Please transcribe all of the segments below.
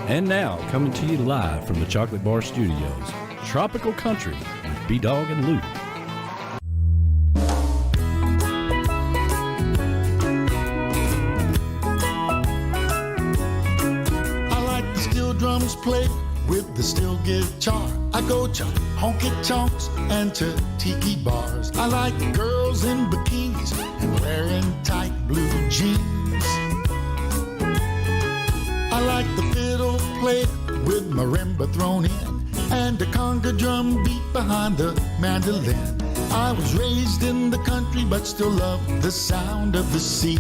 And now, coming to you live from the Chocolate Bar Studios, Tropical Country with B-Dawg and Lou. I like the steel drums played with the steel guitar. I go to honky tonks and to tiki bars. I like girls in bikinis and wearing tight blue jeans. I like the fiddle played with marimba thrown in and a conga drum beat behind the mandolin. I was raised in the country but still love the sound of the sea.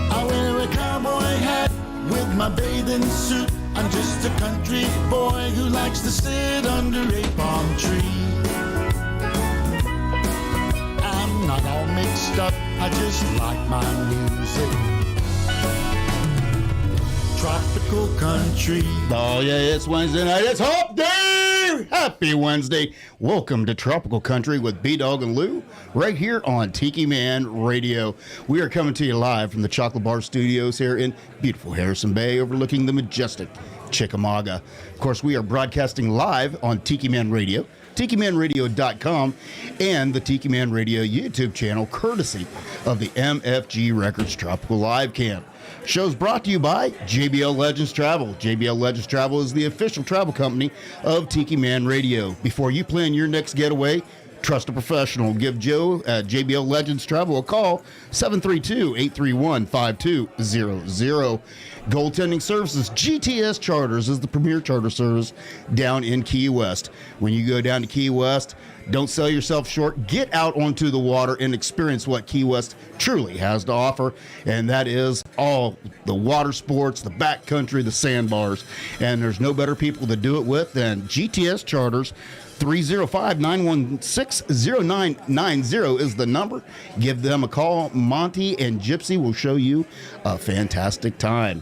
I wear a cowboy hat with my bathing suit. I'm just a country boy who likes to sit under a palm tree. I'm not all mixed up, I just like my music. Tropical country. Oh yeah, it's Wednesday night. It's Hump Day! Happy Wednesday. Welcome to Tropical Country with B-Dawg and Lou, right here on Tiki Man Radio. We are coming to you live from the Chocolate Bar Studios here in beautiful Harrison Bay, overlooking the majestic Chickamauga. Of course, we are broadcasting live on Tiki Man Radio, TikiManRadio.com, and the Tiki Man Radio YouTube channel, courtesy of the MFG Records Tropical Live Camp. Show's brought to you by JBL Legends Travel. JBL Legends Travel is the official travel company of Tiki Man Radio. Before you plan your next getaway, trust a professional. Give Joe at JBL Legends Travel a call, 732-831-5200. Goaltending Services, GTS Charters is the premier charter service down in Key West. When you go down to Key West, don't sell yourself short. Get out onto the water and experience what Key West truly has to offer, and that is all the water sports, the backcountry, the sandbars, and there's no better people to do it with than GTS Charters. 305-916-0990 is the number. Give them a call. Monty and Gypsy will show you a fantastic time.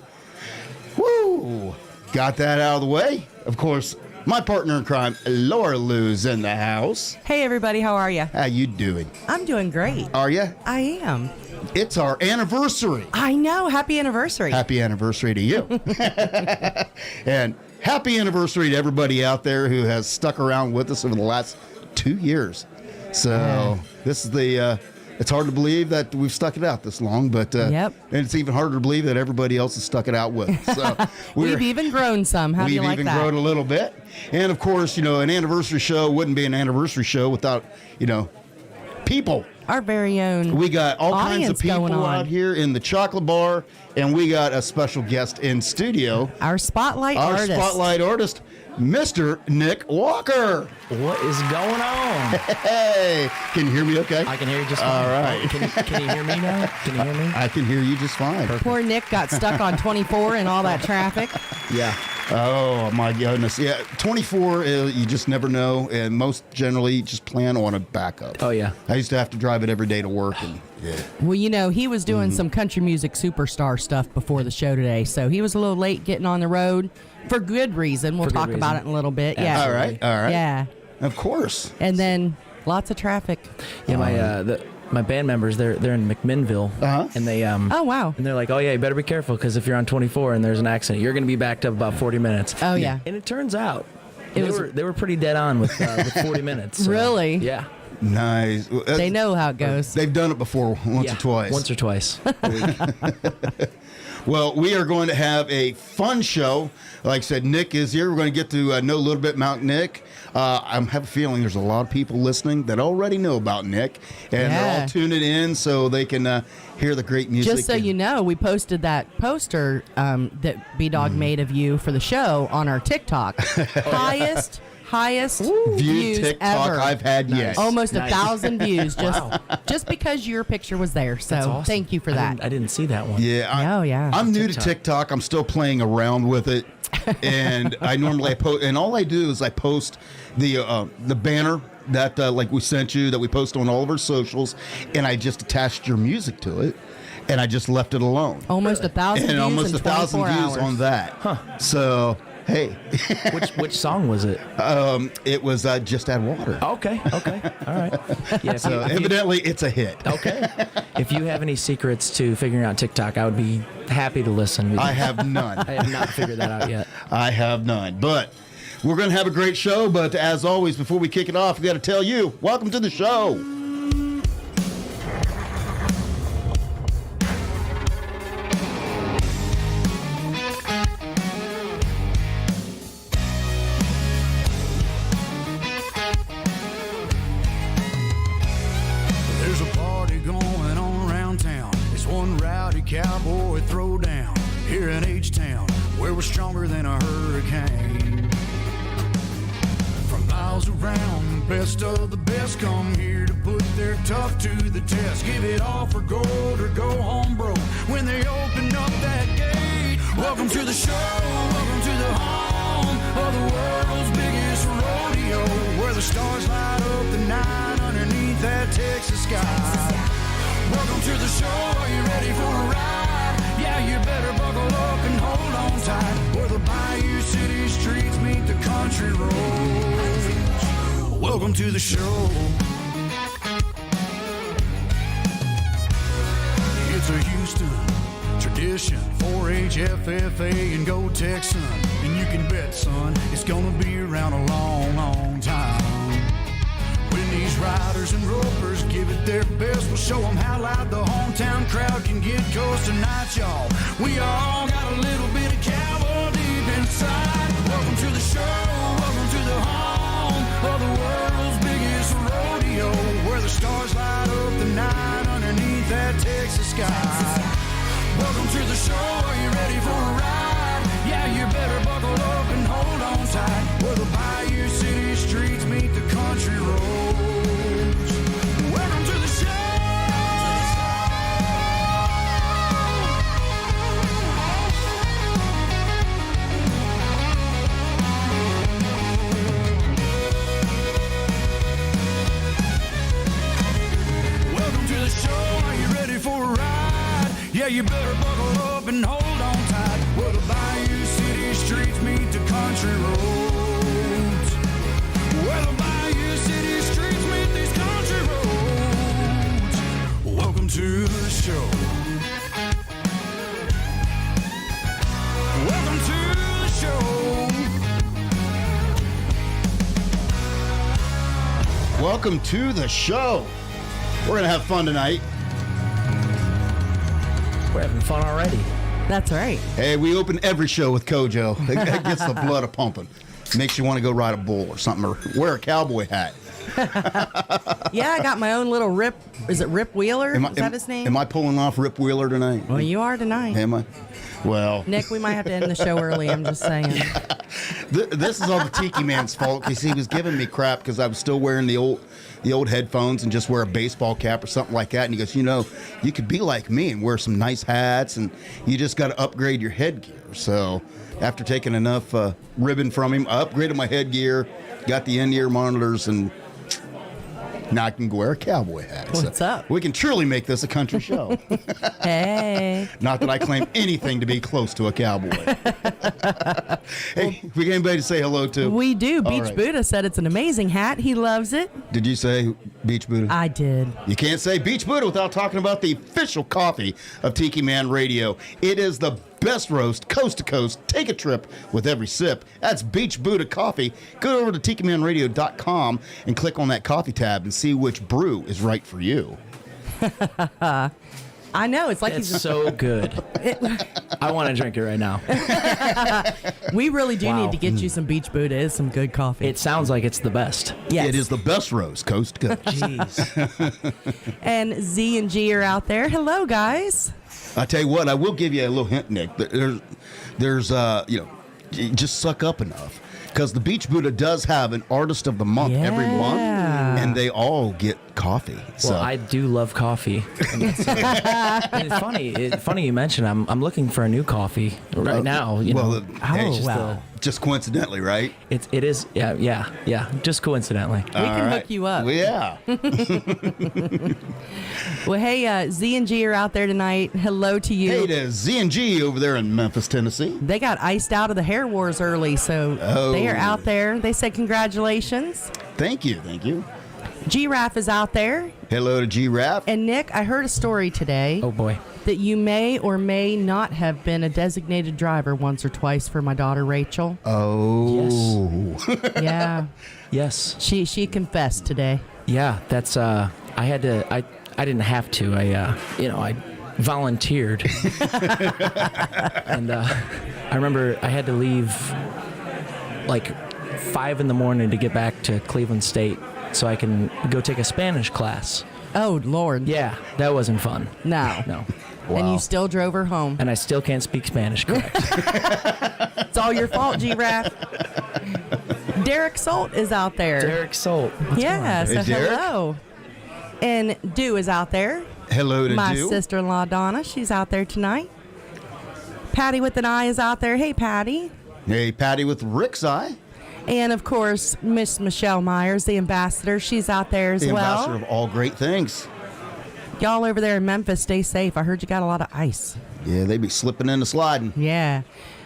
Woo! Got that out of the way. Of course, my partner in crime, Laura Lou's in the house. Hey, everybody. How are you? How you doing? I'm doing great. Are you? I am. It's our anniversary. I know. Happy anniversary. Happy anniversary to you. And happy anniversary to everybody out there who has stuck around with us over the last 2 years. So this is the... it's hard to believe that we've stuck it out this long, but and it's even harder to believe that everybody else has stuck it out with us. So we've even grown some. How do you like that? We've even grown a little bit. And, of course, you know, an anniversary show wouldn't be an anniversary show without, you know, people. Our very own We got all kinds of people out here in the chocolate bar, and we got a special guest in studio. Our spotlight artist, Mr. Nick Walker. What is going on? Hey, can you hear me okay? I can hear you just fine. All right. Can you hear me now? Can you hear me? I can hear you just fine. Perfect. Poor Nick got stuck on 24 and all that traffic. Yeah. Oh, my goodness. Yeah, 24, you just never know, and most generally just plan on a backup. Oh, yeah. I used to have to drive it every day to work. And Well, you know, he was doing some country music superstar stuff before the show today, so he was a little late getting on the road for good reason. We'll talk about it in a little bit. Yeah. All right. Yeah. Of course. And then lots of traffic. Yeah, my band members, they're in McMinnville, and they oh wow, and they're like, oh yeah, you better be careful because if you're on 24 and there's an accident, you're going to be backed up about 40 minutes. Oh yeah. And it turns out they were pretty dead on with 40 minutes. So, really? Yeah. Nice. They know how it goes. They've done it before once or twice. Once or twice. Well, we are going to have a fun show. Like I said, Nick is here. We're going to get to know a little bit about Nick. I have a feeling there's a lot of people listening that already know about Nick, and they're all tuning in so they can hear the great music. Just so you know, we posted that poster that B-Dawg made of you for the show on our TikTok. Highest views TikTok ever I've had yet. Almost 1,000 views just because your picture was there. So awesome. Thank you for that. I didn't see that one. Yeah. I'm new to TikTok. I'm still playing around with it. And I normally post, and all I do is I post the banner that like we sent you that we post on all of our socials, and I just attached your music to it, and I just left it alone. Almost 1,000 views and almost in 1,000 views hours. on that. So Hey. Which song was it? It was Just Add Water. Okay. All right. Yeah. So evidently it's a hit. Okay. If you have any secrets to figuring out TikTok, I would be happy to listen. I have none. I have not figured that out yet. I have none. But we're going to have a great show. But as always, before we kick it off, we got to tell you, welcome to the show. There's a party going on around town. It's one rowdy cowboy throwdown here in H-Town, where we're stronger than a hurricane. From miles around, the best of the best come here to put their tough to the test. Give it all for gold or go home broke when they open up that gate. Welcome to the show, welcome to the home of the world's biggest rodeo, where the stars light up the night underneath that Texas sky. Welcome to the show, are you ready for a ride? Yeah, you better buckle up and hold on tight, where the Bayou City streets meet the country roads. Welcome to the show. It's a Houston tradition, 4-H, FFA, and Go Texan. And you can bet, son, it's gonna be around a long, long time. When these riders and ropers give it their best, we'll show them how loud the hometown crowd can get. 'Cause tonight, y'all, we all got a little bit of cowboy deep inside. Welcome to the show, welcome to the home of the world's biggest rodeo, where the stars light up the night underneath that Texas sky. Welcome to the show, are you ready for a ride? Yeah, you better buckle up and hold on tight, where the Bayou City streets meet the country roads. Welcome to the show. Welcome to the show, are you ready for a ride? Yeah, you better buckle up and hold on tight, where the Bayou City streets meet the country roads. Where the Bayou City streets meet these country roads. Welcome to the show. Welcome to the show. Welcome to the show. We're going to have fun tonight. We're having fun already. That's right. Hey, we open every show with Kojo. It gets the blood a pumping. Makes you want to go ride a bull or something, or wear a cowboy hat. Yeah, I got my own little Rip. Is it Rip Wheeler? Is that his name? Am I pulling off Rip Wheeler tonight? Well, you are tonight. Am I? Well, Nick, we might have to end the show early. I'm just saying. this is all the Tiki Man's fault, because he was giving me crap because I was still wearing the old headphones and just wear a baseball cap or something like that. And he goes, you know, you could be like me and wear some nice hats, and you just got to upgrade your headgear. So after taking enough ribbon from him, I upgraded my headgear, got the in-ear monitors, and now I can wear a cowboy hat. What's up? We can truly make this a country show. Hey. Not that I claim anything to be close to a cowboy. Hey, we got anybody to say hello to? We do. All Beach right. Buddha said it's an amazing hat. He loves it. Did you say Beach Buddha? I did. You can't say Beach Buddha without talking about the official coffee of Tiki Man Radio. It is the best roast, coast to coast. Take a trip with every sip. That's Beach Buddha Coffee. Go over to TikiManRadio.com and click on that coffee tab and see which brew is right for you. I know. It's like It's he's. so good. I want to drink it right now. We really do Wow. need to get you some Beach Buddha. It's some good coffee. It sounds like it's the best. Yes. It is the best roast, coast to coast. Jeez. And Z and G are out there. Hello, guys. I tell you what, I will give you a little hint, Nick. There's just suck up enough, because the Beach Buddha does have an Artist of the Month every month. and they all get coffee. So. Well, I do love coffee. And it's funny you mentioned I'm looking for a new coffee right now. Just coincidentally, right? It is. Yeah. Just coincidentally. We can hook you up. Well, yeah. Well, hey, Z and G are out there tonight. Hello to you. Hey to Z and G over there in Memphis, Tennessee. They got iced out of the Hair Wars early, so they are out there. They said congratulations. Thank you. G-Raff is out there. Hello to G-Raff. And Nick, I heard a story today. Oh boy. That you may or may not have been a designated driver once or twice for my daughter Rachel. Oh. Yes. Yeah. Yes. She confessed today. Yeah, that's I didn't have to. I volunteered. And I remember I had to leave like 5 a.m. to get back to Cleveland State so I can go take a Spanish class. Oh, Lord. Yeah, that wasn't fun. No. Wow. And you still drove her home. And I still can't speak Spanish correct. It's all your fault, G-Raff. Derek Solt is out there. Derek Solt. Yeah, so Hey, Derek. hello. And Dew is out there. Hello to My Dew. sister-in-law, Donna, she's out there tonight. Patty with an eye is out there. Hey, Patty. Hey, Patty with Rick's eye. And, of course, Miss Mi-chelle Myers, the ambassador. She's out there as The well. ambassador of all great things. Y'all over there in Memphis, stay safe. I heard you got a lot of ice. Yeah, they be slipping and sliding. Yeah.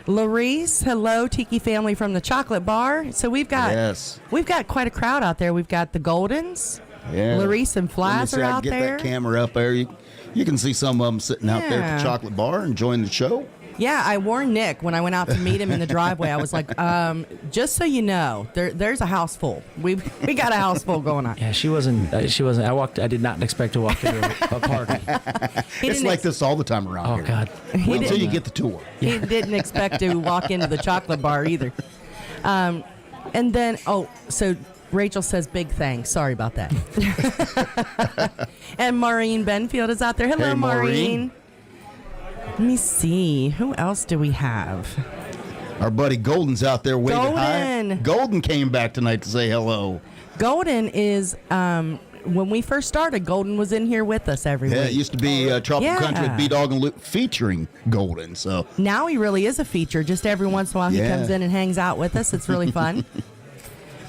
Larice, hello, Tiki family from the Chocolate Bar. So we've got quite a crowd out there. We've got the Goldens. Yeah. Larice and Flies are out get there. That camera up there. You can see some of them sitting out there at Yeah. the Chocolate Bar enjoying the show. Yeah, I warned Nick when I went out to meet him in the driveway. I was like, just so you know, there's a house full. We got a house full going on. Yeah, she wasn't. I did not expect to walk into a party. It's like this all the time around Oh here. God. Wait until you get the tour. He didn't expect to walk into the chocolate bar either. And then, so Rachel says big thanks. Sorry about that. And Maureen Benfield is out there. Hello, Hey, Maureen. Let me see. Who else do we have? Our buddy Golden's out there waving Golden. hi. Golden came back tonight to say hello. Golden is, when we first started, Golden was in here with us every Yeah, week. it used to be Tropical Yeah. Country with B-Dawg and Lou featuring Golden. So Now he really is a feature. Just every once in a while he Yeah. comes in and hangs out with us. It's really fun.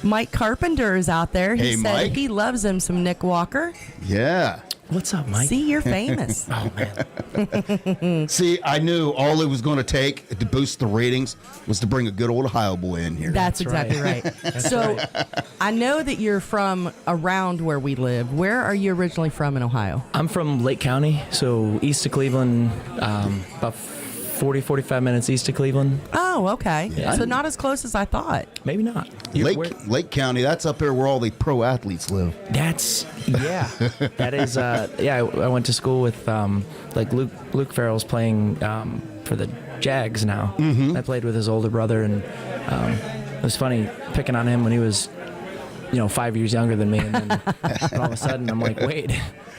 Mike Carpenter is out there. He Hey, said Mike. he loves him some Nick Walker. yeah. What's up, Mike? See, you're famous. Oh man. See, I knew all it was going to take to boost the ratings was to bring a good old Ohio boy in here. That's exactly right. So I know that you're from around where we live. Where are you originally from in Ohio? I'm from Lake County, so east of Cleveland, about 45 minutes east of Cleveland. Oh, okay. Yeah. So not as close as I thought. Maybe not. Lake County, that's up there where all the pro athletes live. That is, I went to school with, like Luke Farrell's playing for the Jags now. Mm-hmm. I played with his older brother, and it was funny picking on him when he was, 5 years younger than me, and then all of a sudden I'm like, wait,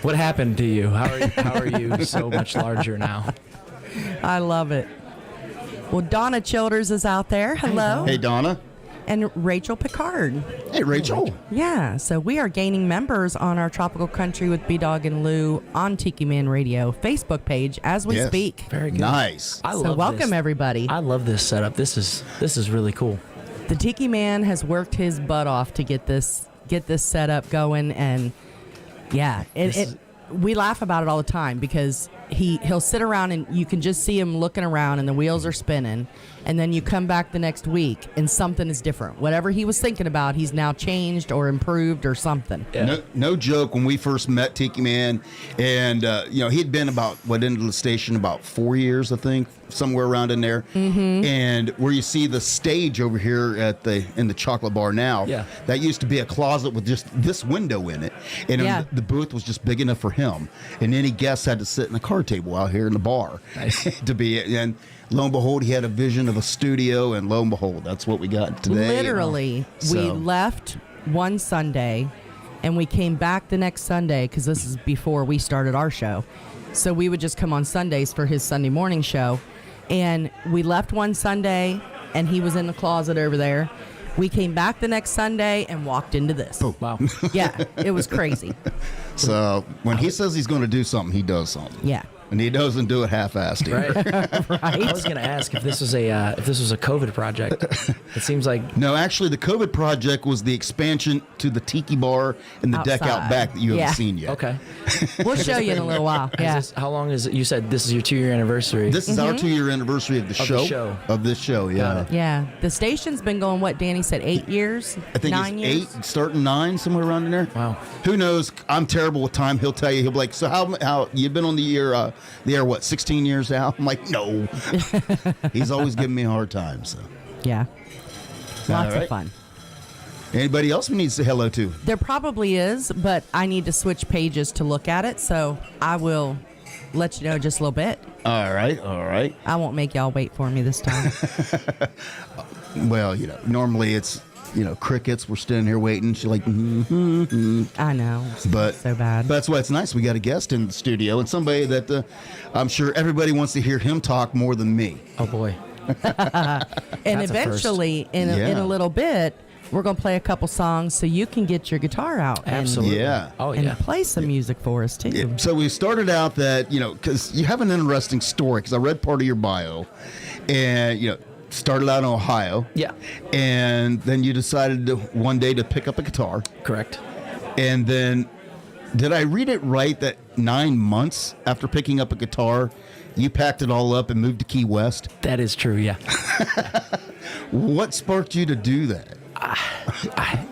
what happened to you? How are you so much larger now? I love it. Well, Donna Childers is out there. Hello. Hey, Donna. And Rachel Picard. Hey, Rachel. Yeah, so we are gaining members on our Tropical Country with B-Dawg and Lou on Tiki Man Radio Facebook page as we Yes. speak. Very good. Nice. I So love welcome this. everybody. I love this setup. This is really cool. The Tiki Man has worked his butt off to get this setup going, and yeah, we laugh about it all the time because he'll sit around and you can just see him looking around and the wheels are spinning, and then you come back the next week and something is different. Whatever he was thinking about, he's now changed or improved or something. Yeah. No joke. When we first met Tiki Man, and he'd been into the station about 4 years, I think, somewhere around in there. Mm-hmm. And where you see the stage over here in the Chocolate Bar now, Yeah. that used to be a closet with just this window in it, and Yeah. the booth was just big enough for him, and any guests had to sit in the card table out here in the bar. Nice. To be, and lo and behold, he had a vision of a studio, and lo and behold, that's what we got today. Literally, we So- left one Sunday and we came back the next Sunday because this is before we started our show. So we would just come on Sundays for his Sunday morning show. And we left one Sunday and he was in the closet over there. We came back the next Sunday and walked into this. Oh. Wow. Yeah, it was crazy. So when he says he's going to do something, he does something. Yeah. And he doesn't do it half-assed either. Right. I was going to ask if this was a COVID project. It seems like No, actually, the COVID project was the expansion to the tiki bar and the deck out Outside. back that you Yeah. haven't seen yet. okay. We'll show you in a little while. Yeah. How long is it? You said this is your 2-year anniversary. This is our 2-year anniversary of the show. Of this show, yeah. it. Yeah. The station's been going, what Danny said, 8 years? I think 9 it's years? 8, starting 9, somewhere around in there. Wow. Who knows? I'm terrible with time. He'll tell you. He'll be like, so how you've been on the air, what, 16 years now? I'm like, no. He's always giving me a hard time. So, Yeah. Lots right. of fun. anybody else we need to say hello to? There probably is, but I need to switch pages to look at it, so I will let you know in just a little bit. All right, all right. I won't make y'all wait for me this time. Well, normally it's, crickets. We're standing here waiting. She's like, I know. But so bad. That's why it's nice. We got a guest in the studio and somebody that I'm sure everybody wants to hear him talk more than me. Oh boy. And That's a eventually, in Yeah. a little bit, we're going to play a couple songs so you can get your guitar out Absolutely. Yeah. Oh and yeah. play some music for us, too. Yeah, so we started out that, because you have an interesting story, because I read part of your bio, and, started out in Ohio. Yeah. And then you decided one day to pick up a guitar. Correct. And then, did I read it right that 9 months after picking up a guitar, you packed it all up and moved to Key West? That is true. Yeah. What sparked you to do that? I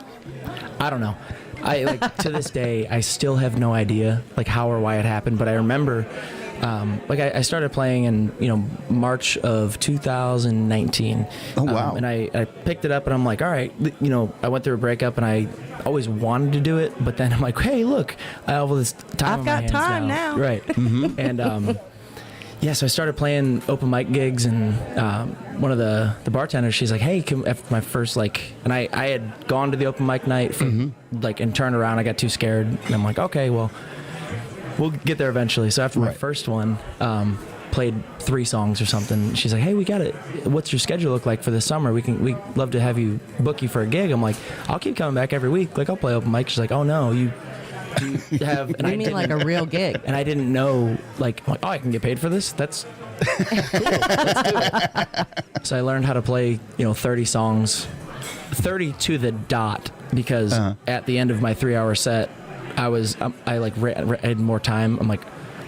don't know. To this day, I still have no idea how or why it happened. But I remember, I started playing in March of 2019. Oh wow! And I picked it up and I'm like, all right, I went through a breakup and I always wanted to do it, but then I'm like, hey, look, I have all this time. I've got time now. Right. Mm-hmm. And yeah, so I started playing open mic gigs, and one of the bartenders, she's like, hey, after my first, and I had gone to the open mic night for, and turned around. I got too scared, and I'm like, okay, well, we'll get there eventually. So after my first one, played 3 songs or something, she's like, hey, we got it. What's your schedule look like for this summer? We'd love to have you book you for a gig. I'm like, I'll keep coming back every week. I'll play open mic. She's like, oh, no, you have, and You mean like a real gig? and I didn't know, I'm like, oh, I can get paid for this? That's cool. Let's do it. So I learned how to play, 30 songs, 30 to the dot, because at the end of my 3-hour set, I had more time. I'm like,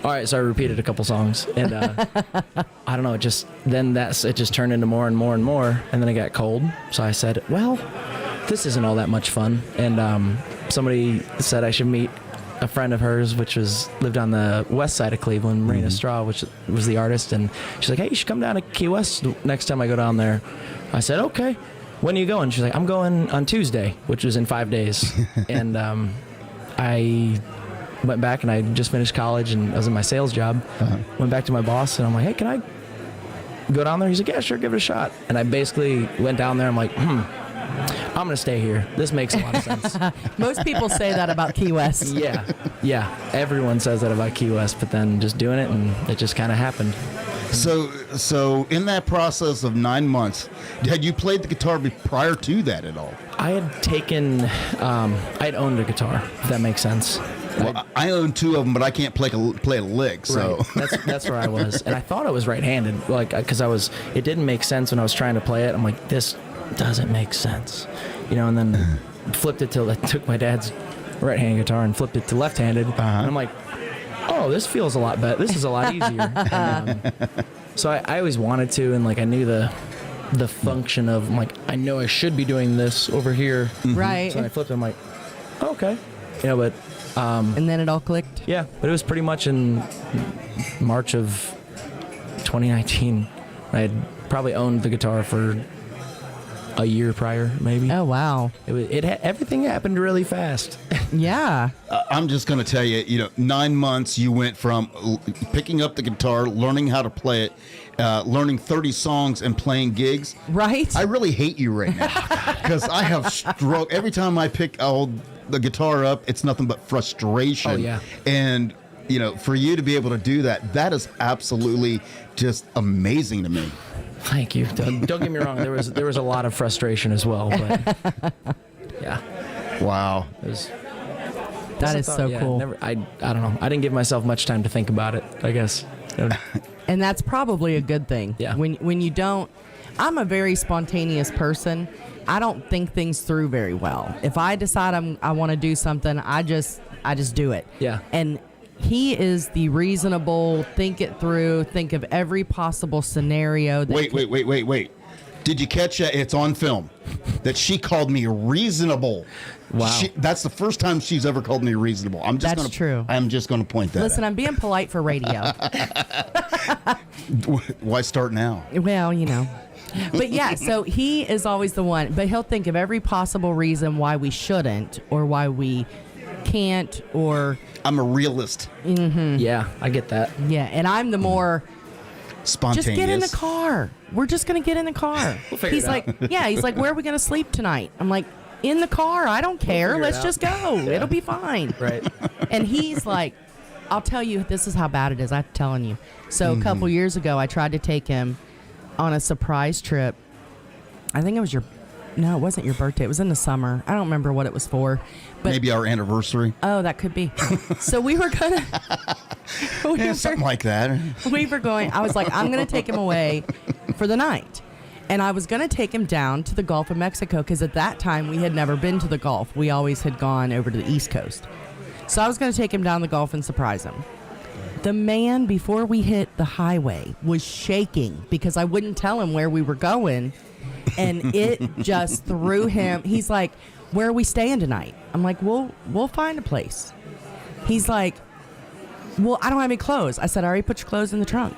all right, so I repeated a couple songs, and I don't know, it just turned into more and more and more, and then I got cold. So I said, well, this isn't all that much fun, and somebody said I should meet a friend of hers, which lived on the west side of Cleveland, Marina Straw, which was the artist, and she's like, hey, you should come down to Key West next time I go down there. I said, okay. When are you going? She's like, I'm going on Tuesday, which was in 5 days. And I went back, and I just finished college, and I was in my sales job. Went back to my boss, and I'm like, hey, can I go down there? He's like, yeah, sure, give it a shot. And I basically went down there. I'm like, I'm going to stay here. This makes a lot of sense. Most people say that about Key West. Yeah. Everyone says that about Key West, but then just doing it, and it just kind of happened. So in that process of 9 months, had you played the guitar prior to that at all? I had taken, I'd owned a guitar, if that makes sense. Well, I own 2 of them, but I can't play a lick. So right. That's where I was, and I thought I was right-handed, because it didn't make sense when I was trying to play it. I'm like, this doesn't make sense, and then flipped it till I took my dad's right-hand guitar and flipped it to left-handed, and I'm like, oh, this feels a lot better. This is a lot easier. And, so I always wanted to, and I knew the function of, I know I should be doing this over here. Right. So when I flipped it, I'm like, oh, okay, but. And then it all clicked. Yeah, but it was pretty much in March of 2019. I had probably owned the guitar for a year prior, maybe. Oh, wow. Everything happened really fast. Yeah. I'm just going to tell you, 9 months you went from picking up the guitar, learning how to play it, learning 30 songs and playing gigs. Right? I really hate you right now because I have stroke. Every time I pick the guitar up, it's nothing but frustration. Oh, yeah. And, for you to be able to do that is absolutely just amazing to me. Thank you. Don't get me wrong. There was a lot of frustration as well, but yeah. Wow. That is so cool. I don't know. I didn't give myself much time to think about it, I guess. And that's probably a good thing. Yeah. When you don't, I'm a very spontaneous person. I don't think things through very well. If I decide I want to do something, I just do it. Yeah. And he is the reasonable, think it through, think of every possible scenario. Wait. Did you catch that? It's on film that she called me reasonable. Wow. That's the first time she's ever called me reasonable. That's true. I'm just going to point that Listen, out. I'm being polite for radio. Why start now? Well, you know. But yeah, so he is always the one. But he'll think of every possible reason why we shouldn't or why we can't or... I'm a realist. Mm-hmm. Yeah, I get that. Yeah, and I'm the more... Spontaneous. Just get in the car. We're just going to get in the car. We'll figure He's it like, out. yeah, he's like, where are we going to sleep tonight? I'm like, in the car. I don't care. figure it Let's out. just go. Yeah. It'll be fine. Right. And he's like, I'll tell you, this is how bad it is. I'm telling you. So a couple years ago, I tried to take him on a surprise trip. I think it was no, it wasn't your birthday. It was in the summer. I don't remember what it was for. But Maybe our anniversary. Oh, that could be. So we were going to... Something like that. We were going, I was like, I'm going to take him away for the night. And I was going to take him down to the Gulf of Mexico because at that time we had never been to the Gulf. We always had gone over to the East Coast. So I was going to take him down the Gulf and surprise him. The man, before we hit the highway, was shaking because I wouldn't tell him where we were going. And it just threw him. He's like, where are we staying tonight? I'm like, we'll find a place. He's like, well, I don't have any clothes. I said, I already put your clothes in the trunk.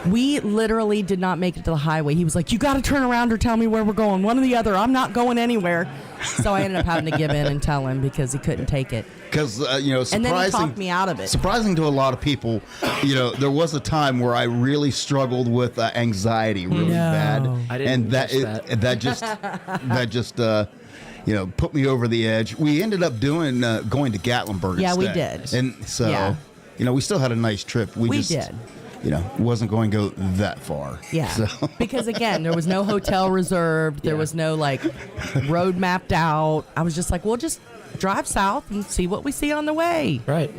We literally did not make it to the highway. He was like, you got to turn around or tell me where we're going. One or the other. I'm not going anywhere. So I ended up having to give in and tell him because he couldn't take it. Because, And then he talked me out of it. Surprising to a lot of people, there was a time where I really struggled with anxiety really bad. I didn't and catch that just put me over the edge. We ended up going to Gatlinburg Yeah, we instead. did. And so, Yeah. We still had a nice trip. We just did. Wasn't going to go that far. Yeah. So. Because, again, there was no hotel reserved. There was no, road mapped out. I was just like, we'll just drive south and see what we see on the way. Right.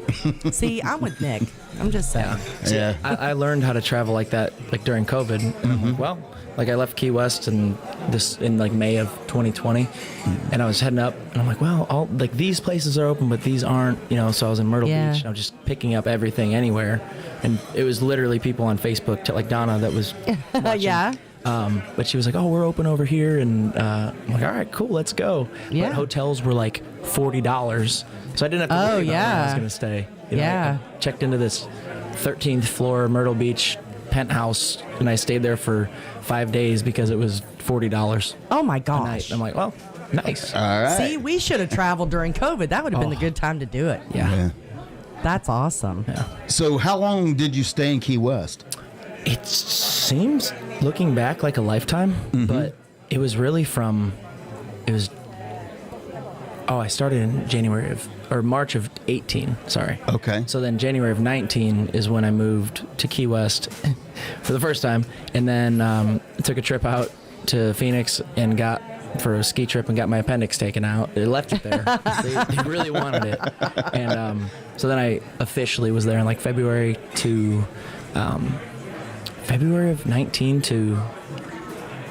See, I'm with Nick. I'm just saying. Yeah. I learned how to travel like that, during COVID. And I'm like, well, I left Key West in May of 2020, and I was heading up, and I'm like, well, these places are open, but these aren't, so I was in Myrtle Beach, and I was just picking up everything anywhere, and it was literally people on Facebook, like Donna, that was watching. Yeah. But she was like, oh, we're open over here, and I'm like, all right, cool, let's go. Yeah. But hotels were like $40, so I didn't have to worry about where I was going to stay. Yeah. I checked into this 13th floor Myrtle Beach penthouse, and I stayed there for 5 days because it was $40 Oh, my a gosh. night. I'm like, well, nice. All right. See, we should have traveled during COVID. That would have been the good time to do it. Yeah. That's awesome. So how long did you stay in Key West? It seems, looking back, like a lifetime, but it was really I started in March of 18, sorry. Okay. So then January of 19 is when I moved to Key West for the first time, and then took a trip out to Phoenix and for a ski trip and got my appendix taken out. They left it there. they really wanted it. And so then I officially was there in February of 19 to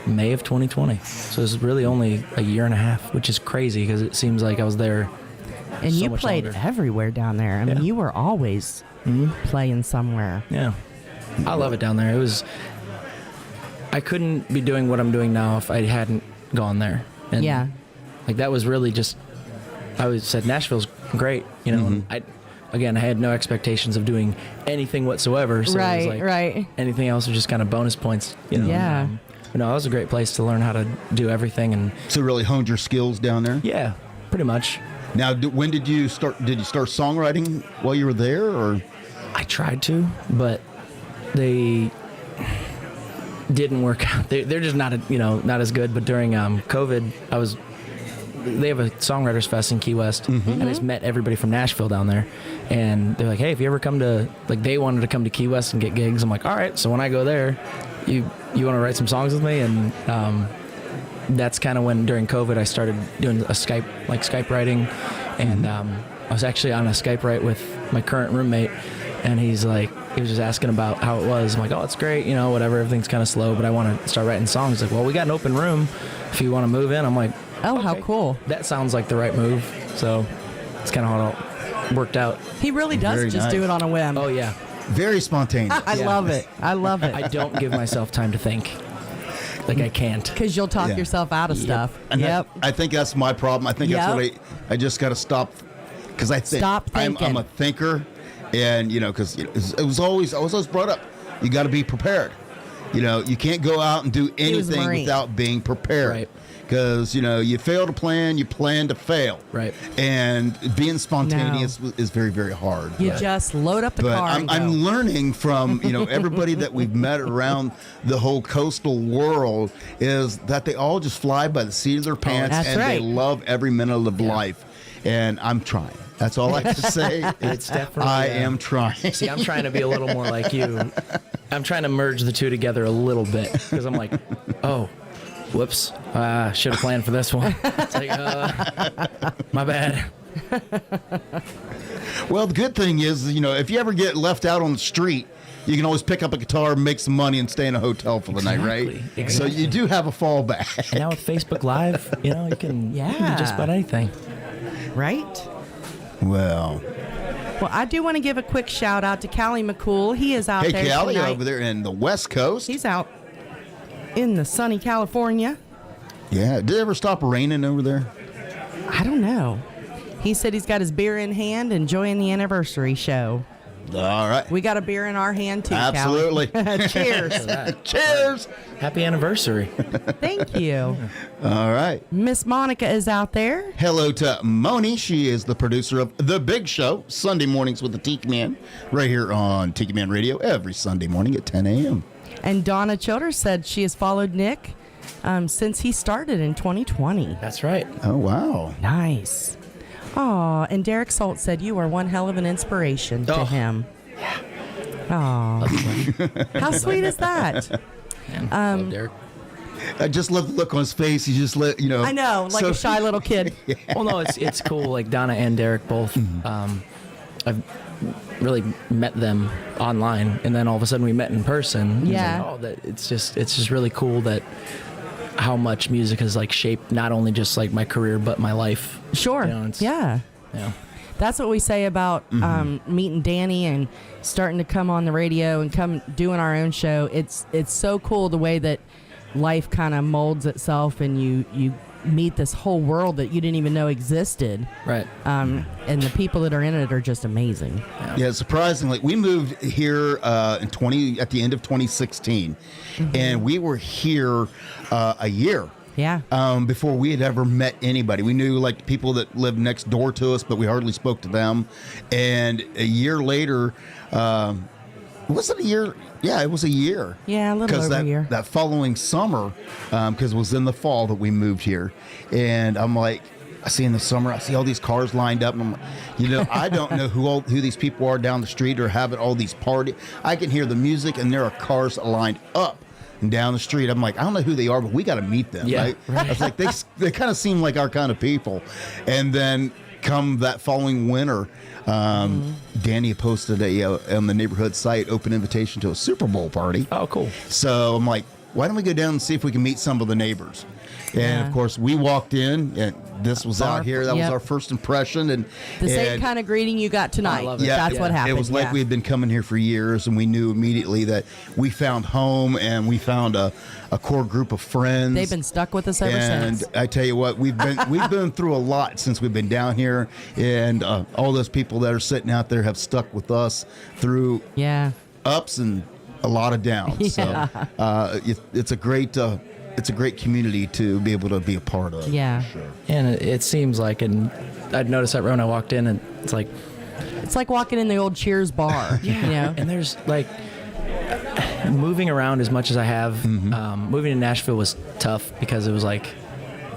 May of 2020. So it's really only a year and a half, which is crazy because it seems like I was there And so you much played longer. everywhere down there. I mean, you were always playing somewhere. Yeah. I love it down there. I couldn't be doing what I'm doing now if I hadn't gone there. And Yeah. that was really just, I always said Nashville's great, and I had no expectations of doing anything whatsoever. So it was Right. anything else was just kind of bonus points, Yeah. It was a great place to learn how to do everything. And So really honed your skills down there? yeah, pretty much. Now, when did you start? Did you start songwriting while you were there, or? I tried to, but they didn't work out. They're just not as good. But during COVID, they have a songwriters fest in Key West, and I just met everybody from Nashville down there, and they're like, hey, if you ever come to, they wanted to come to Key West and get gigs. I'm like, all right. So when I go there, you want to write some songs with me? And that's kind of when during COVID I started doing a Skype writing, and I was actually on a Skype write with my current roommate, and he was just asking about how it was. I'm like, oh, it's great, whatever, everything's kind of slow, but I want to start writing songs. He's like, well, we got an open room if you want to move in. I'm like, Oh, okay, how cool. that sounds like the right move. So it's kind of how it all worked out. He really does Very just nice. do it on a whim. Oh yeah, Very spontaneous. I love it. I love it. I don't give myself time to think. Like I can't. Because you'll talk Yeah. yourself out of stuff. And Yep. I think that's my problem. I think that's what I just got to stop, because I think Stop I'm thinking. a thinker, and because I was always brought up, you got to be prepared. You can't go out and do was anything Marine. without being prepared. Right. Because you fail to plan, you plan to fail. Right. And being spontaneous is very, very hard. You just load up the But car and I'm go. learning from everybody that we've met around the whole coastal world is that they all just fly by the seat of their pants, That's and right. they love every minute of life. And I'm trying. That's all I have to say. It's definitely. I am trying. See, I'm trying to be a little more like you. I'm trying to merge the two together a little bit because I'm like, oh, whoops, should have planned for this one. It's like, my bad. Well, the good thing is, if you ever get left out on the street, you can always pick up a guitar, make some money, and stay in a hotel for the night, right? Exactly. So you do have a fallback. Now with Facebook Live, you can do just about anything. Right? Well, I do want to give a quick shout out to Callie McCool. He is out hey, there Callie, tonight. over there in the West Coast. He's out in the sunny California. Yeah. Did it ever stop raining over there? I don't know. He said he's got his beer in hand, enjoying the anniversary show. All right. We got a beer in our hand too, Absolutely. Callie. Cheers. Cheers. Happy anniversary. Thank you. All right. Miss Monica is out there. Hello to Moni. She is the producer of The Big Show, Sunday mornings with the Tiki Man, right here on Tiki Man Radio every Sunday morning at 10 a.m. And Donna Childers said she has followed Nick since he started in 2020. That's right. Oh, wow. Nice. Aw, and Derek Salt said you are one hell of an inspiration to Oh. him. Aw. How sweet is that? Love Derek. I just love the look on his face. He just let, I know, like a shy little kid. Well, no, it's cool. Like Donna and Derek both. I've really met them online, and then all of a sudden we met in person. Yeah. It's just really cool that how much music has shaped not only just my career but my life. Sure. Yeah. That's what we say about meeting Danny and starting to come on the radio and come doing our own show. It's so cool the way that life kind of molds itself, and you meet this whole world that you didn't even know existed. Right. And the people that are in it are just amazing. Yeah, surprisingly, we moved here at the end of 2016, and we were here a year. Yeah. Before we had ever met anybody. We knew people that lived next door to us, but we hardly spoke to them. And a year later, was it a year? Yeah, it was a year. Yeah, a little over a year. That following summer, because it was in the fall that we moved here. And I'm like, I see in the summer, I see all these cars lined up. And I'm like, I don't know who these people are down the street or having all these parties. I can hear the music, and there are cars lined up and down the street. I'm like, I don't know who they are, but we got to meet them. Yeah, Right? I was like, they kind of seem like our kind of people. And then come that following winter, Danny posted on the neighborhood site open invitation to a Super Bowl party. Oh, cool. So I'm like, why don't we go down and see if we can meet some of the neighbors? And of course, we walked in, and this was out here. That was our first impression, and The same kind of greeting you got tonight. I love it. That's what happened. It was like we had been coming here for years, and we knew immediately that we found home, and we found a core group of friends. They've been stuck with us ever and since. I tell you what, we've been through a lot since we've been down here, and all those people that are sitting out there have stuck with us through ups and a lot of downs. Yeah. So it's a great community to be able to be a part of. Yeah. Sure. And it seems like, and I'd noticed that when I walked in, and it's like, It's like walking in the old Cheers bar. and there's moving around as much as I have. Moving to Nashville was tough because it was like,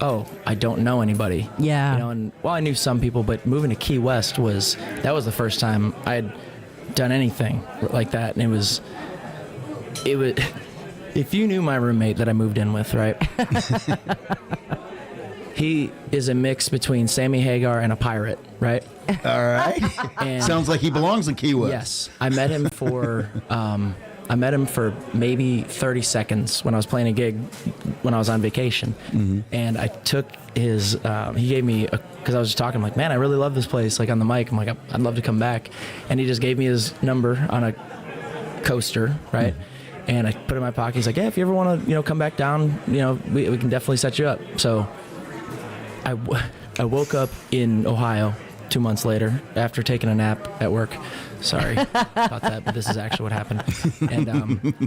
oh, I don't know anybody. Yeah. And I knew some people, but moving to Key West was the first time I had done anything like that, and it was If you knew my roommate that I moved in with, right? He is a mix between Sammy Hagar and a pirate, right? All right. And Sounds like he belongs in Key West. yes, I met him for maybe 30 seconds when I was playing a gig when I was on vacation, and I took his. He gave me because I was just talking. I'm like, man, I really love this place. Like on the mic, I'm like, I'd love to come back, and he just gave me his number on a coaster, right? And I put it in my pocket. He's like, yeah, if you ever want to, come back down, we can definitely set you up. So I woke up in Ohio 2 months later after taking a nap at work. Sorry about that, but this is actually what happened. And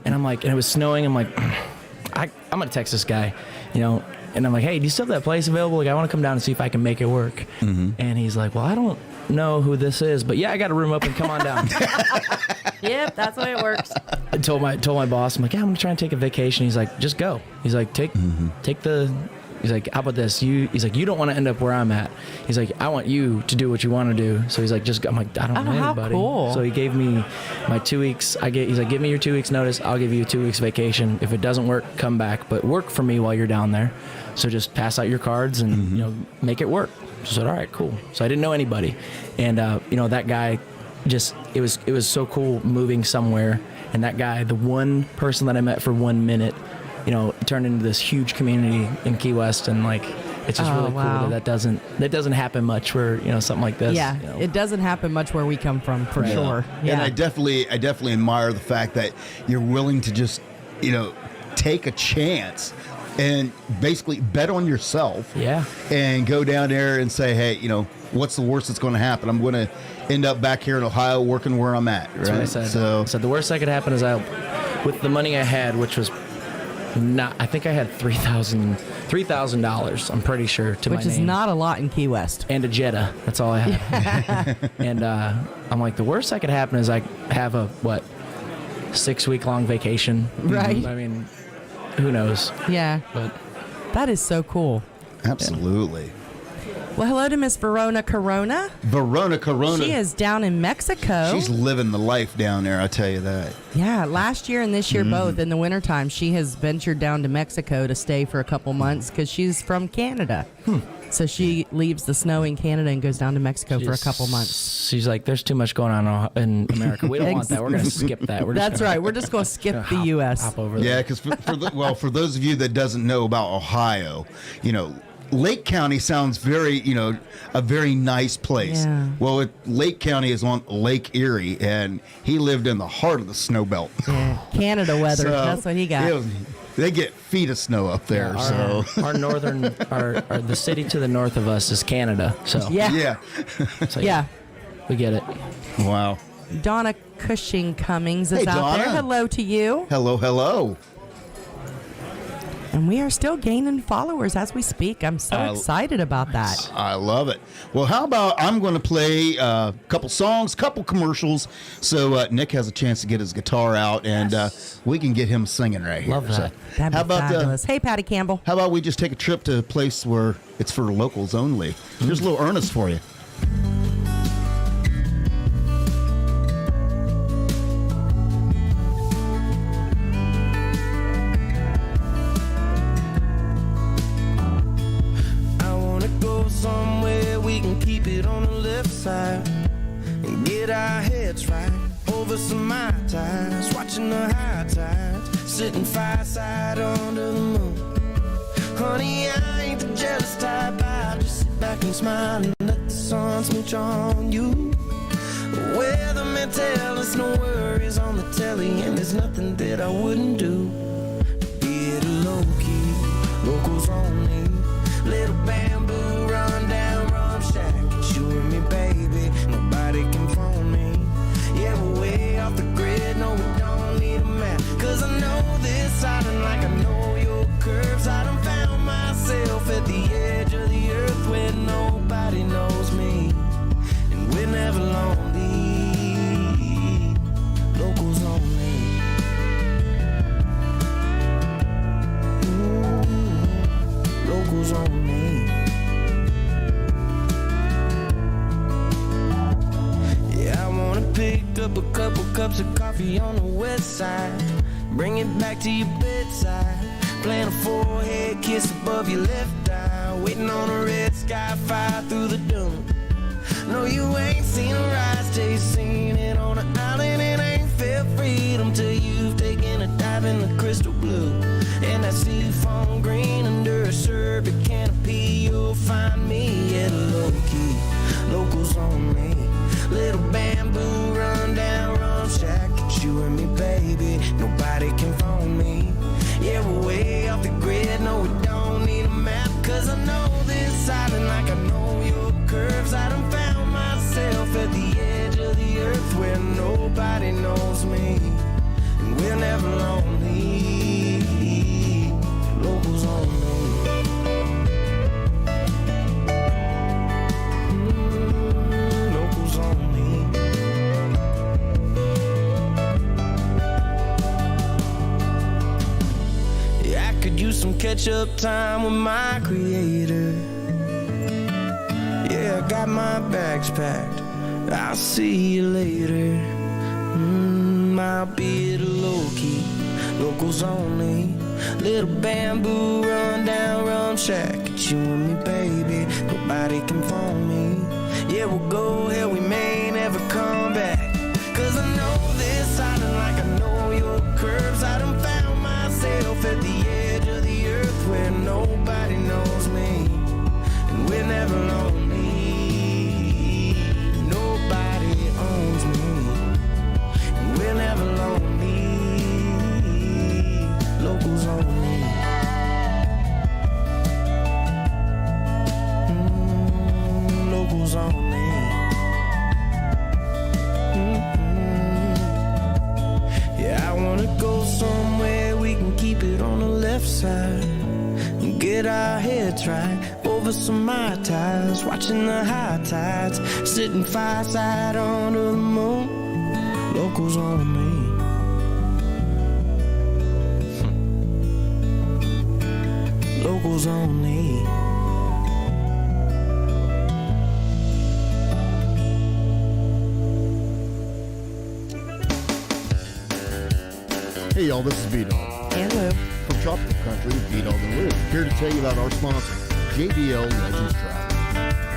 I'm like, and it was snowing. I'm like, I'm gonna text this guy, and I'm like, hey, do you still have that place available? Like, I want to come down and see if I can make it work. And he's like, well, I don't know who this is, but yeah, I got a room open. Come on down. Yep, that's the way it works. I told my boss, I'm like, yeah, I'm gonna try and take a vacation. He's like, just go. He's like, take the. He's like, how about this? He's like, you don't want to end up where I'm at. He's like, I want you to do what you want to do. So he's like, just go. I'm like, I don't know how anybody. cool. So he gave me my 2 weeks. He's like, give me your 2 weeks notice. I'll give you 2 weeks vacation. If it doesn't work, come back. But work for me while you're down there. So just pass out your cards and make it work. So I said, all right, cool. So I didn't know anybody, and that guy, just it was so cool moving somewhere. And that guy, the one person that I met for 1 minute, turned into this huge community in Key West, and like it's just really cool that doesn't happen much where something like this. Yeah, it doesn't happen much where we come from, for sure. Yeah. And I definitely admire the fact that you're willing to just take a chance and basically bet on yourself. Yeah. And go down there and say, hey, what's the worst that's going to happen? I'm going to end up back here in Ohio working where I'm at. Right? That's what I said. So the worst that could happen is with the money I had, which was I think I had $3,000. I'm pretty sure to my name. Which is not a lot in Key West. And a Jetta. That's all I had. And I'm like, the worst that could happen is I have a 6-week-long vacation. Right. I mean, who knows? Yeah. But that is so cool. Absolutely. Well, hello to Miss Verona Corona. Verona Corona. She is down in Mexico. She's living the life down there, I tell you that. Yeah, last year and this year both, in the wintertime, she has ventured down to Mexico to stay for a couple months because she's from Canada. So she leaves the snow in Canada and goes down to Mexico for a couple months. She's like, there's too much going on in America. We don't want that. We're going to skip that. That's right. We're just going to skip the U.S. Hop over there. Yeah, because for those of you that doesn't know about Ohio, Lake County sounds very, a very nice place. Yeah. Well, Lake County is on Lake Erie, and he lived in the heart of the snow belt. Yeah. Canada weather. So, that's what he got. They get feet of snow up there. Yeah, our northern, the city to the north of us is Canada. So Yeah. So, Yeah. we get it. Wow. Donna Cushing Cummings is Hey, out Donna. there. Hello to you. Hello. And we are still gaining followers as we speak. I'm so excited about that. I love it. Well, how about I'm going to play a couple songs, couple commercials, so Nick has a chance to get his guitar out, and we can get him singing right here. Love that. That'd how be about fabulous. Hey, Patty Campbell. How about we just take a trip to a place where it's for locals only? Here's a little Ernest for you. Somewhere we can keep it on the left side and get our heads right over some Mai Tais, watching the high tides, sitting fireside under the moon. Honey, I ain't the jealous type. I'll just sit back and smile and let the sun smooch on you. The weatherman tell us no worries on the telly, and there's nothing that I wouldn't do. Get low key, locals only, little bamboo run down rum shack. It's you and me, baby, nobody can phone me. Yeah, we're way off the grid, no, we don't need a map. Cause I know this island like I know your curves. I done found myself at the edge of the earth where nobody knows me, and we're never lonely. Locals only. Locals only. Yeah, I wanna pick up a couple cups of coffee on the west side, Bring it back to your bedside. Plant a forehead kiss above your left eye. Waiting on a red sky, fire through the dune. No, you ain't seen a rise till you seen it on an island. It ain't felt freedom till you've taken a dive in the crystal blue. And that sea foam green under a sherbet canopy. You'll find me at a low key, locals on me. Little bamboo run down rum shack. It's you and me, baby, nobody can phone me. Yeah, we're way off the grid, no we don't need a map. Cause I know this island like I know your curves. I done found myself at the edge of the earth where nobody knows me. And we're never lonely, locals only. Locals only. Yeah, I could use some catch-up time with my creator. Yeah, I got my bags packed. I'll see you later. I'll be at a low-key, locals only. Little bamboo run down rum shack. It's you and me, baby, nobody can phone me. Yeah, we'll go hell, we may never come back. Cause I know this island like I know your curves. I done found myself at the edge of the earth where nobody knows me. And we're never lonely, nobody owns me. And we're never lonely, locals only. Locals only. Yeah, I wanna go somewhere we can keep it on the left side and get our heads right over some Mai Tais, watching the high tides, sitting fireside under the moon. Locals only. Locals only. Hey y'all, this is B-Dawg And Lou. from Tropical Country with B-Dawg and Lou. Here to tell you about our sponsor, JBL Legends Travel.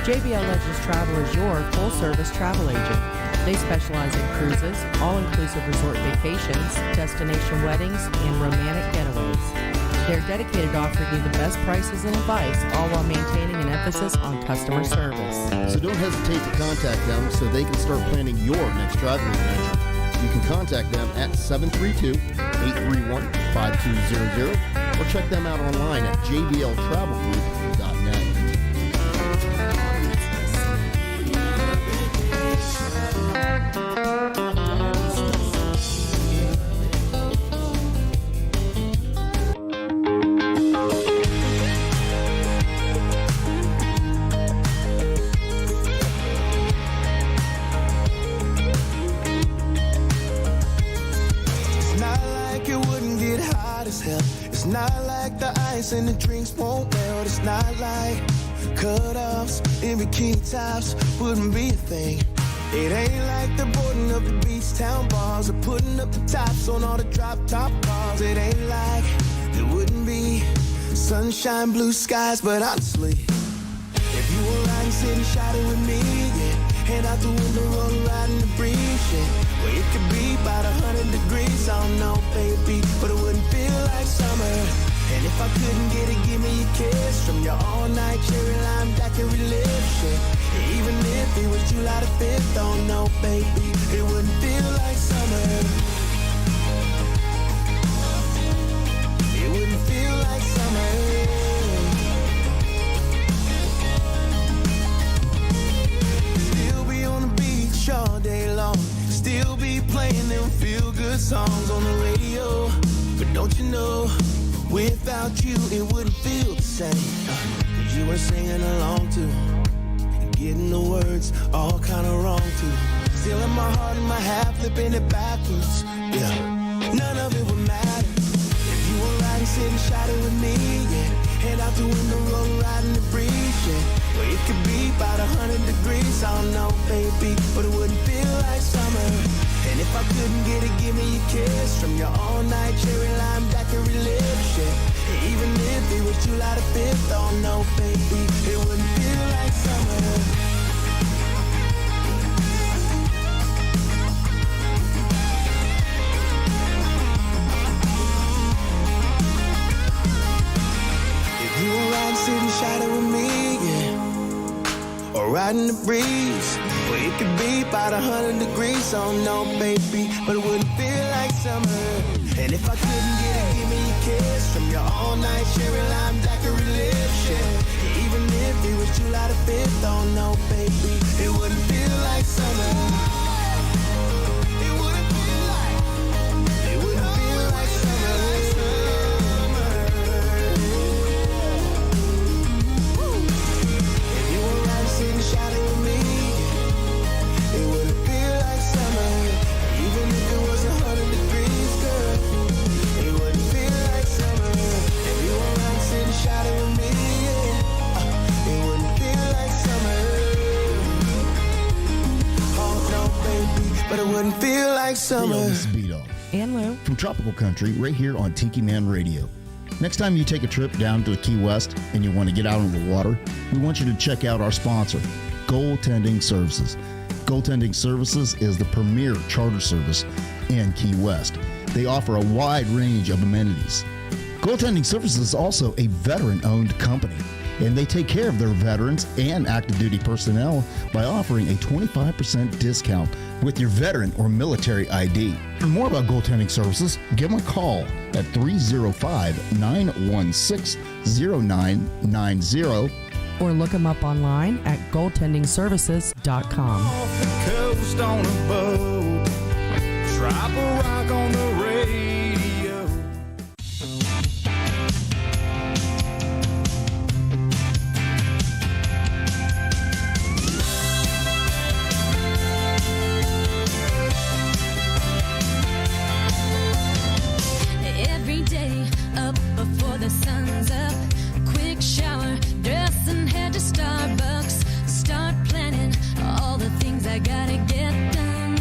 JBL Legends Travel is your full-service travel agent. They specialize in cruises, all-inclusive resort vacations, destination weddings, and romantic getaways. They're dedicated to offering you the best prices and advice, all while maintaining an emphasis on customer service. So don't hesitate to contact them so they can start planning your next travel adventure. You can contact them at 732-831-5200 or check them out online at jbltravelgroup.net. It's not like the ice and the drinks won't melt. It's not like cut-offs in bikini tops wouldn't be a thing. It ain't like the boarding up the beach town bars or putting up the tops on all the drop-top cars. It ain't like there wouldn't be sunshine, blue skies. But honestly, if you were riding, sitting, shouting with me, yeah, hand out the window, rolling, riding the breeze, yeah, well, it could be about 100 degrees, I don't know, baby, but it wouldn't feel like summer. And if I couldn't get it, give me a kiss from your all-night cherry lime daiquiri lips, yeah. Even if it was July the 5th, don't know, baby, it wouldn't feel like summer. It wouldn't feel like summer. Still be on the beach all day long, still be playing them feel-good songs on the radio. But don't you know, without you it wouldn't feel the same. Cause you were singing along too, and getting the words all kinda wrong too. Still in my heart and my half, flipping it backwards, yeah. None of it would matter if you were riding, sitting, shouting with me, yeah. Head out the window, rolling, riding the breeze, yeah. Well, it could be about 100 degrees, I don't know, baby, but it wouldn't feel like summer. And if I couldn't get it, give me a kiss from your all-night cherry lime daiquiri lipstick. Even if it was July the 5th, oh no, baby, it wouldn't feel like summer. If you were riding city shadow with me, yeah, or riding the breeze, well, it could be about 100 degrees, oh no, baby, but it wouldn't feel like summer. And if I couldn't get it, give me a kiss from your all-night cherry lime daiquiri lipstick. Even if it was July the 5th, oh no, baby, it wouldn't feel like summer. It wouldn't feel like summer. If you were riding sitting shouting with me, it wouldn't feel like summer. Even if it was 100 degrees, girl, it wouldn't feel like summer. If you were riding sitting shouting with me, it wouldn't feel like summer. Oh no, baby, but it wouldn't feel like Hey, summer. yo, this is B-Dawg And Lou. from Tropical Country right here on Tiki Man Radio. Next time you take a trip down to Key West and you want to get out on the water, we want you to check out our sponsor, Goaltending Services. Goaltending Services is the premier charter service in Key West. They offer a wide range of amenities. Goaltending Services is also a veteran-owned company, and they take care of their veterans and active duty personnel by offering a 25% discount with your veteran or military ID. For more about Goaltending Services, give them a call at 305-916-0990. Or look them up online at goaltendingservices.com. Off the coast on a boat, drop a rock on the radio. Every day up before the sun's up. Quick shower, dress and head to Starbucks. Start planning all the things I gotta get done.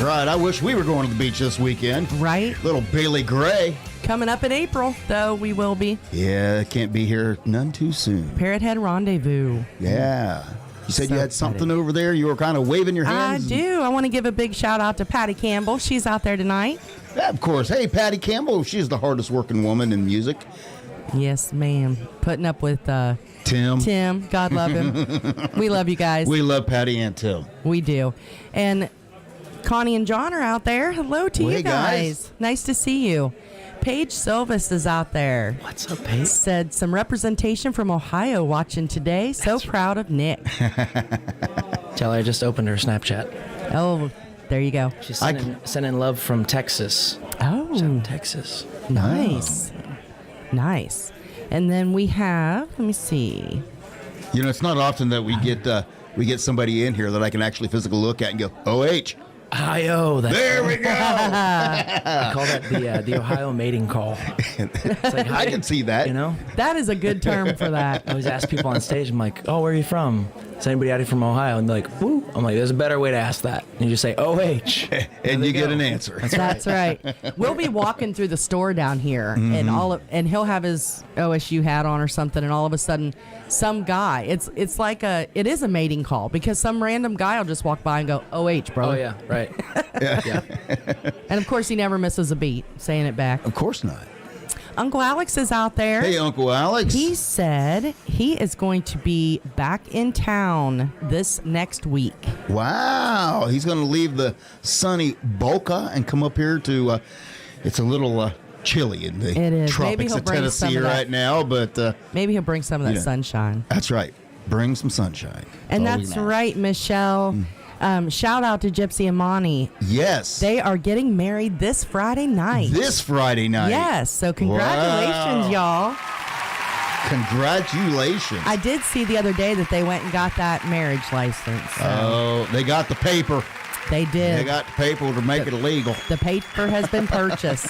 right. I wish we were going to the beach this weekend. Right? Little Bailey Gray. Coming up in April, though, we will be. Yeah, can't be here none too soon. Parrot Head Rendezvous. Yeah. You said So you had something excited. over there. You were kind of waving your I hands. do. I want to give a big shout out to Patty Campbell. She's out there tonight. Yeah, of course. Hey, Patty Campbell. She's the hardest working woman in music. Yes, ma'am. Putting up with Tim. God love him. We love you guys. We love Patty and Tim. We do. And Connie and John are out there. Hello to Well, you hey, guys. guys. Nice to see you. Paige Silvis is out there. What's up, Paige? Said some representation from Ohio watching today. So proud of Nick. Tell her I just opened her Snapchat. Oh, there you go. She's sending love from Texas. Oh, From Texas. nice. Nice. And then we have, let me see. You know, it's not often that we get somebody in here that I can actually physically look at and go, OH. Ohio. There we go. I call that the Ohio mating call. It's like, I can see that. You know? That is a good term for that. I always ask people on stage, I'm like, oh, where are you from? Is anybody out here from Ohio? And they're like, woo. I'm like, there's a better way to ask that. And you just say, OH. And you get an answer. That's right. We'll be walking through the store down here, and he'll have his OSU hat on or something, and all of a sudden, some guy. It's like it is a mating call because some random guy will just walk by and go, OH, bro. Oh, yeah, right. Yeah. And of course, he never misses a beat saying it back. Of course not. Uncle Alex is out there. Hey, Uncle Alex. He said he is going to be back in town this next week. Wow. He's going to leave the sunny Boca and come up here to, it's a little chilly in the It is. Maybe tropics he'll of bring Tennessee some of that. right now, but Maybe he'll bring some of that Yeah. sunshine. that's right. Bring some sunshine. And all we that's can ask. right, Michelle. Shout out to Gypsy and Monty. Yes. They are getting married this Friday night. This Friday night. Yes, so congratulations, Wow. y'all. Congratulations. I did see the other day that they went and got that marriage license. So Oh, they got the paper. they did. They got the paper to make it illegal. The paper has been purchased.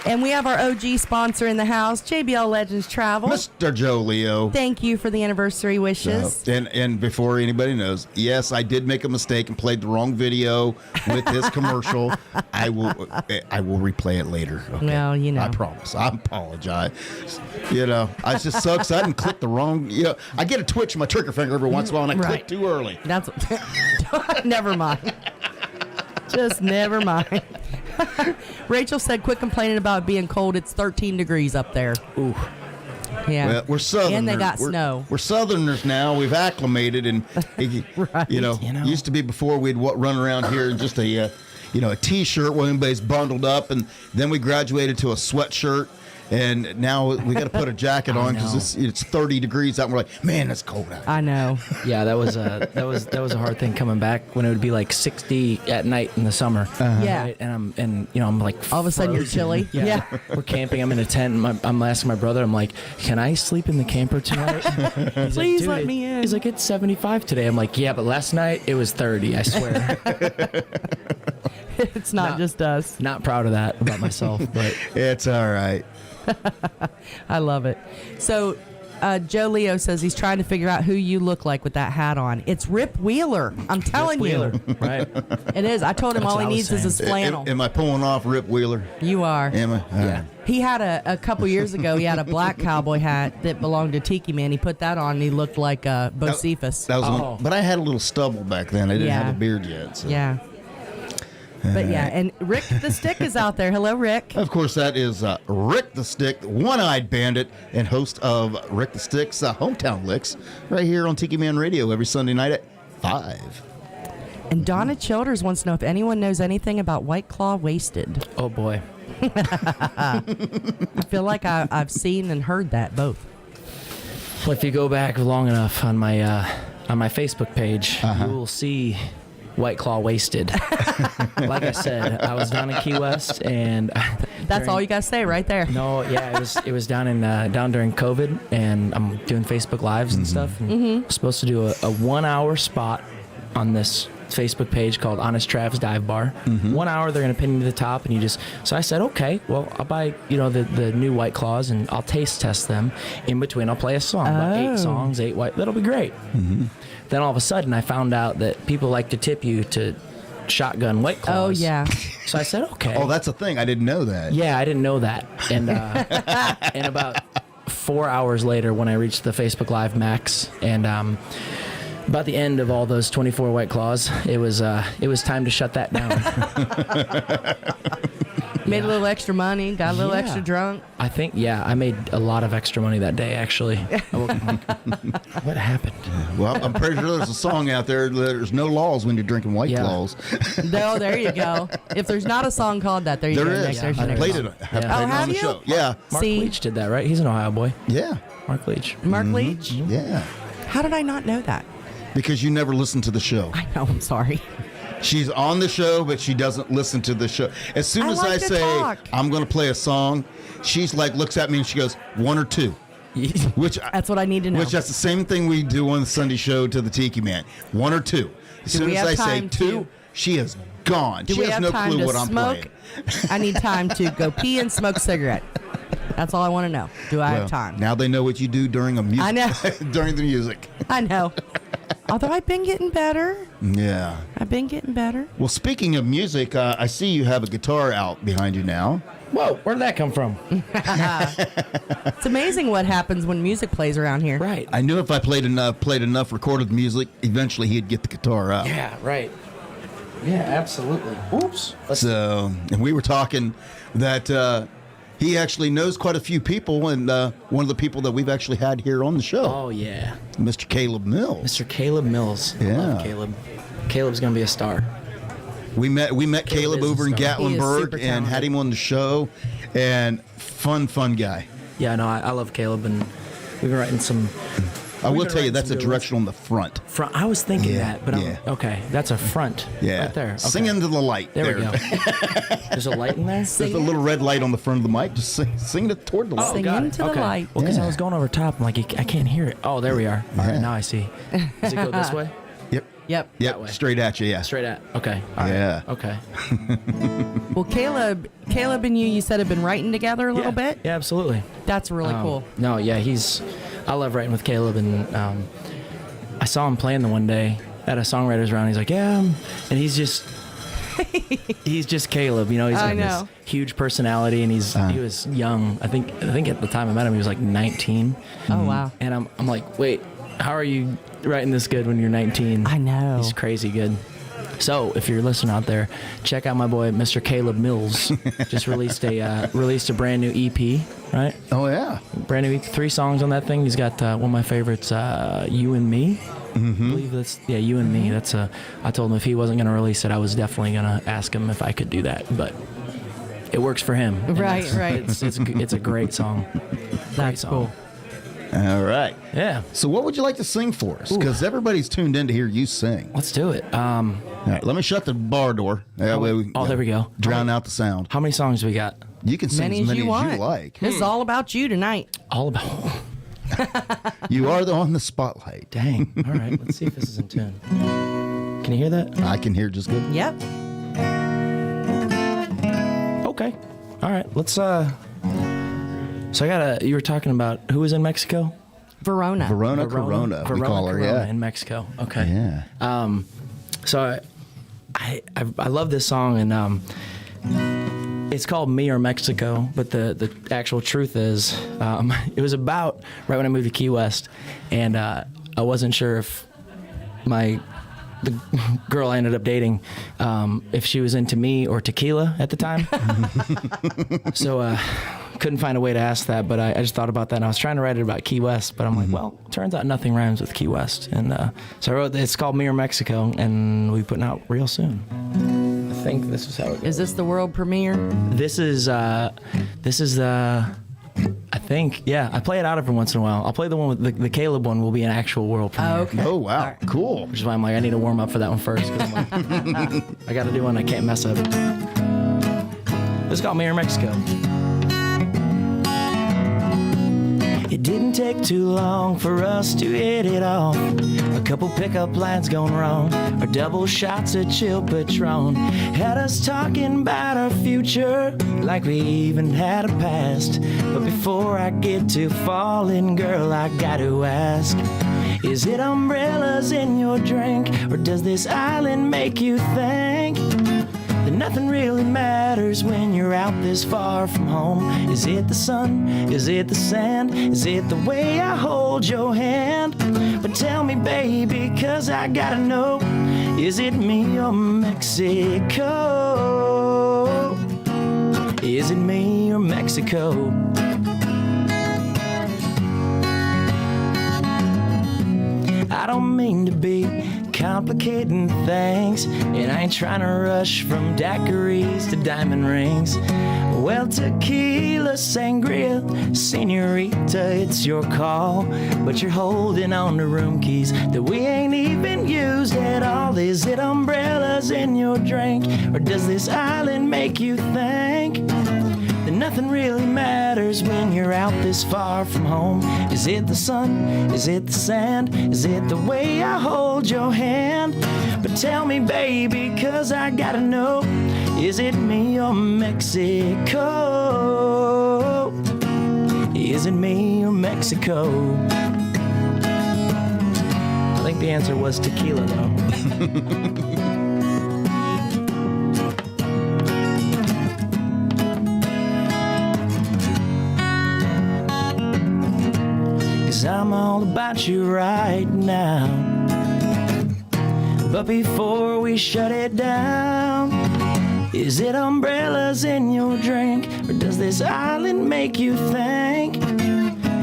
And we have our OG sponsor in the house, JBL Legends Travel. Mr. Joe Leo. Thank you for the anniversary wishes. And before anybody knows, yes, I did make a mistake and played the wrong video with this commercial. I will replay it later. Okay? Well, you know. I promise. I apologize. You know, I was just so excited and clicked the wrong. You know, I get a twitch in my trigger finger every once in a while and I click too early. That's never mind. Just never mind. Rachel said, quit complaining about it being cold. It's 13 degrees up there. Ooh. Yeah. Well, we're Southerners. And they got We're- snow. We're Southerners now. We've acclimated, and Right. you know, used to be before we'd run around here in just a T-shirt when everybody's bundled up, and then we graduated to a sweatshirt, and now we got to put a jacket on because it's 30 degrees out. And we're like, man, it's cold out. I know. Yeah, that was a hard thing coming back when it would be like 60 at night in the summer. Yeah. Right? And I'm like All of a sudden you're frozen. chilly. Yeah. We're camping. I'm in a tent. And I'm asking my brother. I'm like, can I sleep in the camper tonight? He's Please "Dude, let me in." He's like, it's 75 today. I'm like, yeah, but last night it was 30. I swear. It's not just us. Not proud of that about myself, but It's all right. I love it. So Joe Leo says he's trying to figure out who you look like with that hat on. It's Rip Wheeler. I'm telling Wheeler, you. right? It is. I told him That's all what he I was needs is his saying. flannel. Am I pulling off Rip Wheeler? You are. Am I? All Yeah. right. He had a couple years ago, he had a black cowboy hat that belonged to Tiki Man. He put that on and he looked like Bocephus. That was Oh. one, but I had a little stubble back then. I didn't Yeah. have a beard yet. So. Yeah. But yeah, and Rick the Stick is out there. Hello, Rick. Of course, that is Rick the Stick, one-eyed bandit, and host of Rick the Stick's Hometown Licks, right here on Tiki Man Radio every Sunday night at 5. And Donna Childers wants to know if anyone knows anything about White Claw Wasted. Oh boy. I feel like I've seen and heard that both. Well, if you go back long enough on my Facebook page, you will see White Claw Wasted. Like I said, I was down in Key West, and That's all you gotta say right there. No, yeah, it was down during COVID, and I'm doing Facebook Lives and stuff. And I'm supposed to do a 1 hour spot on this Facebook page called Honest Trav's Dive Bar. 1 hour, they're gonna pin you to the top, and you just. So I said, okay, well, I'll buy the new White Claws, and I'll taste test them. In between, I'll play a song. About 8 songs, 8 white. That'll be great. Then all of a sudden, I found out that people like to tip you to shotgun White Oh Claws. yeah. So I said, okay. Oh, that's a thing. I didn't know that. Yeah, I didn't know that. And and about 4 hours later, when I reached the Facebook Live max, and about the end of all those 24 White Claws, it was time to shut that down. Made a little extra money, got a little Yeah. extra drunk. I think, I made a lot of extra money that day, actually. I woke up like, what happened? Well, I'm pretty sure there's a song out there. There's no laws when you're drinking White Yeah. Claws. No, there you go. If there's not a song called that, there you There go. is. Next, there's I your played song. it. I Yeah. played it Oh, on have the you? show. Yeah. Mark See? Leach did that, right? He's an Ohio boy. Yeah. Mark Leach. Mark Leach? Yeah. How did I not know that? Because you never listen to the show. I know, I'm sorry. She's on the show, but she doesn't listen to the show. As soon I as like I to say talk. I'm going to play a song, she's like looks at me and she goes 1 or 2, which That's what I need to know. which that's the same thing we do on the Sunday show to the Tiki Man. 1 or 2. As Do soon we as have I say time 2, to- she is gone. Do She we has have no time clue to what I'm smoke? playing. I need time to go pee and smoke a cigarette. That's all I want to know. Do I Well, have time? Now they know what you do during a music. I know. during the music. I know. Although I've been getting better. Yeah. I've been getting better. Well, speaking of music, I see you have a guitar out behind you now. Whoa, where did that come from? It's amazing what happens when music plays around here. Right. I knew if I played enough recorded music, eventually he'd get the guitar out. Yeah, right. Yeah, absolutely. Oops. So, and we were talking that he actually knows quite a few people, and one of the people that we've actually had here on the show, Oh, yeah. Mr. Caleb Mills. Mr. Caleb Mills. I Yeah. love Caleb. Caleb's going to be a star. We met Caleb is a over in star. He is Gatlinburg super and had talented. him on the show, and fun guy. Yeah, no, I love Caleb, and we've been writing some I We've will been tell you writing that's a some good direction on the front. front. I was thinking Yeah, that, but yeah. okay, that's a front. Yeah, Right there. Okay. Sing into the light. There we go. There's a light in there? There's a little red light on the front of the mic. Just sing it toward the light. Sing got it. into the Okay. light. Well, because Yeah. I was going over top, I'm like, I can't hear it. Oh, there we are. All Yeah. right, now I see. Does it go this way? Yep. Yep. Yep. way. Straight at you. Yeah. Straight at. Okay. All right. Yeah. Okay. Well, Caleb and you said have been writing together a little Yeah. bit. Yeah, absolutely. That's really cool. No, yeah, I love writing with Caleb, and I saw him playing the one day at a songwriters round. He's like, yeah, and he's just Caleb, you know. He's I like know. this huge personality, and he was young. I think at the time I met him, he was like 19. Oh wow. And I'm like, wait, how are you writing this good when you're 19? I know. He's crazy good. So if you're listening out there, check out my boy Mr. Caleb Mills. Just released a brand new EP, right? Oh yeah. Brand new EP, 3 songs on that thing. He's got one of my favorites, "You and Me." I believe that's "You and Me." That's I told him if he wasn't going to release it, I was definitely going to ask him if I could do that, but it works for him. And Right, it's- right. It's a great song. That's song. cool. All right. Yeah, So what would you like to sing for us? Because everybody's tuned in to hear you sing. let's do it. All right. Let me shut the bar door. That way we there we go. drown out the sound. How many songs do we got? You can sing Many as as many you as want. you like. This is all about you tonight. All about. You are on the spotlight. Dang. All right. Let's see if this is in tune. Can you hear that? I can hear just good. Yep. Okay. All right. Let's. So you were talking about who was in Mexico? Verona. Verona Corona, we call her. Corona Yeah. in Mexico. Okay. Yeah. So I love this song, and it's called "Me or Mexico," but the actual truth is, it was about right when I moved to Key West, and I wasn't sure if the girl I ended up dating, if she was into me or tequila at the time. So couldn't find a way to ask that, but I just thought about that, and I was trying to write it about Key West, but I'm like, well, turns out nothing rhymes with Key West. And so I wrote, it's called "Me or Mexico," and we'll be putting out real soon. I think this is how it goes. Is this the world premiere? This is I think, yeah, I play it out every once in a while. I'll play the one with the Caleb one will be an actual world premiere. Oh, okay. Oh wow. All right. Cool. Which is why I'm like, I need to warm up for that one first. 'Cause I'm like, I got to do one I can't mess up. This is called "Me or Mexico." It didn't take too long for us to hit it off. A couple pickup lines gone wrong, or double shots of chill Patron had us talking about our future like we even had a past. But before I get to falling, girl, I got to ask, Is it umbrellas in your drink, or does this island make you think that nothing really matters when you're out this far from home? Is it the sun? Is it the sand? Is it the way I hold your hand? But tell me, baby, 'cause I gotta know, is it me or Mexico? Is it me or Mexico? I don't mean to be complicating things, and I ain't trying to rush from daiquiris to diamond rings. Well, tequila, sangria, senorita, it's your call, but you're holding on to room keys that we ain't even used at all. Is it umbrellas in your drink, or does this island make you think that nothing really matters when you're out this far from home? Is it the sun? Is it the sand? Is it the way I hold your hand? But tell me, baby, 'cause I gotta know, is it me or Mexico? Is it me or Mexico? I think the answer was tequila, though. 'Cause I'm all about you right now. But before we shut it down, is it umbrellas in your drink, or does this island make you think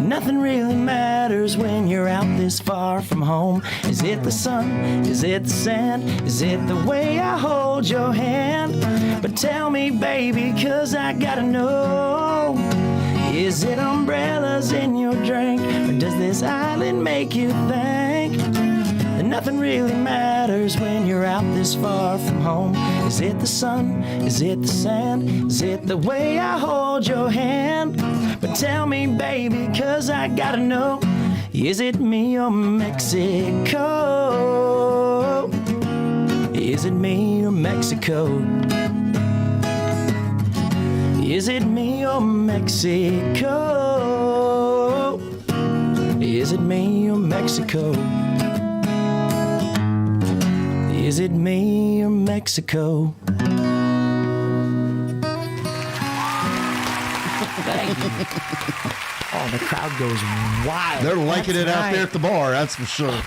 nothing really matters when you're out this far from home? Is it the sun? Is it the sand? Is it the way I hold your hand? But tell me, baby, 'cause I gotta know, is it umbrellas in your drink, or does this island make you think that nothing really matters when you're out this far from home? Is it the sun? Is it the sand? Is it the way I hold your hand? But tell me, baby, 'cause I gotta know, is it me or Mexico? Is it me or Mexico? Is it me or Mexico? Is it me or Mexico? Is it me or Mexico? Thank you. Oh, the crowd goes wild. They're liking it out there at the bar, that's for sure.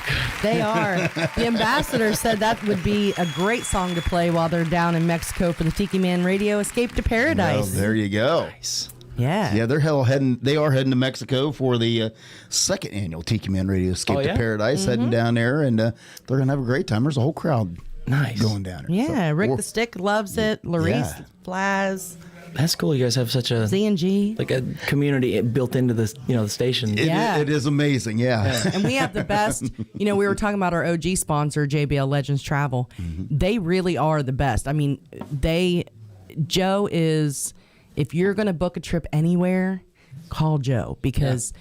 They are. The ambassador said that would be a great song to play while they're down in Mexico for the Tiki Man Radio Escape to Paradise. Well, there you go. Nice. Yeah. Yeah, they are heading to Mexico for the second annual Tiki Man Radio Escape to Paradise, heading down there, and they're going to have a great time. There's a whole crowd going down there. Yeah, so, Rick the Stick loves it. Larice, Flaz. That's cool. You guys have such a Z&G, like a community built into the the station. It is amazing. Yeah. And we have the best. We were talking about our OG sponsor, JBL Legends Travel. Mm-hmm. They really are the best. I mean, Joe is. If you're going to book a trip anywhere, call Joe, because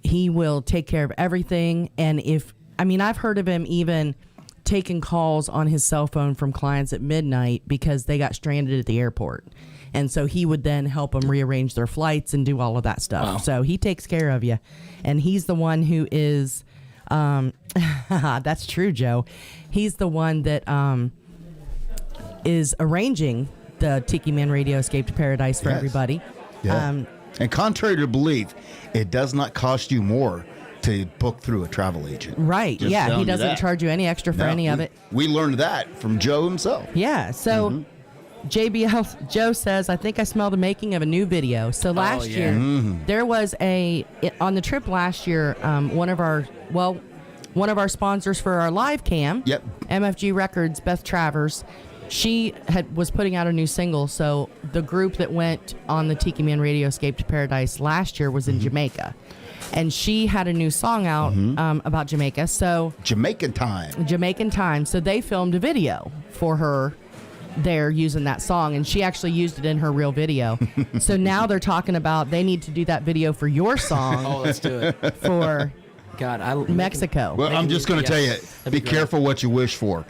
he will take care of everything. And I've heard of him even taking calls on his cell phone from clients at midnight because they got stranded at the airport. And so he would then help them rearrange their flights and do all of that stuff. Wow. So he takes care of you. And he's the one who is, that's true, Joe. He's the one that is arranging the Tiki Man Radio Escape to Paradise for everybody. Yeah. And contrary to belief, it does not cost you more to book through a travel agent. Right. Just he doesn't charge you any extra for any of it. We learned that from Joe himself. Yeah. So JBL, Joe says, I think I smell the making of a new video. So last year, there was on the trip last year, one of our sponsors for our live cam, MFG Records, Beth Travers, she was putting out a new single. So the group that went on the Tiki Man Radio Escape to Paradise last year was in Jamaica. And she had a new song out about Jamaica. So Jamaican time. So they filmed a video for her there using that song, and she actually used it in her real video. So now they're talking about they need to do that video for your song. Oh, let's do it. For Mexico. Well, I'm just going to tell you, be careful what you wish for.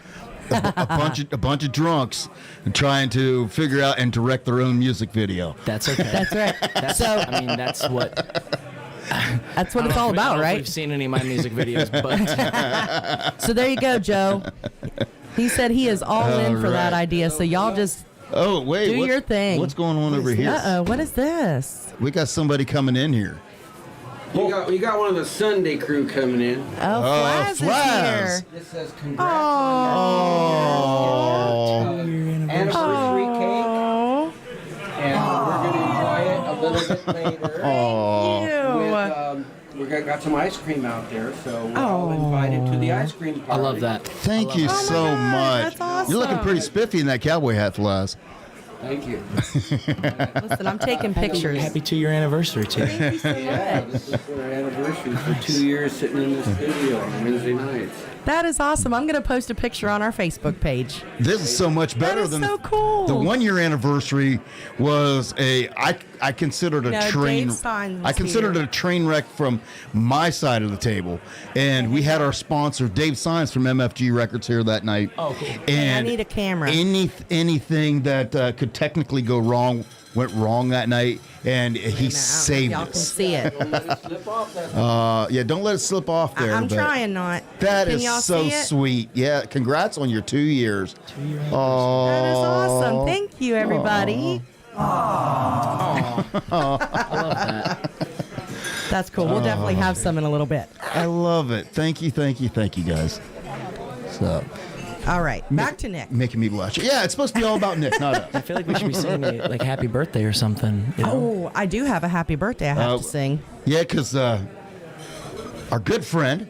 A bunch of drunks trying to figure out and direct their own music video. That's okay. That's right. That's what. That's what it's all about, I don't know if right? you've seen any of my music videos, but So there you go, Joe. He said he is all in for that idea. So y'all just Oh, wait. do your thing. What's going on over here? Uh-oh, what is this? We got somebody coming in here. You got one of the Sunday crew coming in. Oh, Flaz is Flaz. here. This says congrats Oh. on your anniversary cake, and we're going to enjoy it a little bit later. We got some ice cream out there, so we're all invited to the ice cream party. I love that. Thank you so God, much. that's awesome. You're looking pretty spiffy in that cowboy hat, Flaz. Thank you. Listen, I'm taking pictures. Happy 2-year anniversary too. Thank you so Yeah, much. this is for our anniversary for 2 years sitting in the studio on Wednesday nights. That is awesome. I'm going to post a picture on our Facebook page. This is so much better is than so cool. the 1 year anniversary was I considered a No, train. Dave Stein was I considered here. it a train wreck from my side of the table, and we had our sponsor Dave Stein from MFG Records here that night. Oh, cool. And I need a camera. Anything that could technically go wrong went wrong that night, and he saved Y'all can us. see it. Don't let it slip off that. Yeah, don't let it slip off there. I'm but trying not. That Can is y'all so see it? sweet. Yeah, congrats on your 2 years. 2-year anniversary. Oh, That is awesome. Thank you, everybody. I love that. That's cool. We'll definitely have some in a little bit. I love it. Thank you, guys. So, All right, back to Nick. making me blush. Yeah, it's supposed to be all about Nick, not us. I feel like we should be singing like happy birthday or something. You know? Oh, I do have a happy birthday I have to sing. Yeah, because our good friend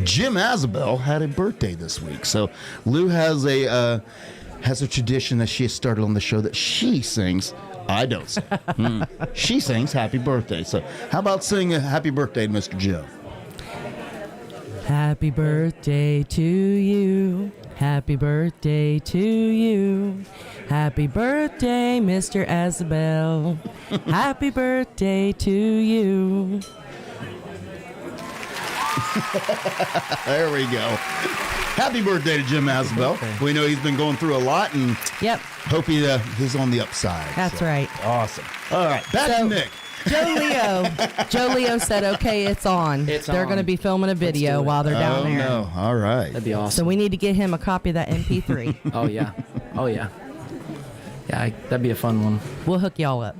Jim Azabel had a birthday this week. So Lou has a tradition that she has started on the show that she sings. I don't sing. She sings happy birthday. So how about singing a happy birthday to Mr. Jim? Happy birthday to you. Happy birthday to you. Happy birthday, Mr. Azabel. Happy birthday to you. There we go. Happy birthday to Jim Azabel. We know he's been going through a lot, and Yep, hope he's on the upside. that's So, right. Awesome. All right, back to So- Nick. Joe Leo said, okay, it's on. It's They're on. going to be filming a video do it. while they're down Oh there. no! All right. That'd be So awesome. we need to get him a copy of that MP3. Oh yeah. Oh yeah. Yeah, that'd be a fun one. We'll hook y'all up.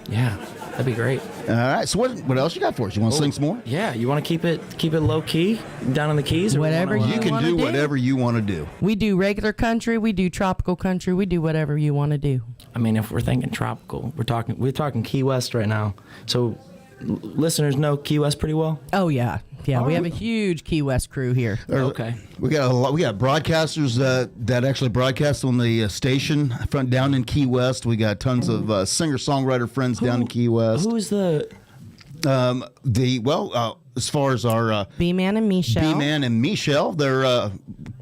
Yeah, that'd be great. All right. So what else you got for us? You want to sing some more? Yeah, you want to keep it low key down in the keys, or Whatever wanna, You can wanna do do? whatever you want to do. We do regular country. We do tropical country. We do whatever you want to do. I mean, if we're thinking tropical, we're talking Key West right now. So listeners know Key West pretty well. Oh, yeah. Yeah, we have a huge Key West crew here. Okay. We got a lot. We got broadcasters that actually broadcast on the station front down in Key West. We got tons of singer-songwriter friends down in Key West. Who's the? As far as our B-Man and Mi-chelle. B-Man and Mi-chelle, they're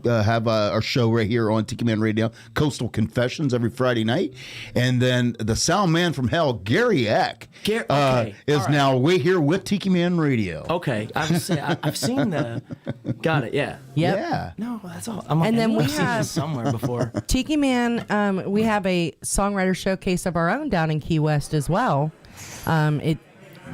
have our show right here on Tiki Man Radio, Coastal Confessions, every Friday night, and then the sound man from hell, Gary Eck, Okay. is All right. now way here with Tiki Man Radio. Okay, I've seen the. Got it. Yeah. Yep. Yeah. No, that's all. I'm And then we I've seen have- this somewhere before. Tiki Man, we have a songwriter showcase of our own down in Key West as well. It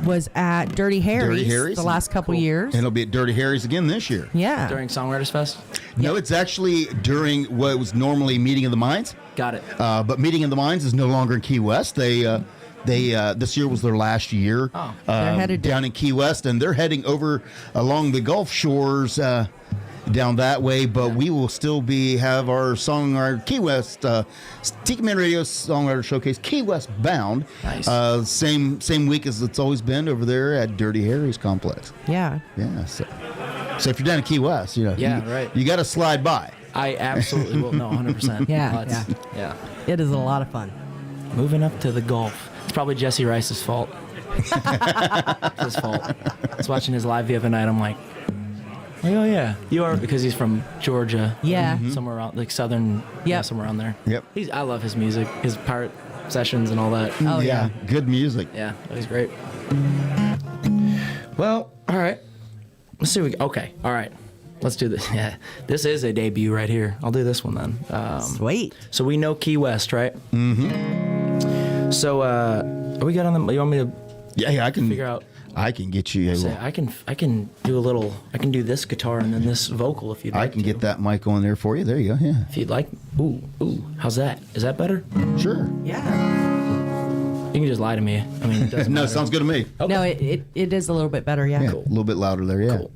was at Dirty Harry's the last couple years. And it'll be at Dirty Harry's again this year. Yeah. During Songwriters Fest. No, it's actually during what was normally Meeting of the Minds. Got it. But Meeting of the Minds is no longer in Key West. They this year was their last year They're headed down in Key West, and they're heading over along the Gulf Shores down that way. But we will still have our Key West Tiki Man Radio Songwriter Showcase Key West bound. Nice. Same week as it's always been over there at Dirty Harry's complex. Yeah. Yeah. So if you're down in Key West, Yeah, right. You got to slide by. I absolutely will. No, 100%. Yeah, Yeah. It is a lot of fun. Moving up to the Gulf. It's probably Jesse Rice's fault. It's his fault. I was watching his live the other night. I'm like, oh yeah, you are, because he's from Georgia. Yeah. Somewhere around like southern. Yeah, somewhere around there. Yep. I love his music, his pirate sessions and all that. Oh, yeah. Good music. Yeah, he's great. Well, all right. Let's see. Okay. All right. Let's do this. Yeah. This is a debut right here. I'll do this one then. Sweet. So we know Key West, right? Mm-hmm. So, are we good on them? You want me to Yeah, I can figure out? I can get you a So little. I can do a little. I can do this guitar and then this vocal if you'd like. I can to. get that mic on there for you. There you go. Yeah. If you'd like. Ooh. How's that? Is that better? Sure. Yeah. You can just lie to me. I mean, it doesn't No, matter. sounds good to me. Okay. No, it is a little bit better. Yeah. Yeah, a little bit louder there. Yeah. Cool.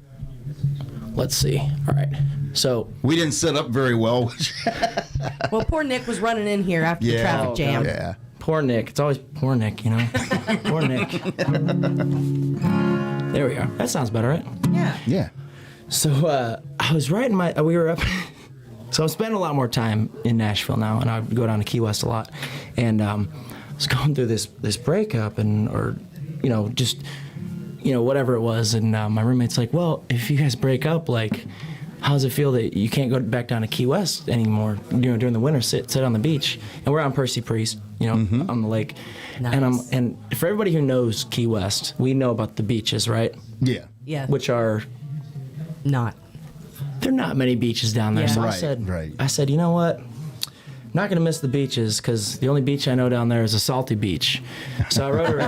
Let's see. All right. So We didn't set up very well. Well, poor Nick was running in here after the Yeah. traffic jam. Yeah. poor Nick. It's always poor Nick, you know. Poor Nick. There we are. That sounds better, right? Yeah. Yeah. So I was writing we were up. So I'm spending a lot more time in Nashville now, and I go down to Key West a lot. And I was going through this breakup, or just whatever it was. And my roommate's like, "Well, if you guys break up, like, how does it feel that you can't go back down to Key West anymore? During the winter, sit on the beach." And we're on Percy Priest, on the lake. Nice. And for everybody who knows Key West, we know about the beaches, right? Yeah. Yeah. Which are. Not. There are not many beaches down there. Yeah. So Right. I said, you know what? I'm not going to miss the beaches because the only beach I know down there is a salty beach. So I wrote her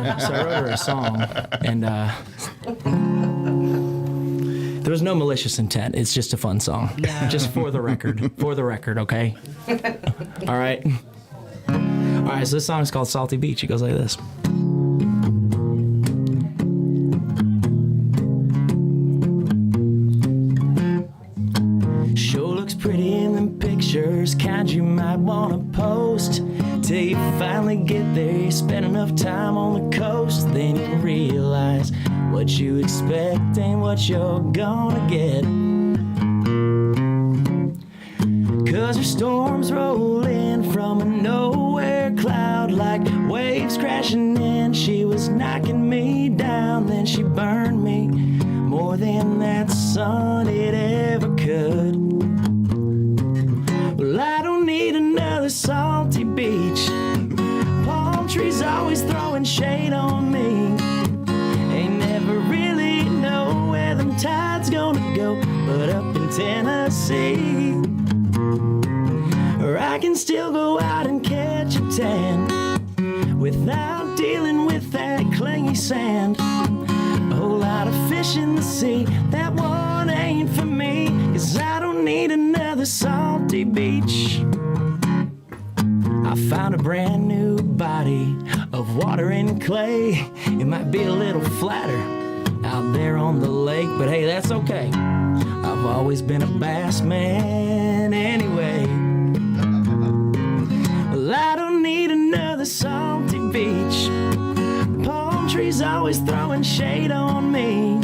a song, and there was no malicious intent. It's just a fun song. No. Just for the record. For the record, okay? All right? All right, so this song is called Salty Beach. It goes like this. Pretty in them pictures, kind you might wanna post. Till you finally get there, you spend enough time on the coast, then you realize what you expect ain't what you're gonna get. Cause her storms roll in from a nowhere cloud like waves crashing in. She was knocking me down, then she burned me more than that sun it ever could. Well, I don't need another salty beach. Palm trees always throwing shade on me. Ain't never really know where them tides gonna go, but up in Tennessee, or I can still go out and catch a tan without dealing with that clingy sand. A whole lot of fish in the sea, that one ain't for me, 'cause I don't need another salty beach. I found a brand new body of water and clay. It might be a little flatter out there on the lake, but hey, that's okay. I've always been a bass man anyway. Well, I don't need another salty beach. Palm trees always throwing shade on me.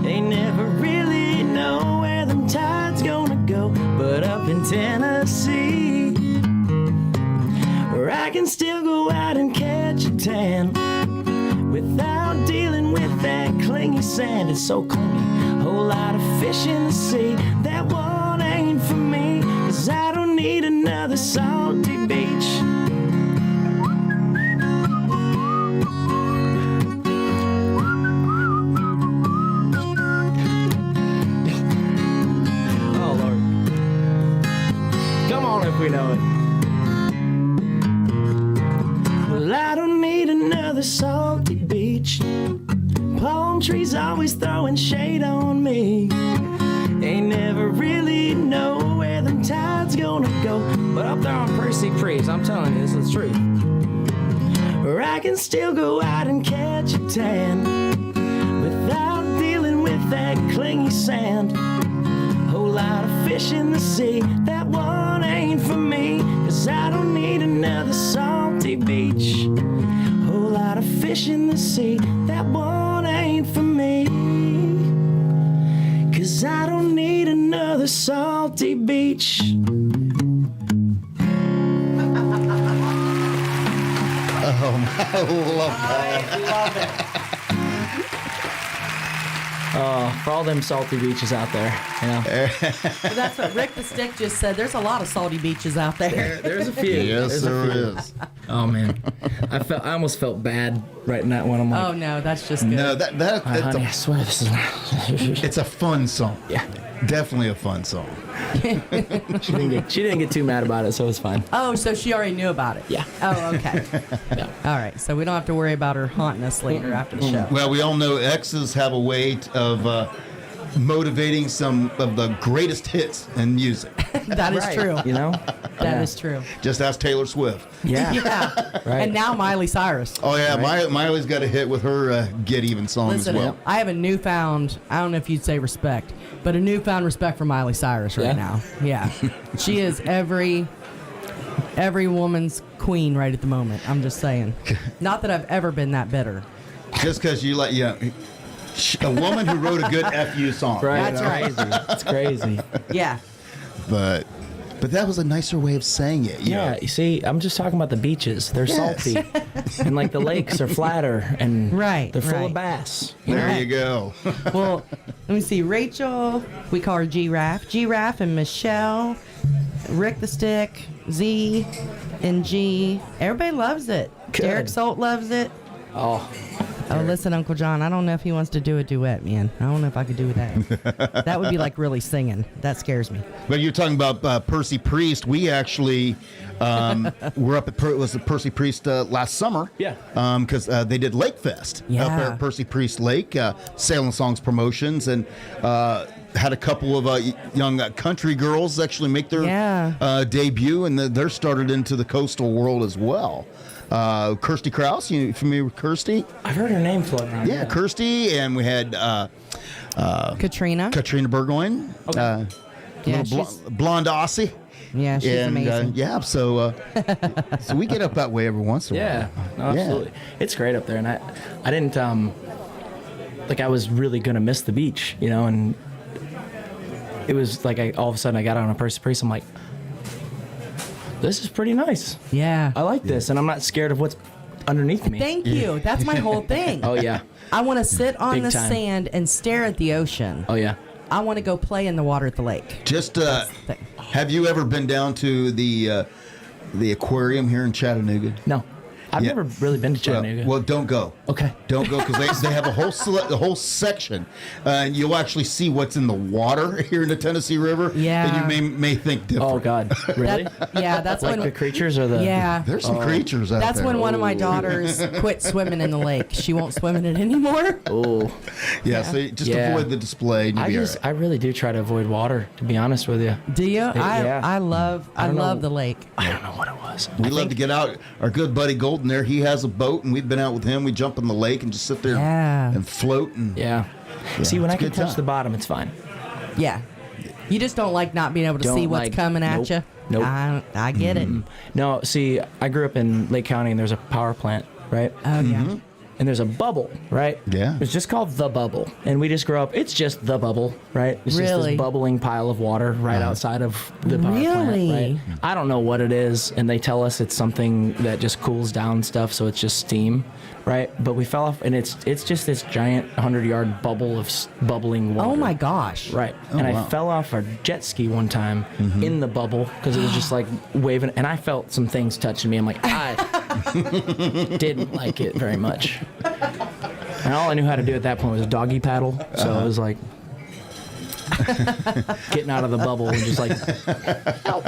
They never really know where them tides gonna go, but up in Tennessee, where I can still go out and catch a tan without dealing with that clingy sand. It's so clingy, whole lot of fish in the sea. That one ain't for me, 'cause I don't need another salty beach. Oh Lord, come on if we know it. Well, I don't need another salty beach. Palm trees always throwing shade on me. Ain't never really know where them tides gonna go, but up there on Percy Priest, I'm telling you, this is true. Or I can still go out and catch a tan without dealing with that clingy sand. Whole lot of fish in the sea, that one ain't for me, 'cause I don't need another salty beach. Whole lot of fish in the sea, that one ain't for me, 'cause I don't need another salty beach. I love that. I love it. Oh, for all them salty beaches out there, Well, that's what Rick the Stick just said. There's a lot of salty beaches out there. There's a few. Yes, there is. Oh man, I almost felt bad writing that one. I'm like, Oh no, that's just good. No, honey, I swear this is not. it's a fun song. Yeah. Definitely a fun song. She didn't get too mad about it, so it was fine. Oh, so she already knew about it. Yeah. Oh, okay. Yeah. All right. So we don't have to worry about her haunting us later after the show. Well, we all know exes have a way of motivating some of the greatest hits in music. That is true. You know? That is true. Just ask Taylor Swift. Yeah. Yeah. Right. And now Miley Cyrus. Oh, yeah. Miley's got a hit with her Get Even song Listen, as well. I have a newfound, I don't know if you'd say respect, but a newfound respect for Miley Cyrus right Yeah? now. Yeah. She is every woman's queen right at the moment. I'm just saying. Not that I've ever been that bitter. Just because you like, a woman who wrote a good FU song. Right. That's right. It's crazy. Yeah. But that was a nicer way of saying it. You Yeah, know? you see, I'm just talking about the beaches. They're Yes. salty. And like the lakes are flatter and Right, they're full right. of bass. There you go. Well, let me see. Rachel, we call her Giraffe and Mi-chelle, Rick the Stick, Z, and G. Everybody loves it. Good. Derek Salt loves it. Oh, Oh, listen, Uncle John, I don't know if he wants to do a duet, man. I don't know if I could do that. That would be like really singing. That scares me. But you're talking about Percy Priest. We actually were up at Percy Priest last summer. Yeah. Because they did Lake Fest up Yeah. there at Percy Priest Lake, Salem Songs Promotions, and had a couple of young country girls actually make their debut, and they're started into the coastal world as well. Kirsty Krause, you familiar with Kirsty? I've heard her name float around. Yeah, Kirsty, and we had Katrina. Burgoyne, Yeah, little she's, blonde Aussie. yeah, she's And amazing. so we get up that way every once in a Yeah, while. no, absolutely. It's great up there, and I didn't like I was really gonna miss the beach, you know, and it was like all of a sudden I got on a Percy Priest. I'm like, this is pretty nice. Yeah. I like this, and I'm not scared of what's underneath me. Thank you. That's my whole thing. Oh yeah. I want to sit on Big the time. sand and stare at the ocean. Oh yeah. I want to go play in the water at the lake. Just thing. have you ever been down to the aquarium here in Chattanooga? No, I've Yeah. never really been to Chattanooga. Well, don't go. Okay. Don't go because they have a whole section, and you'll actually see what's in the water here in the Tennessee River. Yeah. And you may think different. Oh God, really? That's Like when the creatures or the? Yeah. There's some creatures out That's there. when one of my daughters quit swimming in the lake. She won't swim in it anymore. Oh. Yeah. So just Yeah. avoid the display. And you'll be all right. I really do try to avoid water, to be honest with you. Do you? Yeah. I love don't know. the lake. I don't know what it was. We love to get out. Our good buddy Golden there, he has a boat, and we've been out with him. We jump in the lake and just sit there Yeah. and float. And Yeah. See, when it's I a can good touch time. the bottom, it's fine. Yeah. You just don't like not being able to Don't see what's like- coming at nope. you. Nope. I get it. No, see, I grew up in Lake County, and there's a power plant, right? Oh yeah. And there's a bubble, right? Yeah. It's just called the bubble. And we just grew up, it's just the bubble, right? It's just Really? this bubbling pile of water right outside of the power Really? plant, right? I don't know what it is, and they tell us it's something that just cools down stuff, so it's just steam, right? But we fell off, and it's just this giant 100-yard bubble of bubbling water. Oh my gosh. Right. Oh, and wow. I fell off a jet ski one time in the bubble because it was just like waving, and I felt some things touching me. I'm like, I didn't like it very much. And all I knew how to do at that point was doggy paddle. So it was like getting out of the bubble and just like, help.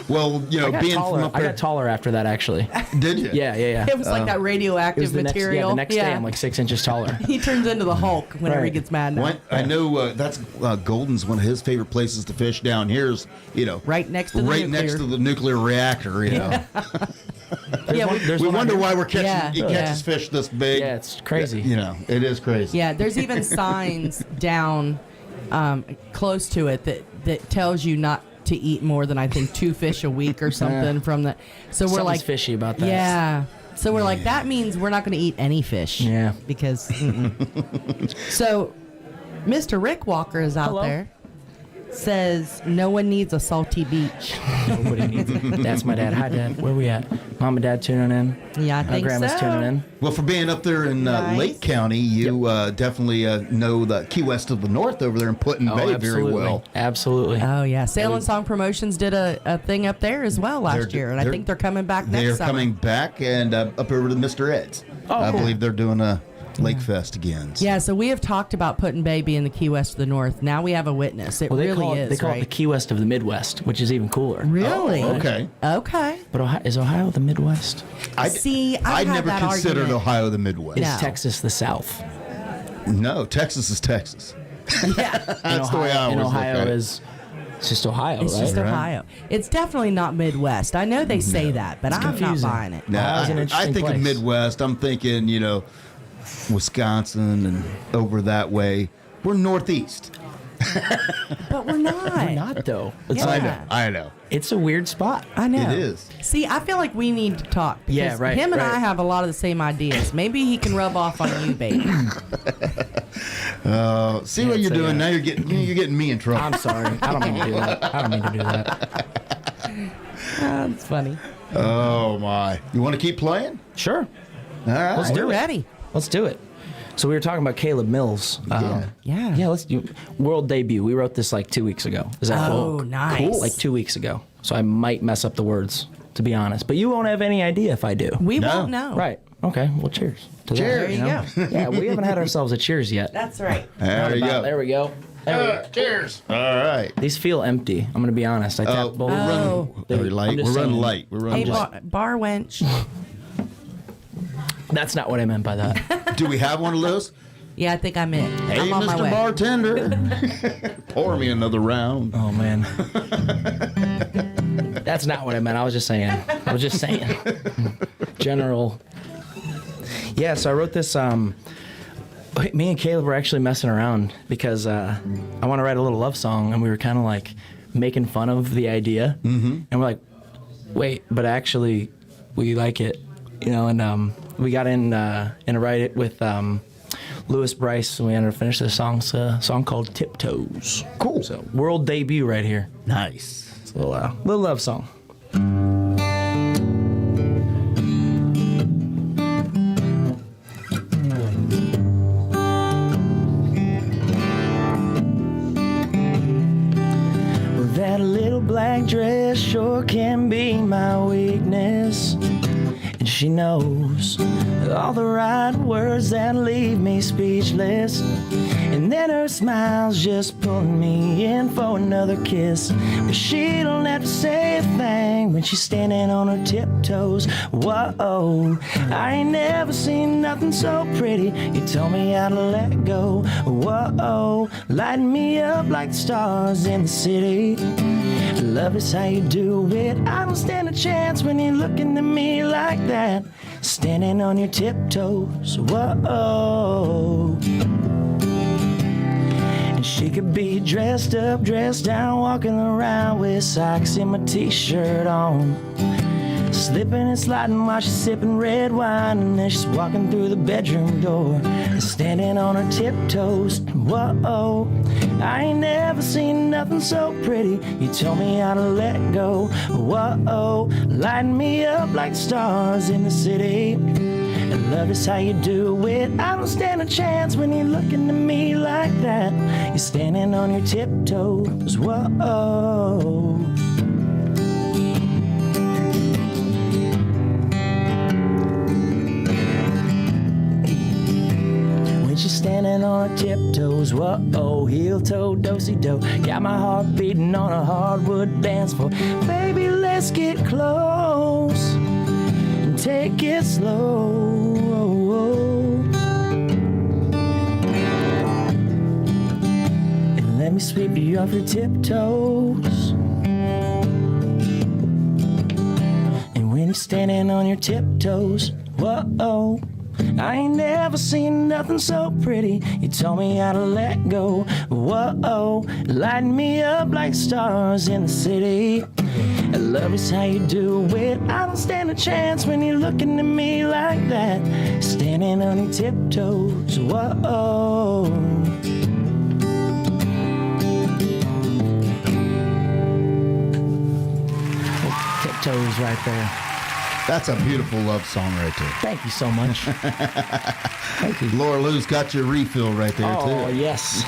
Well, being from up I there. got taller after that, actually. Did you? Yeah. It was like that It radioactive was the material. next day, I'm like 6 inches taller. He turns into the Hulk whenever he Right. gets mad now. I know that's Golden's one of his favorite places to fish down here is, Right next to the right nuclear. next to the nuclear reactor, Yeah, We wonder why we're catching Yeah, he yeah. catches fish this big. Yeah, it's crazy. It is crazy. Yeah, there's even signs down close to it that tells you not to eat more than I think 2 fish a week or something from the. So we're Something's like fishy about that. Yeah. So we're like that means we're not going to eat any fish. Yeah. Because. So, Mr. Rick Walker is out Hello. there. Says no one needs a salty beach. Nobody needs it. That's my dad. Hi, Dad. Where we at? Mom and Dad tuning in? Yeah, I think Grandma's so. tuning in. Well, for being up there in Nice. Lake County, you definitely know the Key West of the North over there in Put-in Bay very well. Absolutely. Oh yeah, Sail and Song Promotions did a thing up there as well last year, and I think they're coming back next They're summer. coming back and up over to Mr. Ed's. Oh, I cool. believe they're doing a Lake Fest again. Yeah, so we have talked about putting Baby in the Key West of the North. Now we have a witness. It really is. They call it the Key West of the Midwest, which is even cooler. Really? Oh, okay. Okay. But is Ohio the Midwest? I never considered Ohio the Midwest. Is Texas the South? No, Texas is Texas. Yeah. That's the way I always look at it. It's just Ohio, It's right? just Ohio. It's definitely not Midwest. I know they say that, but I'm confusing. not buying it. No, Ohio's an I interesting think of place. Midwest. I'm thinking, Wisconsin and over that way. We're Northeast. But we're not. We're not, though. Yeah. I know. It's a weird spot. I know. It is. See, I feel like we need to talk. Because Yeah, right, him and right. I have a lot of the same ideas. Maybe he can rub off on you, baby. See what you're doing now. You're getting me in trouble. I'm sorry. I don't mean to do that. That's funny. Oh my! You want to keep playing? Sure. All right. Let's do We're it. ready. Let's do it. So we were talking about Caleb Mills. Yeah. Yeah, let's do world debut. We wrote this like 2 weeks ago. Is that Oh, cool? nice. Cool. Like 2 weeks ago. So I might mess up the words, to be honest. But you won't have any idea if I do. We No. won't know. Right. Okay. Well, cheers. To that, Cheers. There you go. Yeah, we haven't had ourselves a cheers yet. That's right. There you go. There we go. Cheers. All right. These feel empty. I'm going to be honest. I tapped both. We're light. I'm just We're running saying. light. We're running Hey, light. bar wench. That's not what I meant by that. Do we have one of those? Yeah, I think I'm in. Hey, I'm on my Mr. way. Bartender, pour me another round. Oh, man. That's not what I meant. I was just saying. General. Yeah, so I wrote this. Me and Caleb were actually messing around because I want to write a little love song, and we were kind of like making fun of the idea. Mm-hmm. And we're like, wait, but actually, we like it, and we got in to write it with Lewis Bryce, and we ended up finishing the song. It's a song called Tiptoes. Cool. So world debut right here. Nice. It's a little love song. Well, that little black dress sure can be my weakness. And she knows all the right words that leave me speechless. And then her smile's just pulling me in for another kiss. But she don't have to say a thing when she's standing on her tiptoes. Whoa, I ain't never seen nothing so pretty. You told me how to let go. Whoa, lighting me up like the stars in the city. Love is how you do it. I don't stand a chance when you're looking at me like that. Standing on your tiptoes. Whoa. And she could be dressed up, dressed down, walking around with socks and my t-shirt on. Slipping and sliding while she's sipping red wine. And then she's walking through the bedroom door, standing on her tiptoes. Whoa, I ain't never seen nothing so pretty. You told me how to let go. Whoa, lighting me up like the stars in the city. And love is how you do it. I don't stand a chance when you're looking at me like that. You're standing on your tiptoes. Whoa. She's standing on her tiptoes, whoa, heel toe, do-si-do. Got my heart beating on a hardwood dance floor. Baby, let's get close and take it slow. And let me sweep you off your tiptoes. And when you're standing on your tiptoes, whoa, I ain't never seen nothing so pretty. You told me how to let go. Whoa, lighting me up like stars in the city. Love is how you do it. I don't stand a chance when you're looking at me like that. Standing on your tiptoes. Whoa. Tiptoes right there. That's a beautiful love song right there. Thank you so much. Thank you. Laura Lou's got your refill right there, Oh, too. yes.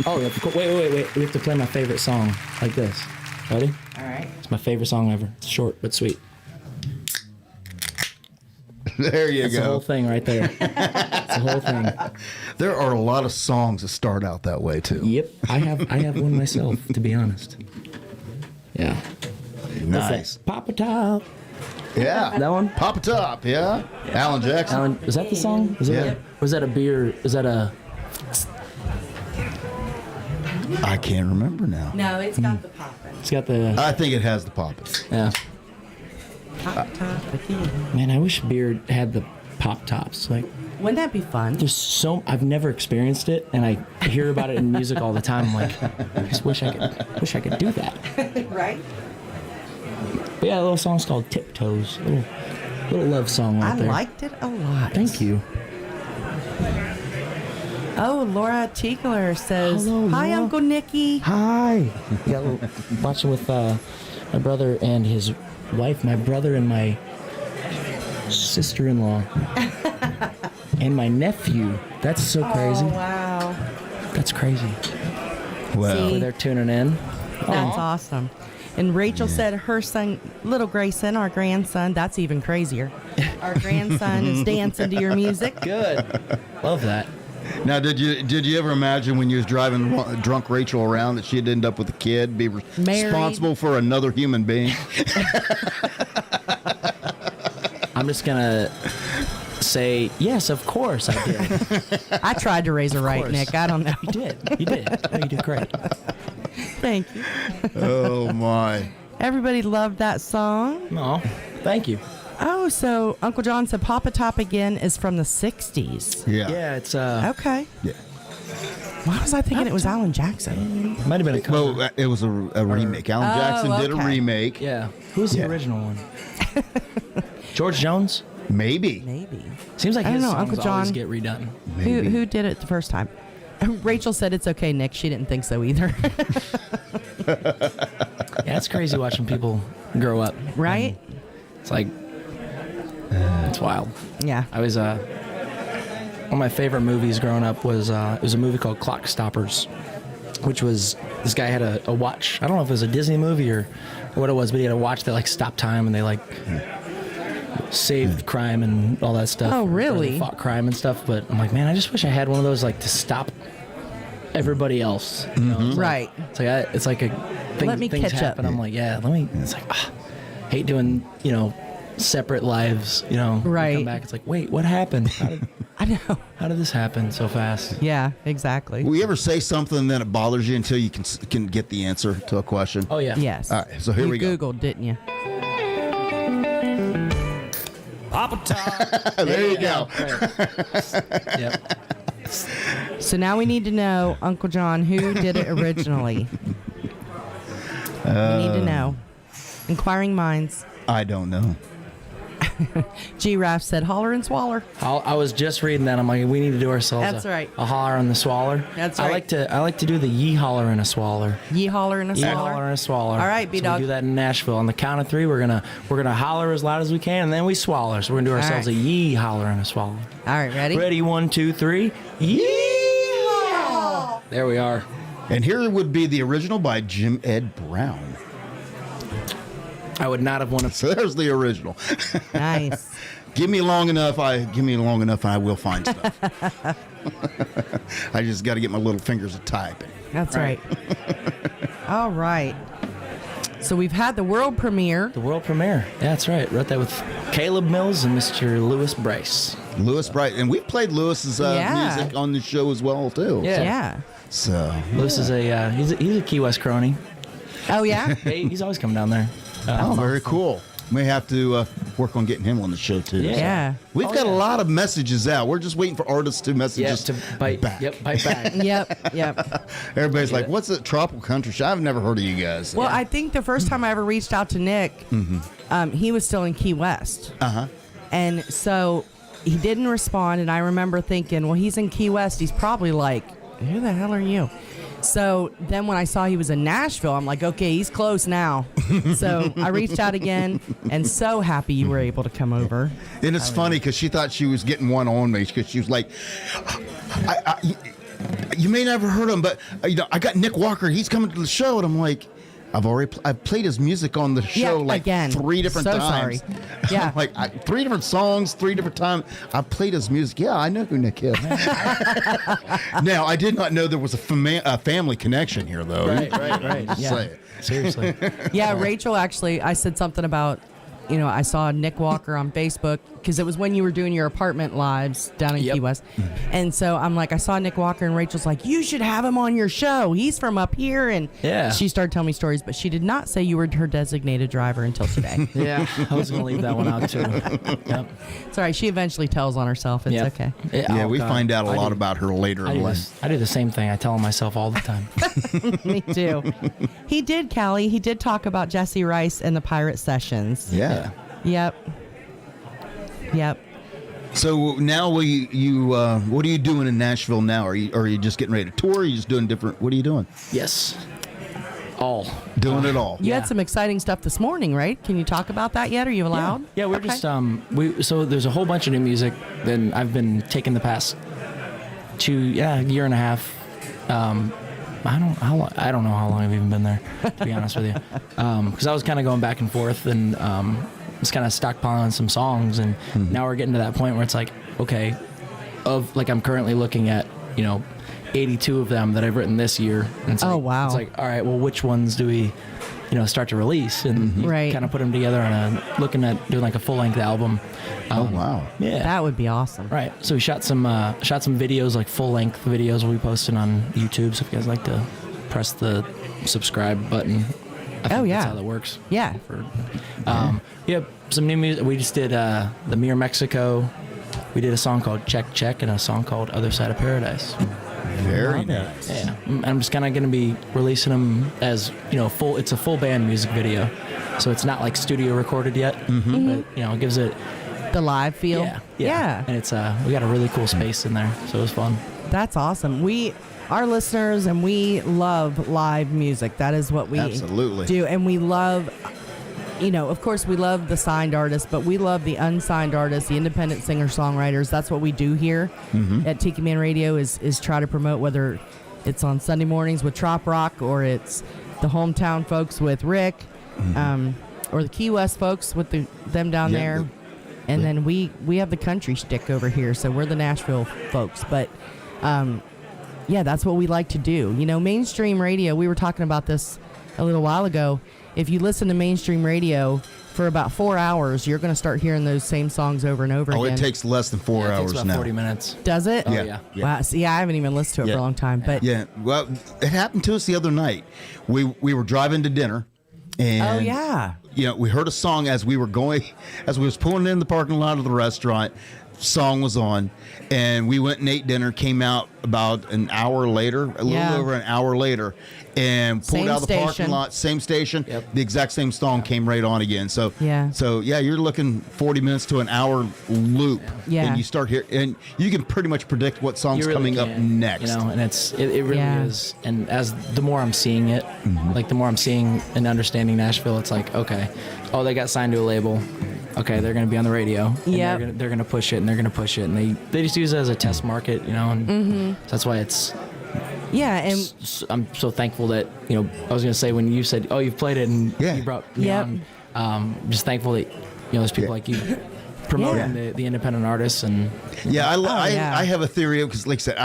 Oh, yeah. Wait. We have to play my favorite song like this. Ready? All right. It's my favorite song ever. It's short but sweet. There you That's go. the whole thing right there. That's the whole thing. There are a lot of songs that start out that way too. Yep, I have one myself, to be honest. Yeah. Nice. Papa Top. Yeah. That one? Papa Top, yeah. Alan Jackson. Alan, is that the song? Is Yeah. Was that a beer? Is that a? I can't remember now. No, it's got the poppin'. It's got the. I think it has the poppins. Yeah. Pop top again. Man, I wish beer had the pop tops. Like, Wouldn't that be fun? there's so I've never experienced it, and I hear about it in music all the time. I'm like, I just wish I could do that. Right? But yeah, a little song's called Tiptoes. Little love song right I there. liked it a lot. Thank you. Oh, Laura Tiegler says, Hello, "Hi, Laura. Uncle Nicky." Hi. Yeah, watching with my brother and his wife, my brother and my sister-in-law, and my nephew. That's so crazy. Oh, wow. That's crazy. Well, See? They're tuning in. That's awesome. And Rachel said her son, little Grayson, our grandson, that's even crazier. Our grandson is dancing to your music. Good. Love that. now, did you ever imagine when you was driving drunk Rachel around that she'd end up with a kid, be responsible for another human being? I'm just gonna say yes, of course I did. I tried to raise her right, course. Nick. I don't know. You did. You did. Oh, you did great. Thank you. Oh my! Everybody loved that song. No, thank you. Oh, so Uncle John said Papa Top Again is from the 60s. Yeah. Yeah, it's Okay. Yeah. Why was I thinking it was Alan Jackson? might have been a cover. Well, it was a remake. Alan Jackson did a okay. remake. Yeah. Who's the original one? George Jones? Maybe. Maybe. Seems like I don't his know, songs Uncle always John. get redone. Who did it the first time? Rachel said it's okay, Nick. She didn't think so either. Yeah, it's crazy watching people grow up. Right? It's like, it's wild. Yeah. I was, one of my favorite movies growing up was, it was a movie called Clock Stoppers, which was, this guy had a watch. I don't know if it was a Disney movie or what it was, but he had a watch that like stopped time and they like saved crime and all that stuff. Oh, Or really? they fought crime and stuff, but I'm like, man, I just wish I had one of those like to stop everybody else. You know? It's Right. like, it's like a thing, Let me things catch up. happen. I'm like, yeah, let me. It's like, hate doing, separate lives. We Right. come back. It's like, wait, what happened? I know. How did this happen so fast? Yeah, exactly. Will you ever say something and then it bothers you until you can get the answer to a question? Oh yeah. Yes. All right, so here you we go. Googled, didn't you? Papa Top. There you go. Yep. So now we need to know, Uncle John, who did it originally? We need to know. Inquiring minds. I don't know. Giraffe said, holler and swaller. I was just reading that. I'm like, we need to do ourselves That's right. a holler and the swaller. That's I right. like to do the yee holler and a swaller. Ye holler and a Yee swaller. holler and a swaller. All right, So B-Dawg. we do that in Nashville. On the count of three, we're gonna holler as loud as we can, and then we swaller. So we're gonna do ourselves right. a yee holler and a swaller. All right, ready? Ready? 1, 2, 3. Yee! There we are. And here would be the original by Jim Ed Brown. I would not have wanted. So there's the original. Nice. Give me long enough, and I will find stuff. I just got to get my little fingers to typing. That's right. All right. So we've had the world premiere. The world premiere. Yeah, that's right. Wrote that with Caleb Mills and Mr. Lewis Bryce. Lewis Bright, and we've played Lewis's Yeah. music on the show as well too. Yeah. Yeah. So Lewis is he's a Key West crony. Oh, yeah? Hey, he's always coming down there. very cool. We have to work on getting him on the show too. Yeah. Yeah. We've got a lot of messages out. We're just waiting for artists to message Yeah, us to bite back. Yep, bite back. Yep. Everybody's like, "What's a tropical country show?" I've never heard of you guys. Well, I think the first time I ever reached out to Nick, he was still in Key West. And so he didn't respond. And I remember thinking, well, he's in Key West. He's probably like, who the hell are you? So then when I saw he was in Nashville, I'm like, okay, he's close now. So I reached out again, and so happy you were able to come over. And it's funny because she thought she was getting one on me because she was like, you may never heard him, but I got Nick Walker. He's coming to the show. And I'm like, I've played his music on the show again. 3 different So times. sorry. Yeah. 3 different songs, 3 different times. I've played his music. Yeah, I know who Nick is. Now, I did not know there was a family connection here, though. Right. Just Yeah. say it. Seriously. Yeah, Rachel, actually, I said something about, I saw Nick Walker on Facebook because it was when you were doing your apartment lives down in Key West. And so I'm like, I saw Nick Walker, and Rachel's like, you should have him on your show. He's from up here. And she started telling me stories, but she did not say you were her designated driver until today. Yeah, I was going to leave that one out too. Yep. It's all right. She eventually tells on herself. It's okay. Yeah, we God. find out a lot about her later in life. I do the same thing. I tell myself all the time. Me too. He did, Callie. He did talk about Jesse Rice and the Pirate Sessions. Yeah. Yep. So now what are you doing in Nashville now? Are you just getting ready to tour? Are you just doing different? What are you doing? Yes. Doing it all. You had some exciting stuff this morning, right? Can you talk about that yet? Are you allowed? Yeah, we're just so there's a whole bunch of new music that I've been taking the past year and a half. I don't know how long I've even been there, to be honest with you, because I was kind of going back and forth and just kind of stockpiling some songs, and now we're getting to that point where it's like, okay, I'm currently looking at 82 of them that I've written this year, and it's wow. It's like, all right, well, which ones do we start to release, and kind of put them together and looking at doing like a full-length album. Wow. Yeah, that would be awesome. Right. So we shot some videos, like full-length videos we'll be posting on YouTube. So if you guys like to press the subscribe button, I think that's how that works. Yeah. Some new music. We just did the Mir Mexico. We did a song called Check Check and a song called Other Side of Paradise. Very nice. Yeah, I'm just kind of going to be releasing them as full. It's a full band music video, so it's not like studio recorded yet. But it gives it the live feel. Yeah. And it's we got a really cool space in there, so it was fun. That's awesome. Our listeners, and we love live music. That is what we absolutely do, and we love. Of course, we love the signed artists, but we love the unsigned artists, the independent singer-songwriters. That's what we do here at Tiki Man Radio is try to promote, whether it's on Sunday mornings with Trop Rock, or it's the hometown folks with Rick, or the Key West folks with them down there. And then we have the country shtick over here, so we're the Nashville folks. But, that's what we like to do. Mainstream radio, we were talking about this a little while ago. If you listen to mainstream radio for about 4 hours, you're going to start hearing those same songs over and over again. It takes less than 4 hours it takes about now. 40 minutes. Does it? Oh, yeah. Wow. See, I haven't even listened to it for a long time. But well, it happened to us the other night. We were driving to dinner, and we heard a song as we was pulling in the parking lot of the restaurant. Song was on, and we went and ate dinner. Came out about an hour later, a little over an hour later, and pulled out of the parking lot. Same station. The exact same song came right on again. So you're looking 40 minutes to an hour loop. And you start here, and you can pretty much predict what song's coming up next. And it really is. And as the more I'm seeing it, like the more I'm seeing and understanding Nashville, it's like, okay, they got signed to a label. Okay, they're going to be on the radio. Yeah, they're going to push it, and they're going to push it, and they just use it as a test market, and that's why it's. Yeah, and I'm so thankful that I was going to say when you said, you've played it, and you brought me on. Just thankful that there's people like you promoting the independent artists, and I have a theory, because like I said,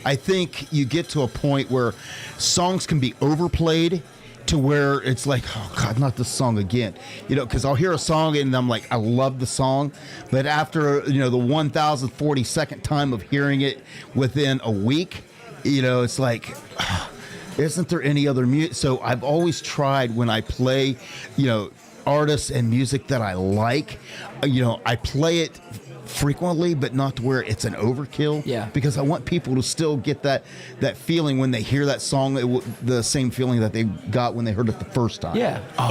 I think you get to a point where songs can be overplayed to where it's like, oh God, not this song again, because I'll hear a song and I'm like, I love the song, but after the 1,042nd time of hearing it within a week, it's like, isn't there any other music? So I've always tried, when I play artists and music that I like, I play it frequently, but not to where it's an overkill. Because I want people to still get that feeling when they hear that song, the same feeling that they got when they heard it the first time.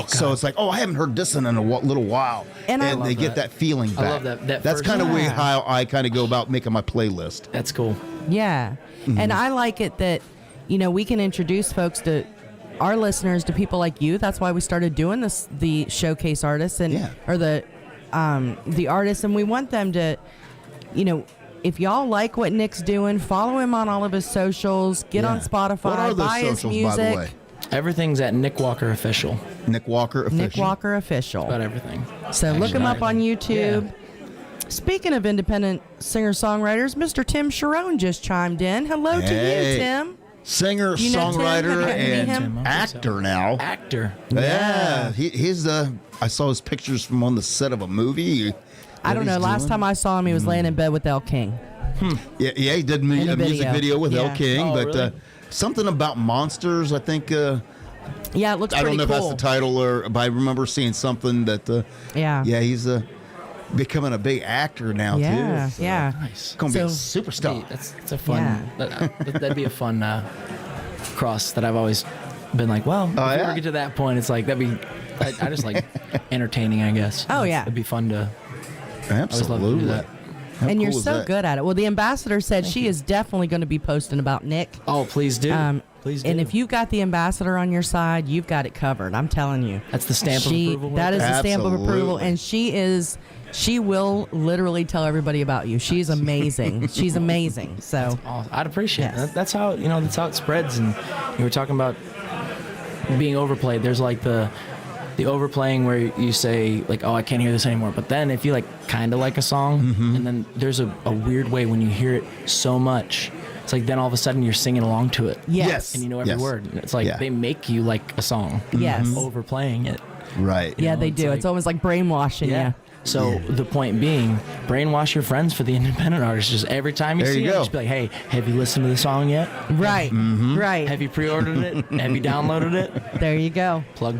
So it's like, I haven't heard this in a little while, and they get that feeling back. I love that. That's kind of how I kind of go about making my playlist. That's cool. Yeah, and I like it that we can introduce folks to our listeners to people like you. That's why we started doing this, the showcase artists or the artists, and we want them to, if y'all like what Nick's doing, follow him on all of his socials, get on Spotify, What are those buy his socials, music. by the way? Everything's at Nick Walker Official. Nick Walker Official. Nick Walker Official. About everything. So look him up on YouTube. Yeah. Speaking of independent singer-songwriters, Mr. Tim Sharon just chimed in. Hello to you, Tim. Singer, You know Tim? songwriter, Have you met him? and actor now. Actor. Yeah, he's I saw his pictures from on the set of a movie. I don't know. Last time I saw him, he was laying in bed with Elle King. Yeah, he did a music video with Elle King, but really? something about monsters. I think. Yeah, it looks I pretty don't know cool. if that's the title, but I remember seeing something that. Yeah. Yeah, he's becoming a big actor now Yeah, too. So yeah. Nice. Gonna be a So- superstar. Hey, that's a fun. That'd be a fun cross that I've always been like. Well, if we yeah? ever get to that point, it's like that'd be. I just like entertaining, I guess. Oh, yeah. It'd be fun to. I always love to Absolutely. do that. How And you're cool is so that? good at it. Well, the ambassador said she is definitely going to be posting about Nick. Oh, please do. Please do. And if you've got the ambassador on your side, you've got it covered. I'm telling you. That's the stamp of approval. That is the stamp of approval, Absolutely. and she will literally tell everybody about you. She's amazing. She's amazing. So Awesome. I'd appreciate Yes. it. That's how that's how it spreads. And you were talking about being overplayed. There's like the overplaying where you say like, oh, I can't hear this anymore. But then if you like kind of like a song, and then there's a weird way when you hear it so much, it's like then all of a sudden you're singing along to it. yes. And you know every Yes. word. And it's like Yeah. they make you like a song. Yes. Overplaying it. Right. Yeah, know, they it's do. like- It's almost like brainwashing you. So the point being, brainwash your friends for the independent artists. Just every time you There see you it, go. just be like, hey, have you listened to the song yet? Right. Right. Have you pre-ordered it? Have you downloaded it? There you go. Plug.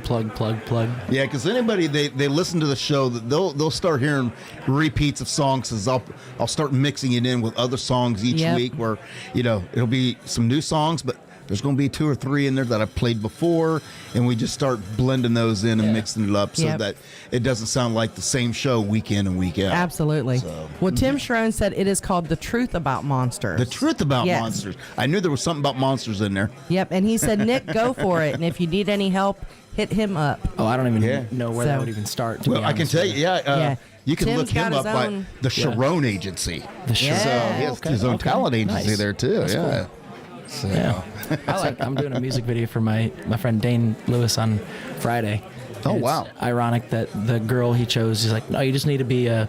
Yeah, because anybody they listen to the show, that they'll start hearing repeats of songs. As I'll start mixing it in with other songs each Yep. week, where it'll be some new songs, but there's going to be 2 or 3 in there that I've played before, and we just start blending those in and mixing it up so Yep. that it doesn't sound like the same show week in and week out. Absolutely. So- Well, Tim Sharon said it is called The Truth About Monsters. The truth about Yes. monsters. I knew there was something about monsters in there. Yep. And he said, Nick, go for it. And if you need any help, hit him up. Oh, I don't even Yeah. know where So- that would even start. To Well, be I can honest tell with you, yeah. You can Tim's look him got up his by own- the Sharon Agency. The Sharon. So Yeah. he has Okay, his own okay. talent agency Nice. there too. That's yeah. cool. So, Yeah, I'm doing a music video for my friend Dane Lewis on Friday. Oh, And it's wow. Ironic that the girl he chose, he's like, no, you just need to be the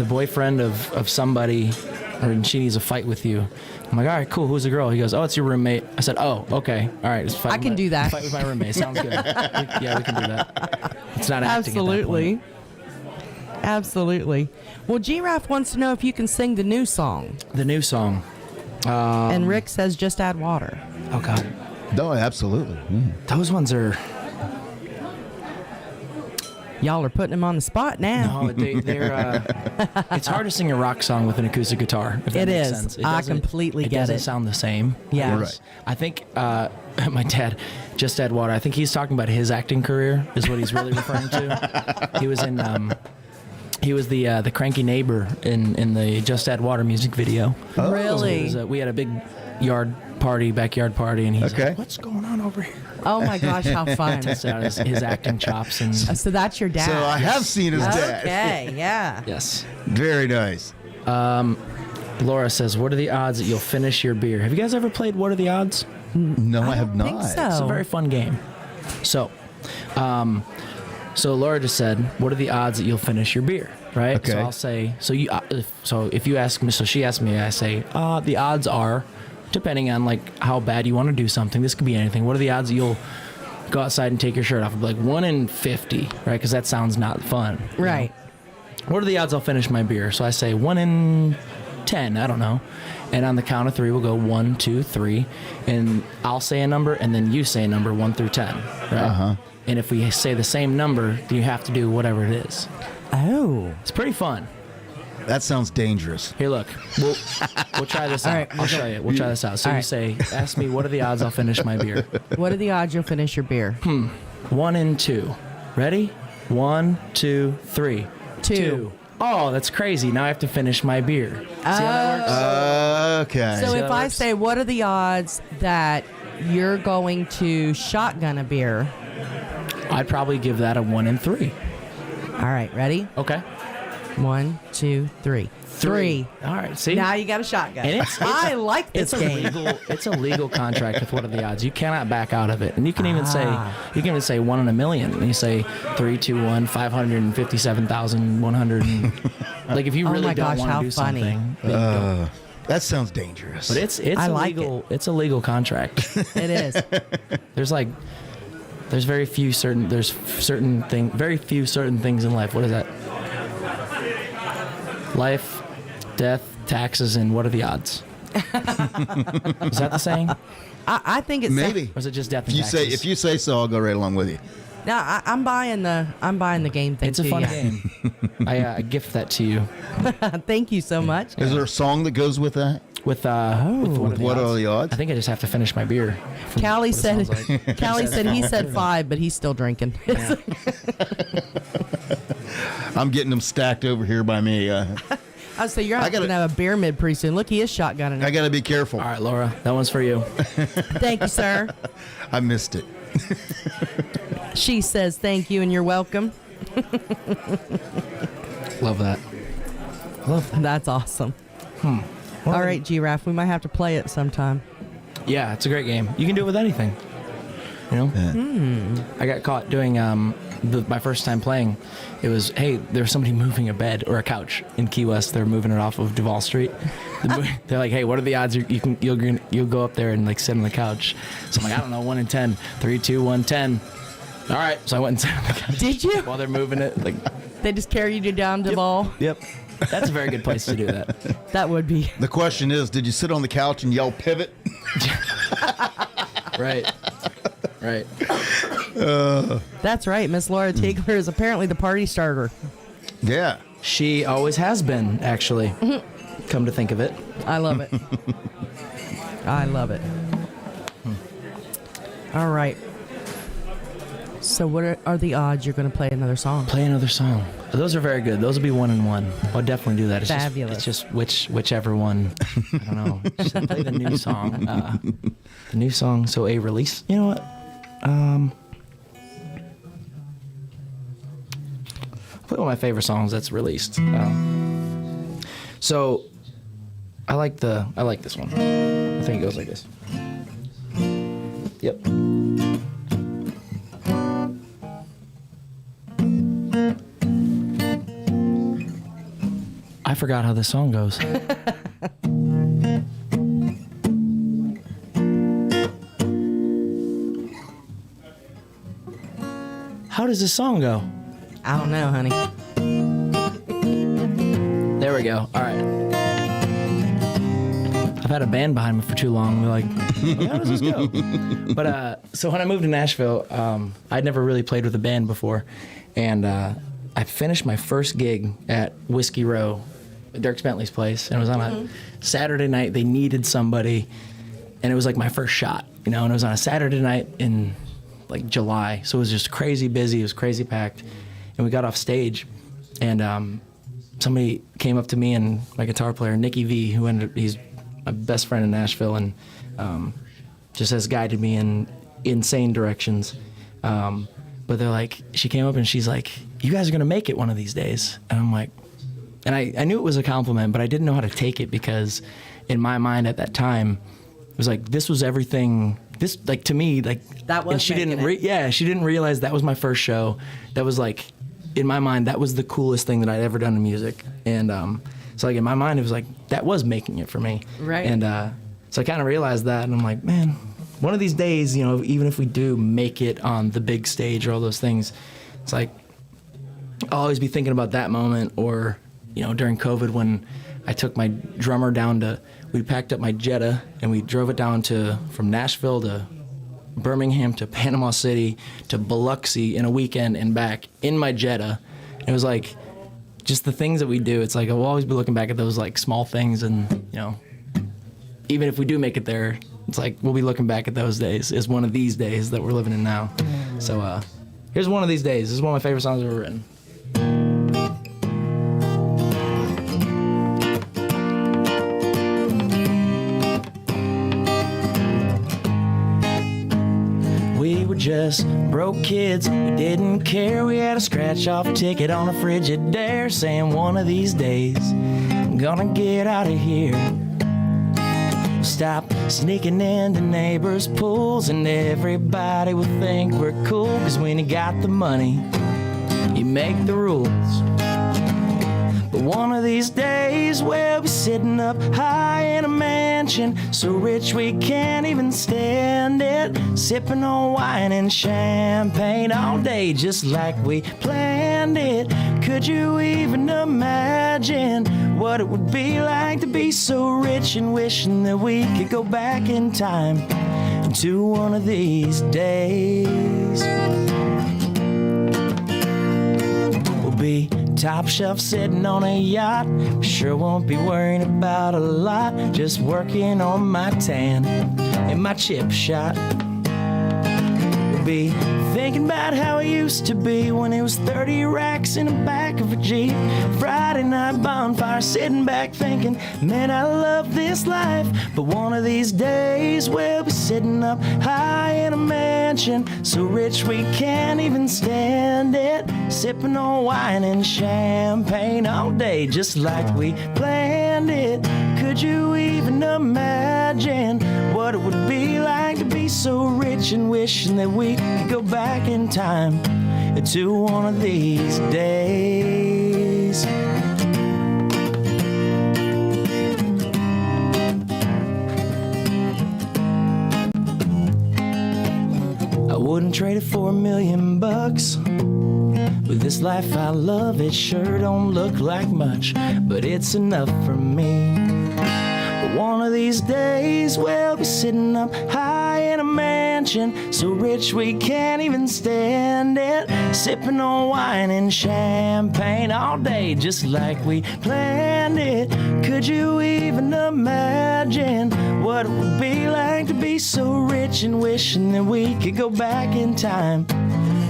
boyfriend of somebody, and she needs a fight with you. I'm like, all right, cool. Who's the girl? He goes, oh, it's your roommate. I said, oh, okay, all right. Just fight I with can my- do that. Fight with my roommate. Sounds good. Yeah, we can do that. It's not acting Absolutely. At that point. Absolutely. Well, Giraffe wants to know if you can sing the new song. The new song. And Rick says, just add water. Oh God, no, absolutely. those ones are. Y'all are putting him on the spot now. No, they're. It's hard to sing a rock song with an acoustic guitar. If that It makes is. sense. I doesn't- completely get doesn't it. sound the same. Yeah. Right. I think my dad just had water. I think he's talking about his acting career is what he's really referring to. He was in. He was the cranky neighbor in the Just Add Water music video. Really? It was, we had a big backyard party, and he's Okay. like, "What's going on over here?" Oh my gosh, how fun. Tested out his acting chops, and So that's your dad. So I have seen his dad. Okay, yeah. yes. Very nice. Laura says, "What are the odds that you'll finish your beer?" Have you guys ever played What Are the Odds? No, I have don't not. think so. It's a very fun game. So, so Laura just said, "What are the odds that you'll finish your beer?" Right. Okay. So I'll say, if you ask me, so she asked me, I say, the odds are, depending on like how bad you want to do something. This could be anything. What are the odds that you'll go outside and take your shirt off? I'd be like 1 in 50, right? Because that sounds not fun. you know? Right. What are the odds I'll finish my beer? So I say 1 in 10. I don't know. And on the count of 3, we'll go 1, 2, 3, and I'll say a number, and then you say a number 1 through 10. Right. Uh-huh. And if we say the same number, then you have to do whatever it is. Oh. It's pretty fun. That sounds dangerous. Here, look. We'll try this out. right, I'll show you. We'll try this out. So All you right. say, ask me, what are the odds I'll finish my beer? What are the odds you'll finish your beer? 1 in 2. Ready? 1, 2, 3. 2. Oh, that's crazy. Now I have to finish my beer. See how that works? Okay. So See if how that I works? say, what are the odds that you're going to shotgun a beer? I'd probably give that a 1 in 3. All right, ready? Okay. 1, 2, 3. 3. All right, see? Now you got a shotgun. And I like this game. It's a legal contract with what are the odds. You cannot back out of it. And you can even say 1 in a million. And you say 3, 2, 1, 557,100. Like if you really don't want to do something. That sounds dangerous. But it's I a like legal it's a legal contract. It is. There's very few certain things in life. What is that? Life, death, taxes, and what are the odds? Is that the saying? I think it's maybe. Or is it just death and taxes? If you say so, I'll go right along with you. No, I'm buying the game thing. It's a fun game. I gift that to you. Thank you so much. Is there a song that goes with that? With What are the odds? I think I just have to finish my beer. Callie said he said 5, but he's still drinking. Yeah. I'm getting them stacked over here by me. I was saying you're not going to have a beer mid pretty soon. Look, he is shotgunning it. I got to be careful. All right, Laura, that one's for you. Thank you, sir. I missed it. She says thank you and you're welcome. Love that. That's awesome. All right, Giraffe, we might have to play it sometime. Yeah, it's a great game. You can do it with anything. You know? Yeah. I got caught doing my first time playing. It was, hey, there was somebody moving a bed or a couch in Key West. They're moving it off of Duval Street. They're like, hey, what are the odds you'll go up there and like sit on the couch? So I'm like, I don't know, 1 in 10, 3, 2, 1, 10. All right, so I went and sat on the couch. Did you? While they're moving it, like they just carried you down Duval. Yep. That's a very good place to do that. That would be. The question is, did you sit on the couch and yell pivot? Right. That's right. Miss Laura Tiegler is apparently the party starter. Yeah. She always has been, actually. Come to think of it. I love it. I love it. All right. So what are the odds you're going to play another song? Play another song. Those are very good. Those will be 1 in 1. I'll definitely do that. It's Fabulous. It's just whichever one. I don't know. Just play the new song. The new song. So a release. You know what? Play one of my favorite songs that's released. So I like this one. I think it goes like this. Yep. I forgot how this song goes. How does this song go? I don't know, honey. There we go. All right. I've had a band behind me for too long. We're like, how does this go? But so when I moved to Nashville, I'd never really played with a band before, and I finished my first gig at Whiskey Row, Dirk Bentley's place, and it was on a Saturday night. They needed somebody, and it was like my first shot, you know, and it was on a Saturday night in like July, so it was just crazy busy. It was crazy packed, and we got off stage, and somebody came up to me and my guitar player, Nicky V, he's my best friend in Nashville, and just has guided me in insane directions. But they're like, she came up and she's like, you guys are gonna make it one of these days. And I'm like, and I knew it was a compliment, but I didn't know how to take it, because in my mind at that time, it was like, this was everything. This, like, to me, like, that was, and she didn't she didn't realize that was my first show. That was like, in my mind, that was the coolest thing that I'd ever done in music. And so like in my mind, it was like, that was making it for me. Right. And so I kind of realized that, and I'm like, man, one of these days, you know, even if we do make it on the big stage or all those things, it's like, I'll always be thinking about that moment. Or, you know, during COVID when I took my drummer down we packed up my Jetta and we drove it down from Nashville to Birmingham to Panama City to Biloxi in a weekend and back in my Jetta. It was like, just the things that we do, it's like, I'll always be looking back at those like small things, and, you know, even if we do make it there, it's like, we'll be looking back at those days as one of these days that we're living in now. So here's one of these days. This is one of my favorite songs I've ever written. We were just broke kids. We didn't care. We had a scratch-off ticket on a Frigidaire, saying one of these days I'm gonna get out of here. Stop sneaking into neighbors' pools, and everybody will think we're cool, 'cause when you got the money, you make the rules. But one of these days we'll be sitting up high in a mansion, so rich we can't even stand it, sipping on wine and champagne all day, just like we planned it. Could you even imagine what it would be like to be so rich, and wishing that we could go back in time to one of these days? We'll be top shelf sitting on a yacht, sure won't be worrying about a lot, just working on my tan and my chip shot. We'll be thinking about how it used to be when it was 30 racks in the back of a Jeep. Friday night bonfire, sitting back thinking, man, I love this life. But one of these days we'll be sitting up high in a mansion, so rich we can't even stand it, sipping on wine and champagne all day, just like we planned it. Could you even imagine what it would be like to be so rich, and wishing that we could go back in time to one of these days? I wouldn't trade it for $1,000,000. With this life I love, it sure don't look like much, but it's enough for me. But one of these days we'll be sitting up high in a mansion, so rich we can't even stand it, sipping on wine and champagne all day, just like we planned it. Could you even imagine what it would be like to be so rich, and wishing that we could go back in time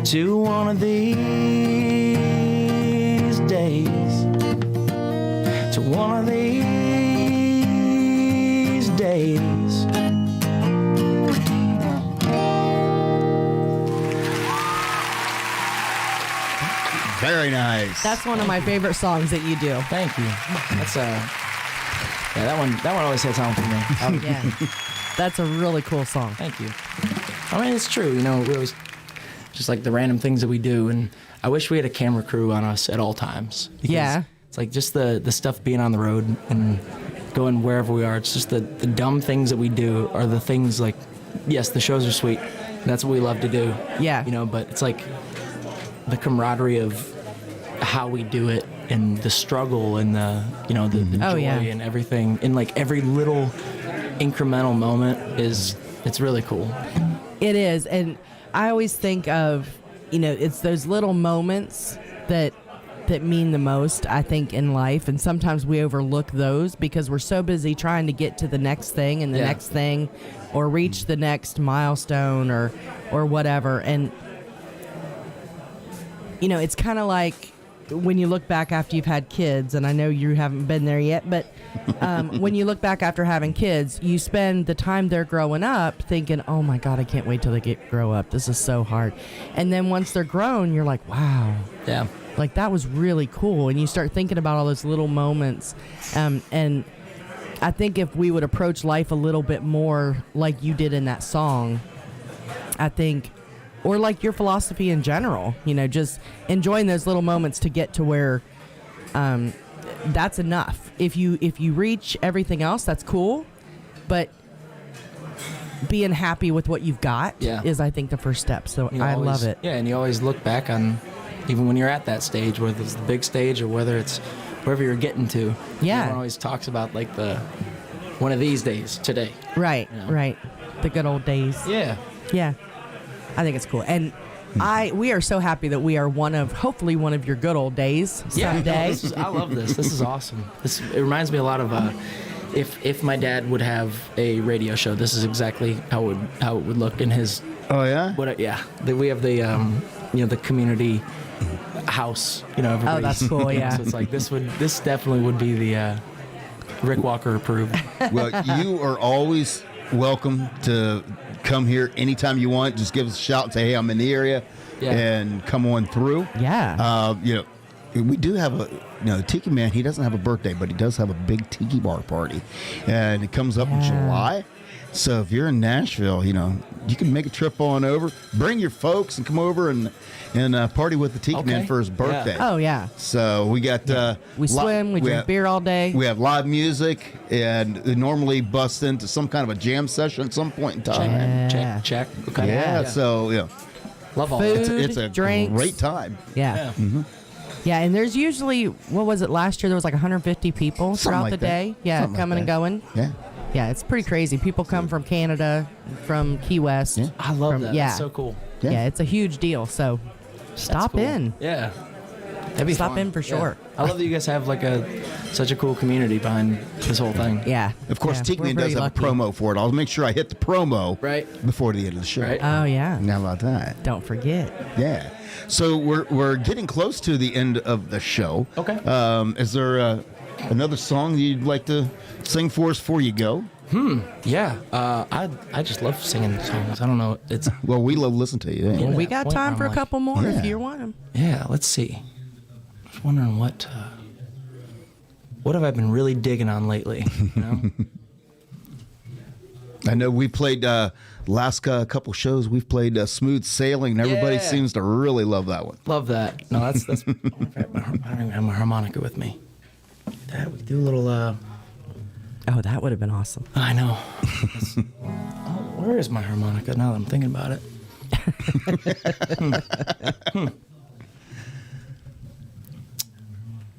to one of these days, to one of these days. Very nice. That's one of my favorite songs that you do. Thank you. That's yeah, that one always hits home for me. Yeah, that's a really cool song. Thank you. I mean, it's true. You know, we always just like the random things that we do, and I wish we had a camera crew on us at all times. Yeah. It's like just the stuff being on the road and going wherever we are. It's just the dumb things that we do are the things like, yes, the shows are sweet. That's what we love to do. Yeah. You know, but it's like the camaraderie of how we do it, and the struggle, and the joy and everything, and like every little incremental moment it's really cool. It is, and I always think of, it's those little moments that mean the most, I think, in life, and sometimes we overlook those because we're so busy trying to get to the next thing and the next thing, or reach the next milestone or whatever. And it's kind of like when you look back after you've had kids, and I know you haven't been there yet, but when you look back after having kids, you spend the time they're growing up thinking, oh my God, I can't wait till they grow up. This is so hard. And then once they're grown, you're like, wow. Yeah. Like, that was really cool. And you start thinking about all those little moments. And I think if we would approach life a little bit more like you did in that song, I think, or like your philosophy in general, just enjoying those little moments to get to where that's enough. If you reach everything else, that's cool, but being happy with what you've got is, I think, the first step. So I love it. Yeah, and you always look back on, even when you're at that stage, whether it's the big stage or whether it's wherever you're getting to. Yeah. Everyone always talks about like one of these days, today. Right, right. The good old days. Yeah. Yeah. I think it's cool. And we are so happy that we are hopefully one of your good old days someday. Yeah, I love this. This is awesome. It reminds me a lot of if my dad would have a radio show, this is exactly how it would look in his. Oh yeah. We have the the community house. Oh, that's cool. Yeah. So it's like this definitely would be the Rick Walker approved. Well, you are always welcome to come here anytime you want. Just give us a shout and say, hey, I'm in the area, and come on through. Yeah. We do have the Tiki Man, he doesn't have a birthday, but he does have a big Tiki Bar party. And it comes up in July. So if you're in Nashville, you can make a trip on over, bring your folks and come over and party with the Tiki Man for his birthday. Oh, yeah. So we got... we swim, we drink beer all day. We have live music, and it normally busts into some kind of a jam session at some point in time. Check. Okay. Yeah, so, Love all Food, that. It's a drinks. great time. Yeah. Yeah, and there's usually, what was it, last year there was like 150 people throughout the day. Yeah, coming and going. Yeah. Yeah, it's pretty crazy. People come from Canada, from Key West. Yeah. I love that. Yeah. That's so cool. Yeah, it's a huge deal. So stop cool. in. Yeah. That'd be Stop fun. in for sure. I love that you guys have like such a cool community behind this whole thing. Yeah. Of course, yeah, Tiki we're Man does very have lucky. a promo for it. I'll make sure I hit the promo before the end of the show. Right. Oh, yeah. How about that? Don't forget. Yeah. So we're getting close to the end of the show. Okay. Is there another song you'd like to sing for us before you go? Yeah. I just love singing songs. I don't know. It's Well, we love listening to you. Yeah. We got point time where for I'm a couple more Yeah. if you want them. yeah. Let's see. I was wondering what have I been really digging on lately? You know? I know we played last couple shows. We've played Smooth Sailing, and everybody Yeah. seems to really love that one. Love that. No, that's. I don't even have my harmonica with me. That we could do a little. Oh, that would have been awesome. I know. Where is my harmonica now that I'm thinking about it?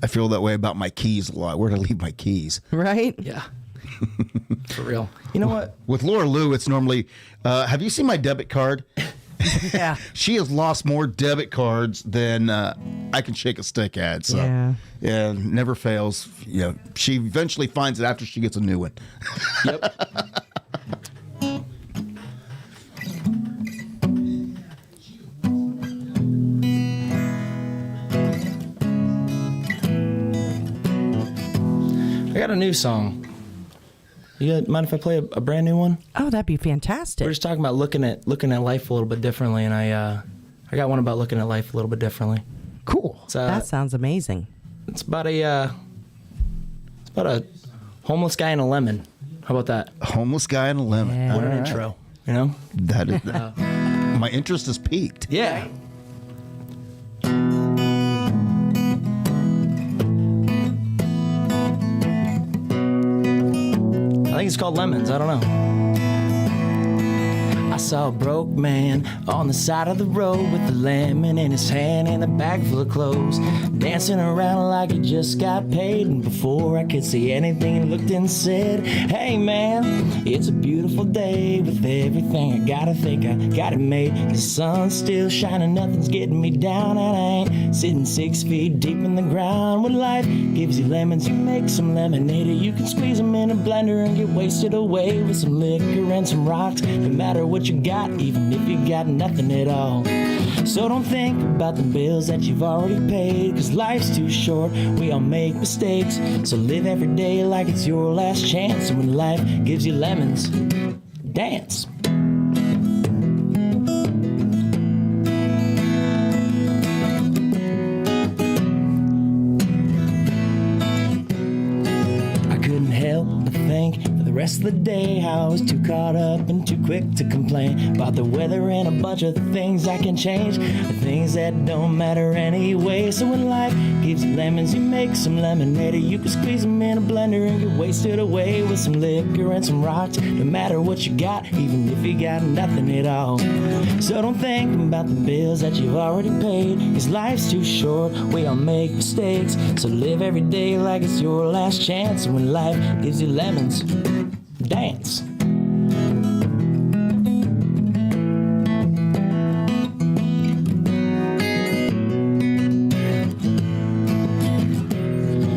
I feel that way about my keys a lot. Where'd I leave my keys? Right? Yeah. For real. You know what? With Laura Lou, it's normally, have you seen my debit card? Yeah. She has lost more debit cards than I can shake a stick at. So, Yeah. never fails. She eventually finds it after she gets a new one. Yep. I got a new song. You mind if I play a brand new one? Oh, that'd be fantastic. We're just talking about looking at life a little bit differently, and I got one about looking at life a little bit differently. Cool. It's, That sounds amazing. it's about a homeless guy and a lemon. How about that? Homeless guy and a lemon. Yeah. What an All right. intro, you know? That is, my interest is piqued. Yeah. I think it's called Lemons. I don't know. I saw a broke man on the side of the road with a lemon in his hand and a bag full of clothes, dancing around like he just got paid. And before I could say anything, he looked and said, "Hey man, it's a beautiful day with everything I gotta think I got it made. The sun's still shining, nothing's getting me down, and I ain't sitting 6 feet deep in the ground. When life gives you lemons, you make some lemonade, or you can squeeze them in a blender and get wasted away with some liquor and some rocks. No matter what you got, even if you got nothing at all. So don't think about the bills that you've already paid, cause life's too short, we all make mistakes. So live every day like it's your last chance, and when life gives you lemons, dance. I couldn't help but think for the rest of the day how I was too caught up and too quick to complain about the weather and a bunch of things I can change, the things that don't matter anyway. So when life gives you lemons, you make some lemonade, or you can squeeze them in a blender and get wasted away with some liquor and some rocks. No matter what you got, even if you got nothing at all. So don't think about the bills that you've already paid, cause life's too short, we all make mistakes. So live every day like it's your last chance, and when life gives you lemons, dance.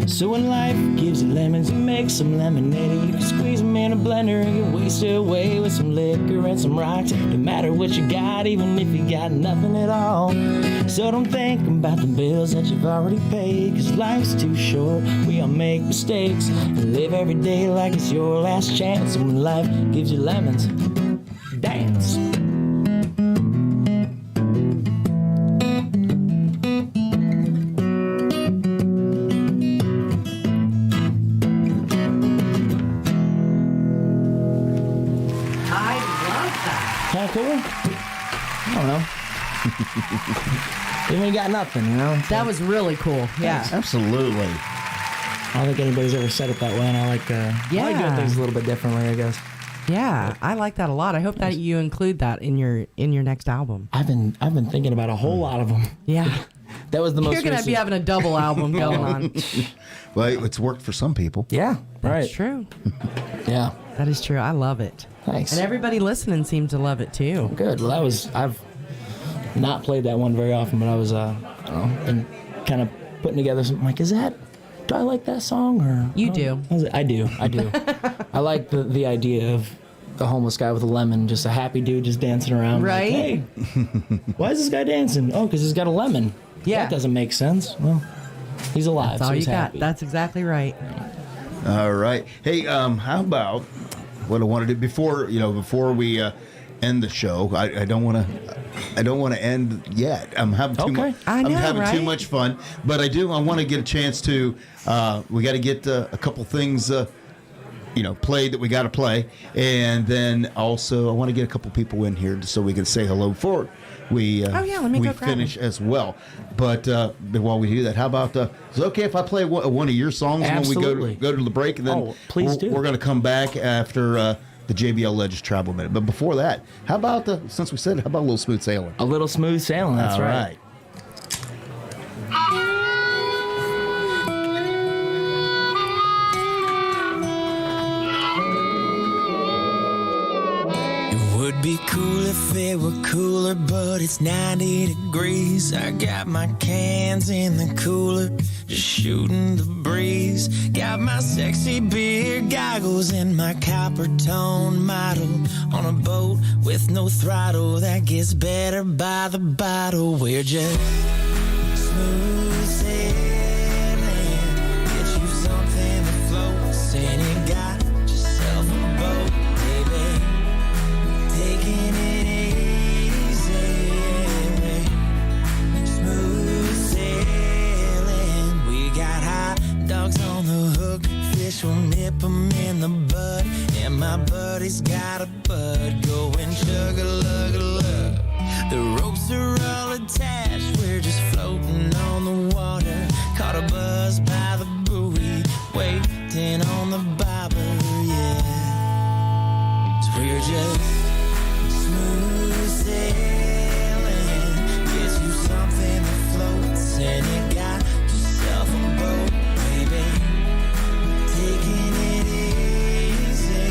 So when life gives you lemons, you make some lemonade, or you can squeeze them in a blender and get wasted away with some liquor and some rocks. No matter what you got, even if you got nothing at all. So don't think about the bills that you've already paid, cause life's too short, we all make mistakes. And live every day like it's your last chance, and when life gives you lemons, dance. Kind of cool? I don't know. Even when you got nothing, you know? That was really cool. Yeah. Absolutely. I don't think anybody's ever said it that way, and I like doing things a little bit differently, I guess. Yeah, I like that a lot. I hope that you include that in your next album. I've been thinking about a whole lot of them. Yeah. That was the most You're going to be having a double album going on. Well, it's worked for some people. Yeah, right. That's true. Yeah. That is true. I love it. Thanks. And everybody listening seemed to love it too. Good. Well, I've not played that one very often, but I was, I don't know, been kind of putting together something like, do I like that song? Or You do. I do. I like the idea of a homeless guy with a lemon, just a happy dude just dancing around. Right? Like, hey, why is this guy dancing? Oh, because he's got a lemon. Yeah. That doesn't make sense. Well, he's alive. That's all so you he's got. happy. That's exactly right. All right. Hey, how about what I want to do before we end the show? I don't want to end yet. I'm having too much. I'm having too much fun, but I want to get a chance to. We got to get a couple things. Played that we got to play, and then also I want to get a couple people in here so we can say hello before we finish as well. But while we do that, how about is it okay if I play one of your songs Absolutely. when we go to the break, and then please do. We're going to come back after the JBL Legends Travel Minute. But before that, how about since we said, how about a little smooth sailing? A little smooth sailing. That's All right. Would be cool if it were cooler, but it's 90 degrees. I got my cans in the cooler, just shooting the breeze. Got my sexy beer goggles and my copper tone model on a boat with no throttle that gets better by the bottle. We're just smooth sailing, get you something to float, saying you got yourself a boat, baby. Taking it easy, smooth sailing. We got hot dogs on the hook, fish will nip 'em in the bud, and my buddy's got a bud going chug-a-lug-a-lug. The ropes are all attached, we're just floating on the water, caught a buzz by the buoy, waiting on the bobber, yeah. So we're just smooth sailing, gets you something that floats, and you got yourself a boat, baby. Taking it easy,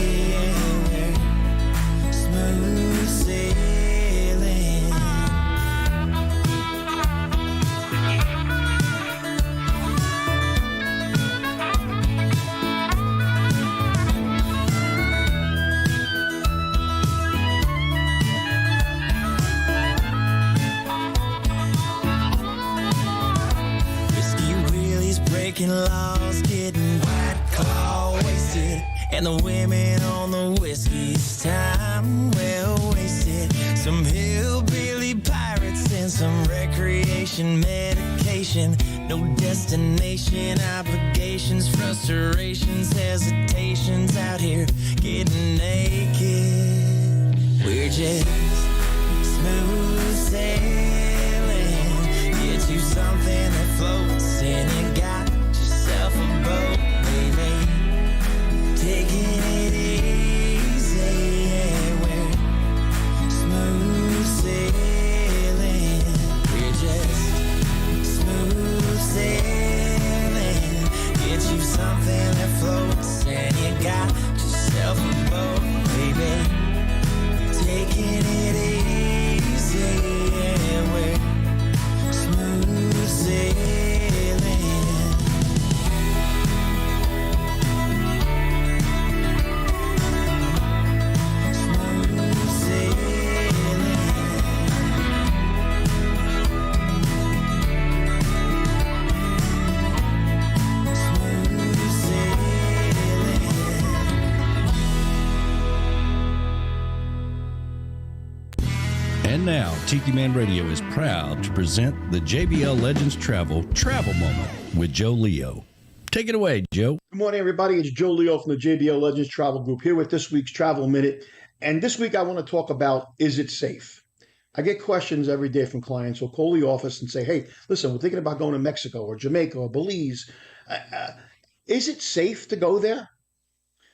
smooth sailing. Breaking laws, getting white claw wasted, and the women on the whiskey's time well wasted. Some hillbilly pirates and some recreation medication, no destination, obligations, frustrations, hesitations, out here getting naked. We're just smooth sailing, get you something that floats, and you got yourself a boat, baby. Taking it easy, we're smooth sailing. We're just smooth sailing. Get you something that floats, and you got yourself a boat, baby. Taking it easy, we're Tiki Man Radio is proud to present the JBL Legends Travel Moment with Joe Leo. Take it away, Joe. Good morning, everybody. It's Joe Leo from the JBL Legends Travel Group here with this week's Travel Minute. And this week I want to talk about, is it safe? I get questions every day from clients who'll call the office and say, hey, listen, we're thinking about going to Mexico or Jamaica or Belize. Is it safe to go there?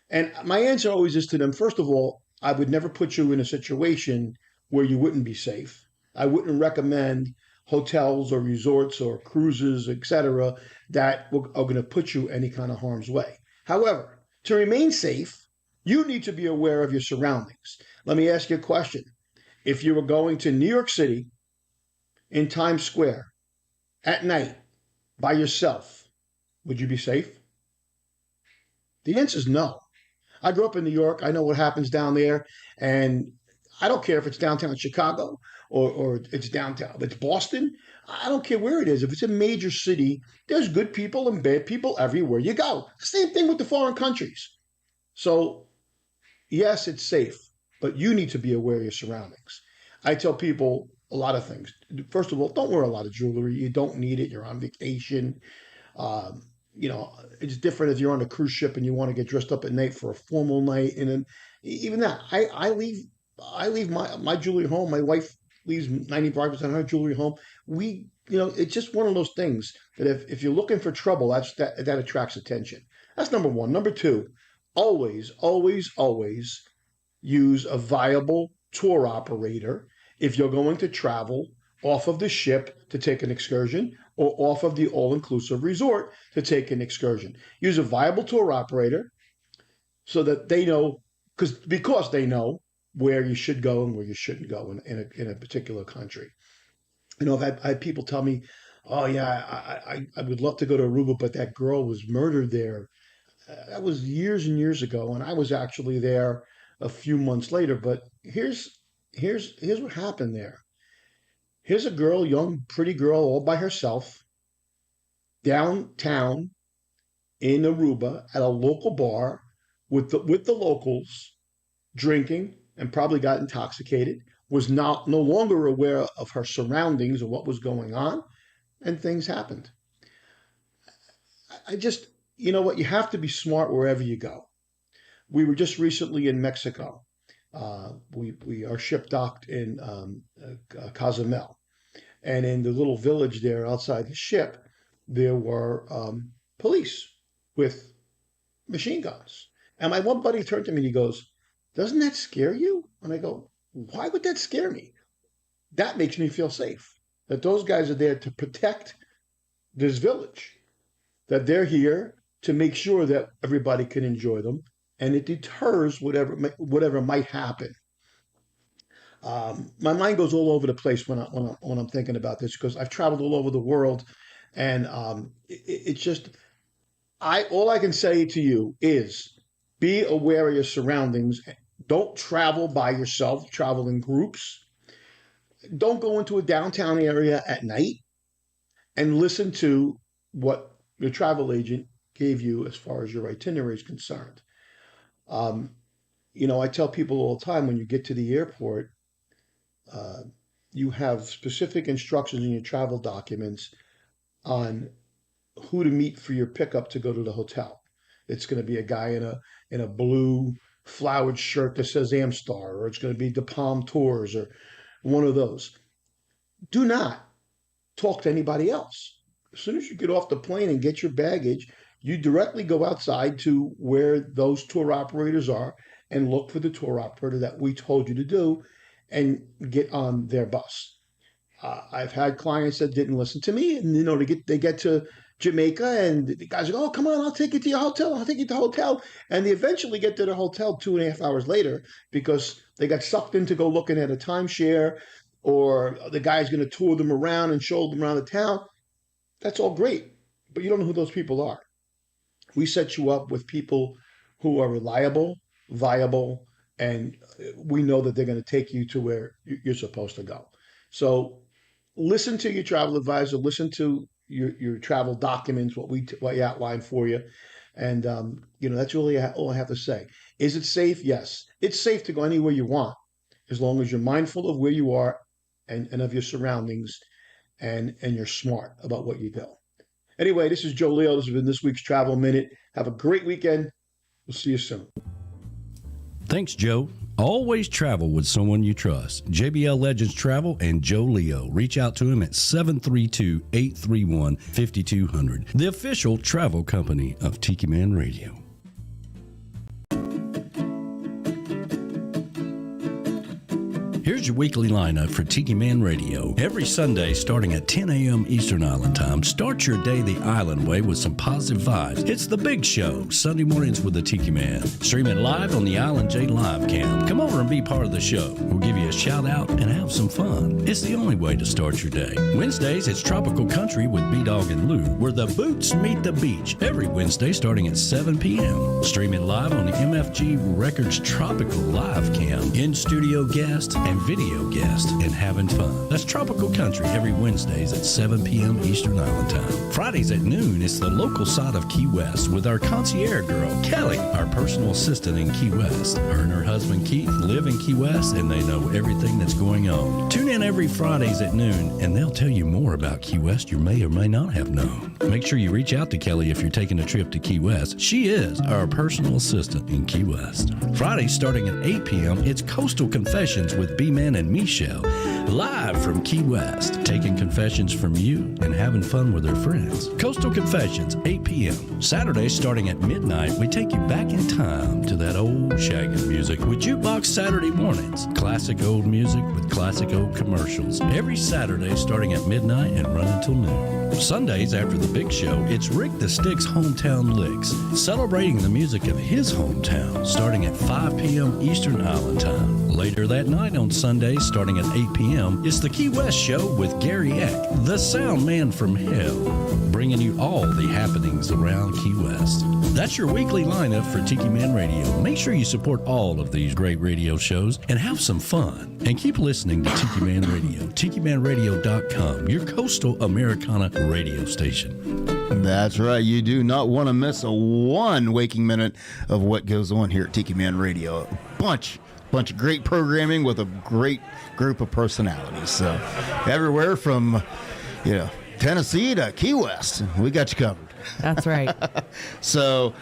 And my answer always is to them, first of all, I would never put you in a situation where you wouldn't be safe. I wouldn't recommend hotels or resorts or cruises, etc., that are going to put you any kind of harm's way. However, to remain safe, you need to be aware of your surroundings. Let me ask you a question. If you were going to New York City in Times Square at night by yourself, would you be safe? The answer is no. I grew up in New York. I know what happens down there. And I don't care if it's downtown Chicago or it's downtown. If it's Boston, I don't care where it is. If it's a major city, there's good people and bad people everywhere you go. Same thing with the foreign countries. So, yes, it's safe, but you need to be aware of your surroundings. I tell people a lot of things. First of all, don't wear a lot of jewelry. You don't need it. You're on vacation. It's different if you're on a cruise ship and you want to get dressed up at night for a formal night. And then even that, I leave my jewelry home. My wife leaves 95% of her jewelry home. It's just one of those things that if you're looking for trouble, that attracts attention. That's number one. Number two, always, always, always use a viable tour operator if you're going to travel off of the ship to take an excursion or off of the all-inclusive resort to take an excursion. Use a viable tour operator so that they know, because they know where you should go and where you shouldn't go in a particular country. I've had people tell me, oh yeah, I would love to go to Aruba, but that girl was murdered there. That was years and years ago, and I was actually there a few months later. But here's what happened there. Here's a girl, young, pretty girl, all by herself, downtown in Aruba at a local bar with the locals, drinking, and probably got intoxicated, was no longer aware of her surroundings or what was going on, and things happened. You know what? You have to be smart wherever you go. We were just recently in Mexico. Our ship docked in Cozumel. And in the little village there outside the ship, there were police with machine guns. And my one buddy turned to me and he goes, doesn't that scare you? And I go, why would that scare me? That makes me feel safe. That those guys are there to protect this village. That they're here to make sure that everybody can enjoy them. And it deters whatever might happen. My mind goes all over the place when I'm thinking about this because I've traveled all over the world, and it's just all I can say to you is be aware of your surroundings. Don't travel by yourself. Travel in groups. Don't go into a downtown area at night, and listen to what your travel agent gave you as far as your itinerary is concerned. I tell people all the time when you get to the airport, you have specific instructions in your travel documents on who to meet for your pickup to go to the hotel. It's going to be a guy in a blue flowered shirt that says Amstar, or it's going to be the Palm Tours or one of those. Do not talk to anybody else. As soon as you get off the plane and get your baggage, you directly go outside to where those tour operators are and look for the tour operator that we told you to do and get on their bus. I've had clients that didn't listen to me, and they get to Jamaica, and the guys go, "Oh, come on, I'll take you to your hotel. I'll take you to the hotel." And they eventually get to the hotel 2.5 hours later because they got sucked into go looking at a timeshare, or the guy's going to tour them around and show them around the town. That's all great, but you don't know who those people are. We set you up with people who are reliable, viable, and we know that they're going to take you to where you're supposed to go. So listen to your travel advisor, listen to your travel documents, what we outlined for you. And, that's really all I have to say. Is it safe? Yes. It's safe to go anywhere you want, as long as you're mindful of where you are and of your surroundings, and you're smart about what you do. Anyway, this is Joe Leo. This has been this week's Travel Minute. Have a great weekend. We'll see you soon. Thanks, Joe. Always travel with someone you trust. JBL Legends Travel and Joe Leo. Reach out to him at 732-831-5200. The official travel company of Tiki Man Radio. Here's your weekly lineup for Tiki Man Radio. Every Sunday, starting at 10 a.m. Eastern Island Time, start your day the island way with some positive vibes. It's The Big Show, Sunday mornings with the Tiki Man. Streaming live on the Island J Live Cam. Come over and be part of the show. We'll give you a shout out and have some fun. It's the only way to start your day. Wednesdays, it's Tropical Country with B-Dawg and Lou, where the boots meet the beach. Every Wednesday, starting at 7 p.m. Streaming live on the MFG Records Tropical Live Cam. In-studio guests and video guest and having fun. That's Tropical Country every Wednesdays at 7 p.m. Eastern Island Time. Fridays at noon, it's the local side of Key West with our concierge girl, Kelly, our personal assistant in Key West. Her and her husband, Keith, live in Key West and they know everything that's going on. Tune in every Fridays at noon and they'll tell you more about Key West you may or may not have known. Make sure you reach out to Kelly if you're taking a trip to Key West. She is our personal assistant in Key West. Fridays starting at 8 p.m., it's Coastal Confessions with B-Man and Mi-chelle, live from Key West, taking confessions from you and having fun with their friends. Coastal Confessions, 8 p.m. Saturday, starting at midnight, we take you back in time to that old shagging music with Jukebox Saturday mornings. Classic old music with classic old commercials. Every Saturday, starting at midnight and run until noon. Sundays, after the big show, it's Rick the Stick's Hometown Licks, celebrating the music of his hometown, starting at 5 p.m. Eastern Island Time. Later that night on Sundays, starting at 8 p.m., it's the Key West Show with Gary Eck, the sound man from hell, bringing you all the happenings around Key West. That's your weekly lineup for Tiki Man Radio. Make sure you support all of these great radio shows and have some fun. And keep listening to Tiki Man Radio, TikiManRadio.com, your coastal Americana radio station. That's right. You do not want to miss a one waking minute of what goes on here at Tiki Man Radio. A bunch of great programming with a great group of personalities. So everywhere from, Tennessee to Key West, we got you covered. That's right. So,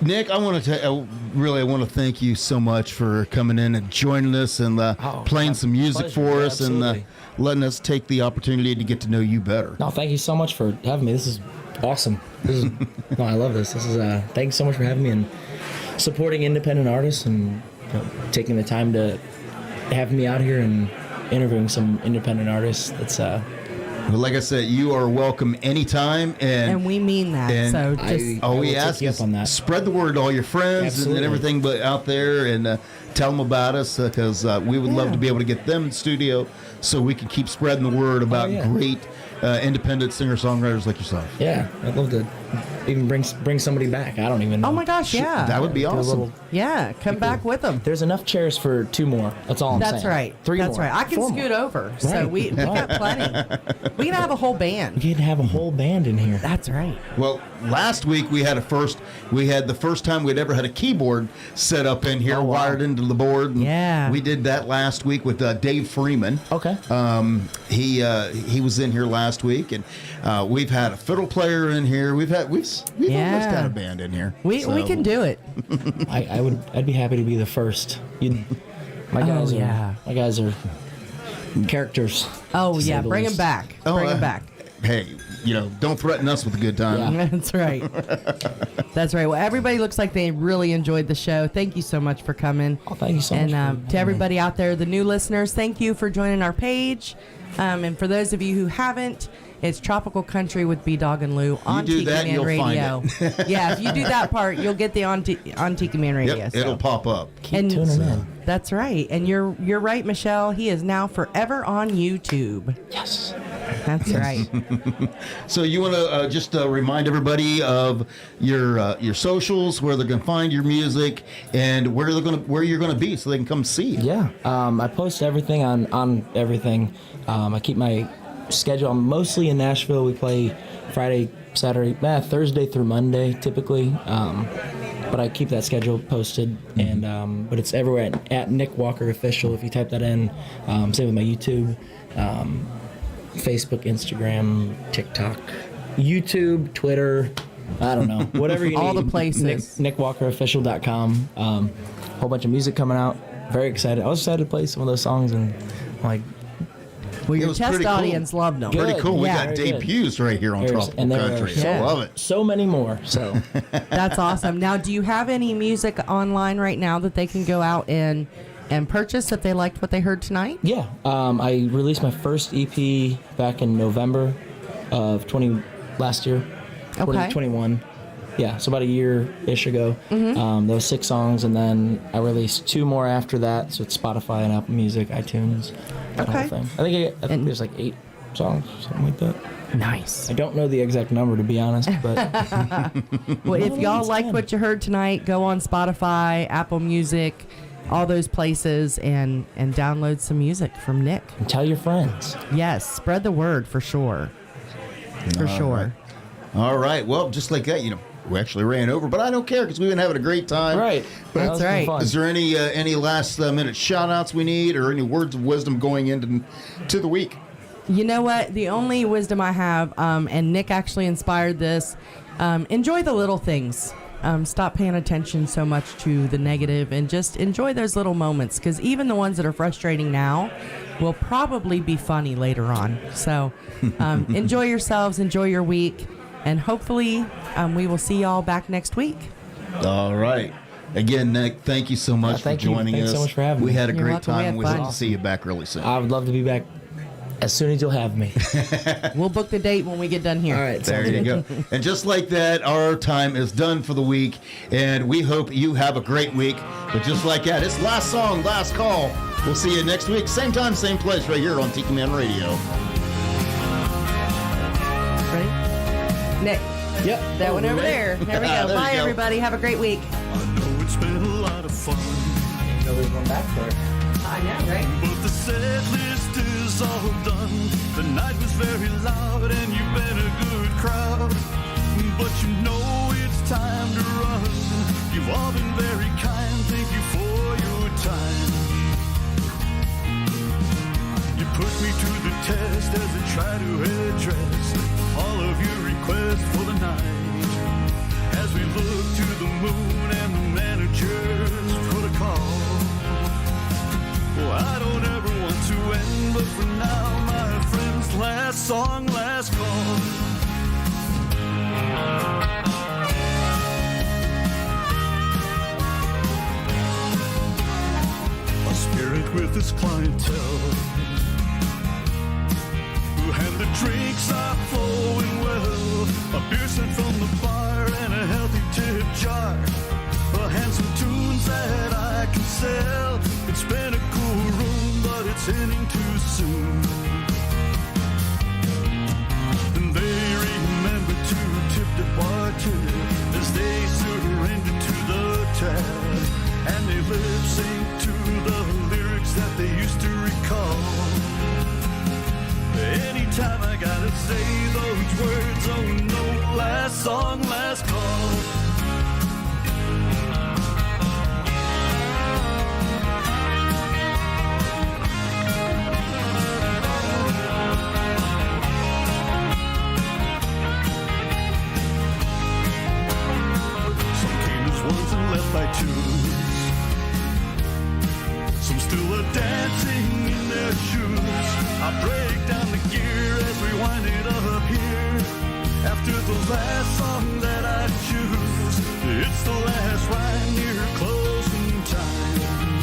Nick, I want to thank you so much for coming in and joining us and playing some music for us and letting us take the opportunity to get to know you better. No, thank you so much for having me. This is awesome. I love this. This is thanks so much for having me and supporting independent artists and taking the time to have me out here and interviewing some independent artists. That's well, like I said, you are welcome anytime, and we mean that. So just all we ask is spread the word to all your friends and everything, but out there and tell them about us because we would love to be able to get them in studio so we can keep spreading the word about great independent singer-songwriters like yourself. Yeah, I'd love to even bring somebody back. I don't even know. Oh my gosh, yeah. That would be awesome. Come back with them. There's enough chairs for 2 more. That's all I'm saying. That's right. 3 more. That's right. I can 4 scoot more. over. Right. So we got plenty. We can have a whole band. We can have a whole band in here. That's right. Well, last week we had the first time we'd ever had a keyboard set up in here, wired into the board. And we did that last week with Dave Freeman. Okay. He was in here last week, and we've had a fiddle player in here. We've almost got a band in here. We can do it. I'd be happy to be the first. My guys are characters. Oh yeah, bring them back. Bring them back. Hey, don't threaten us with a good time. Yeah. That's right. That's right. Well, everybody looks like they really enjoyed the show. Thank you so much for coming. Oh, thank you so much. And to everybody out there, the new listeners, thank you for joining our page. And for those of you who haven't, it's Tropical Country with B-Dawg and Lou on Tiki Man Radio. Yeah, if you do that part, you'll get the on Tiki Man Radio. Yep, it'll pop up. Keep tuning in. That's right. And you're right, Mi-chelle. He is now forever on YouTube. Yes. That's right. So you want to just remind everybody of your socials, where they're going to find your music, and where you're going to be, so they can come see you. Yeah. I post everything on everything. I keep my schedule. I'm mostly in Nashville. We play Friday, Saturday, Thursday through Monday typically. but I keep that schedule posted, and but it's everywhere at Nick Walker Official. If you type that in, same with my YouTube, Facebook, Instagram, TikTok, YouTube, Twitter. I don't know, whatever you need. All the places. NickWalkerOfficial.com. Whole bunch of music coming out. Very excited. I was excited to play some of those songs, and like. Well, your was test pretty cool. audience loved them. Pretty cool. We Yeah, got very good. debuts right here on Tropical and there are Country. Yeah. I love it. so many more. So That's awesome. Now, do you have any music online right now that they can go out and purchase if they liked what they heard tonight? yeah, I released my first EP back in November of last year, 2021. Yeah, so about a year-ish ago. There was 6 songs, and then I released 2 more after that. So it's Spotify and Apple Music, iTunes, that whole Okay. thing. I think there's like 8 songs, something like that. Nice. I don't know the exact number, to be honest, but Well, if y'all it's liked fun. what you heard tonight, go on Spotify, Apple Music, all those places, and download some music from Nick. tell your friends. Yes, spread the word for sure. For sure. All right. Well, just like that, we actually ran over, but I don't care because we've been having a great time. Right. That's right. Fun. Is there any last minute shout outs we need or any words of wisdom going into the week? You know what? The only wisdom I have, and Nick actually inspired this, enjoy the little things. Stop paying attention so much to the negative and just enjoy those little moments, because even the ones that are frustrating now will probably be funny later on. So enjoy yourselves, enjoy your week, and hopefully we will see y'all back next week. All right. Again, Nick, thank you so much for thank you. joining Thanks us. so much for having we me. had a You're great welcome. We time. had We hope fun. to see you back really soon. I would love to be back as soon as you'll have me. We'll book the date when we get done here. All right. There sounds you good. go. And just like that, our time is done for the week, and we hope you have a great week. But just like that, it's last song, last call. We'll see you next week, same time, same place, right here on Tiki Man Radio. Ready? Nick, Yep. that one over there. There we go. There you Bye, go. everybody. Have a great week. I know it's been a lot of fun, Nobody's going back there. I know, right? but the set list is all done. The night was very loud and you've been a good crowd, but you know it's time to run. You've all been very kind, thank you for your time. You put me to the test as I try to address all of your requests for the night. As we look to the moon and the manager's protocol. Well, I don't ever want to end, but for now, my friends, last song, last call. A spirit with his clientele, and the drinks are flowing well. A beer sent from the bar and a healthy tip jar. And some tunes that I can sell. It's been a cool room, but it's ending too soon. And they remember to tip the bartender as they surrender to the tab. And they lip sync to the lyrics that they used to recall. Anytime I gotta say those words, oh no, last song, last call. Some came as ones and left by twos. Some still are dancing in their shoes. I break down the gear as we wind it up here. After the last song that I choose, it's the last ride near closing time.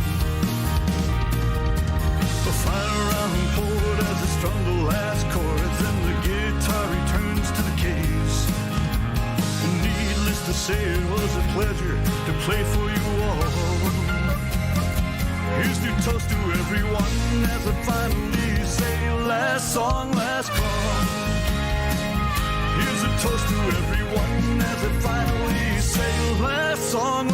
The final round chord as I strum the last chords, and the guitar returns to the case. Needless to say, it was a pleasure to play for you all. Here's to toast to everyone as I finally say last song, last call. Here's a toast to everyone as I finally say last song,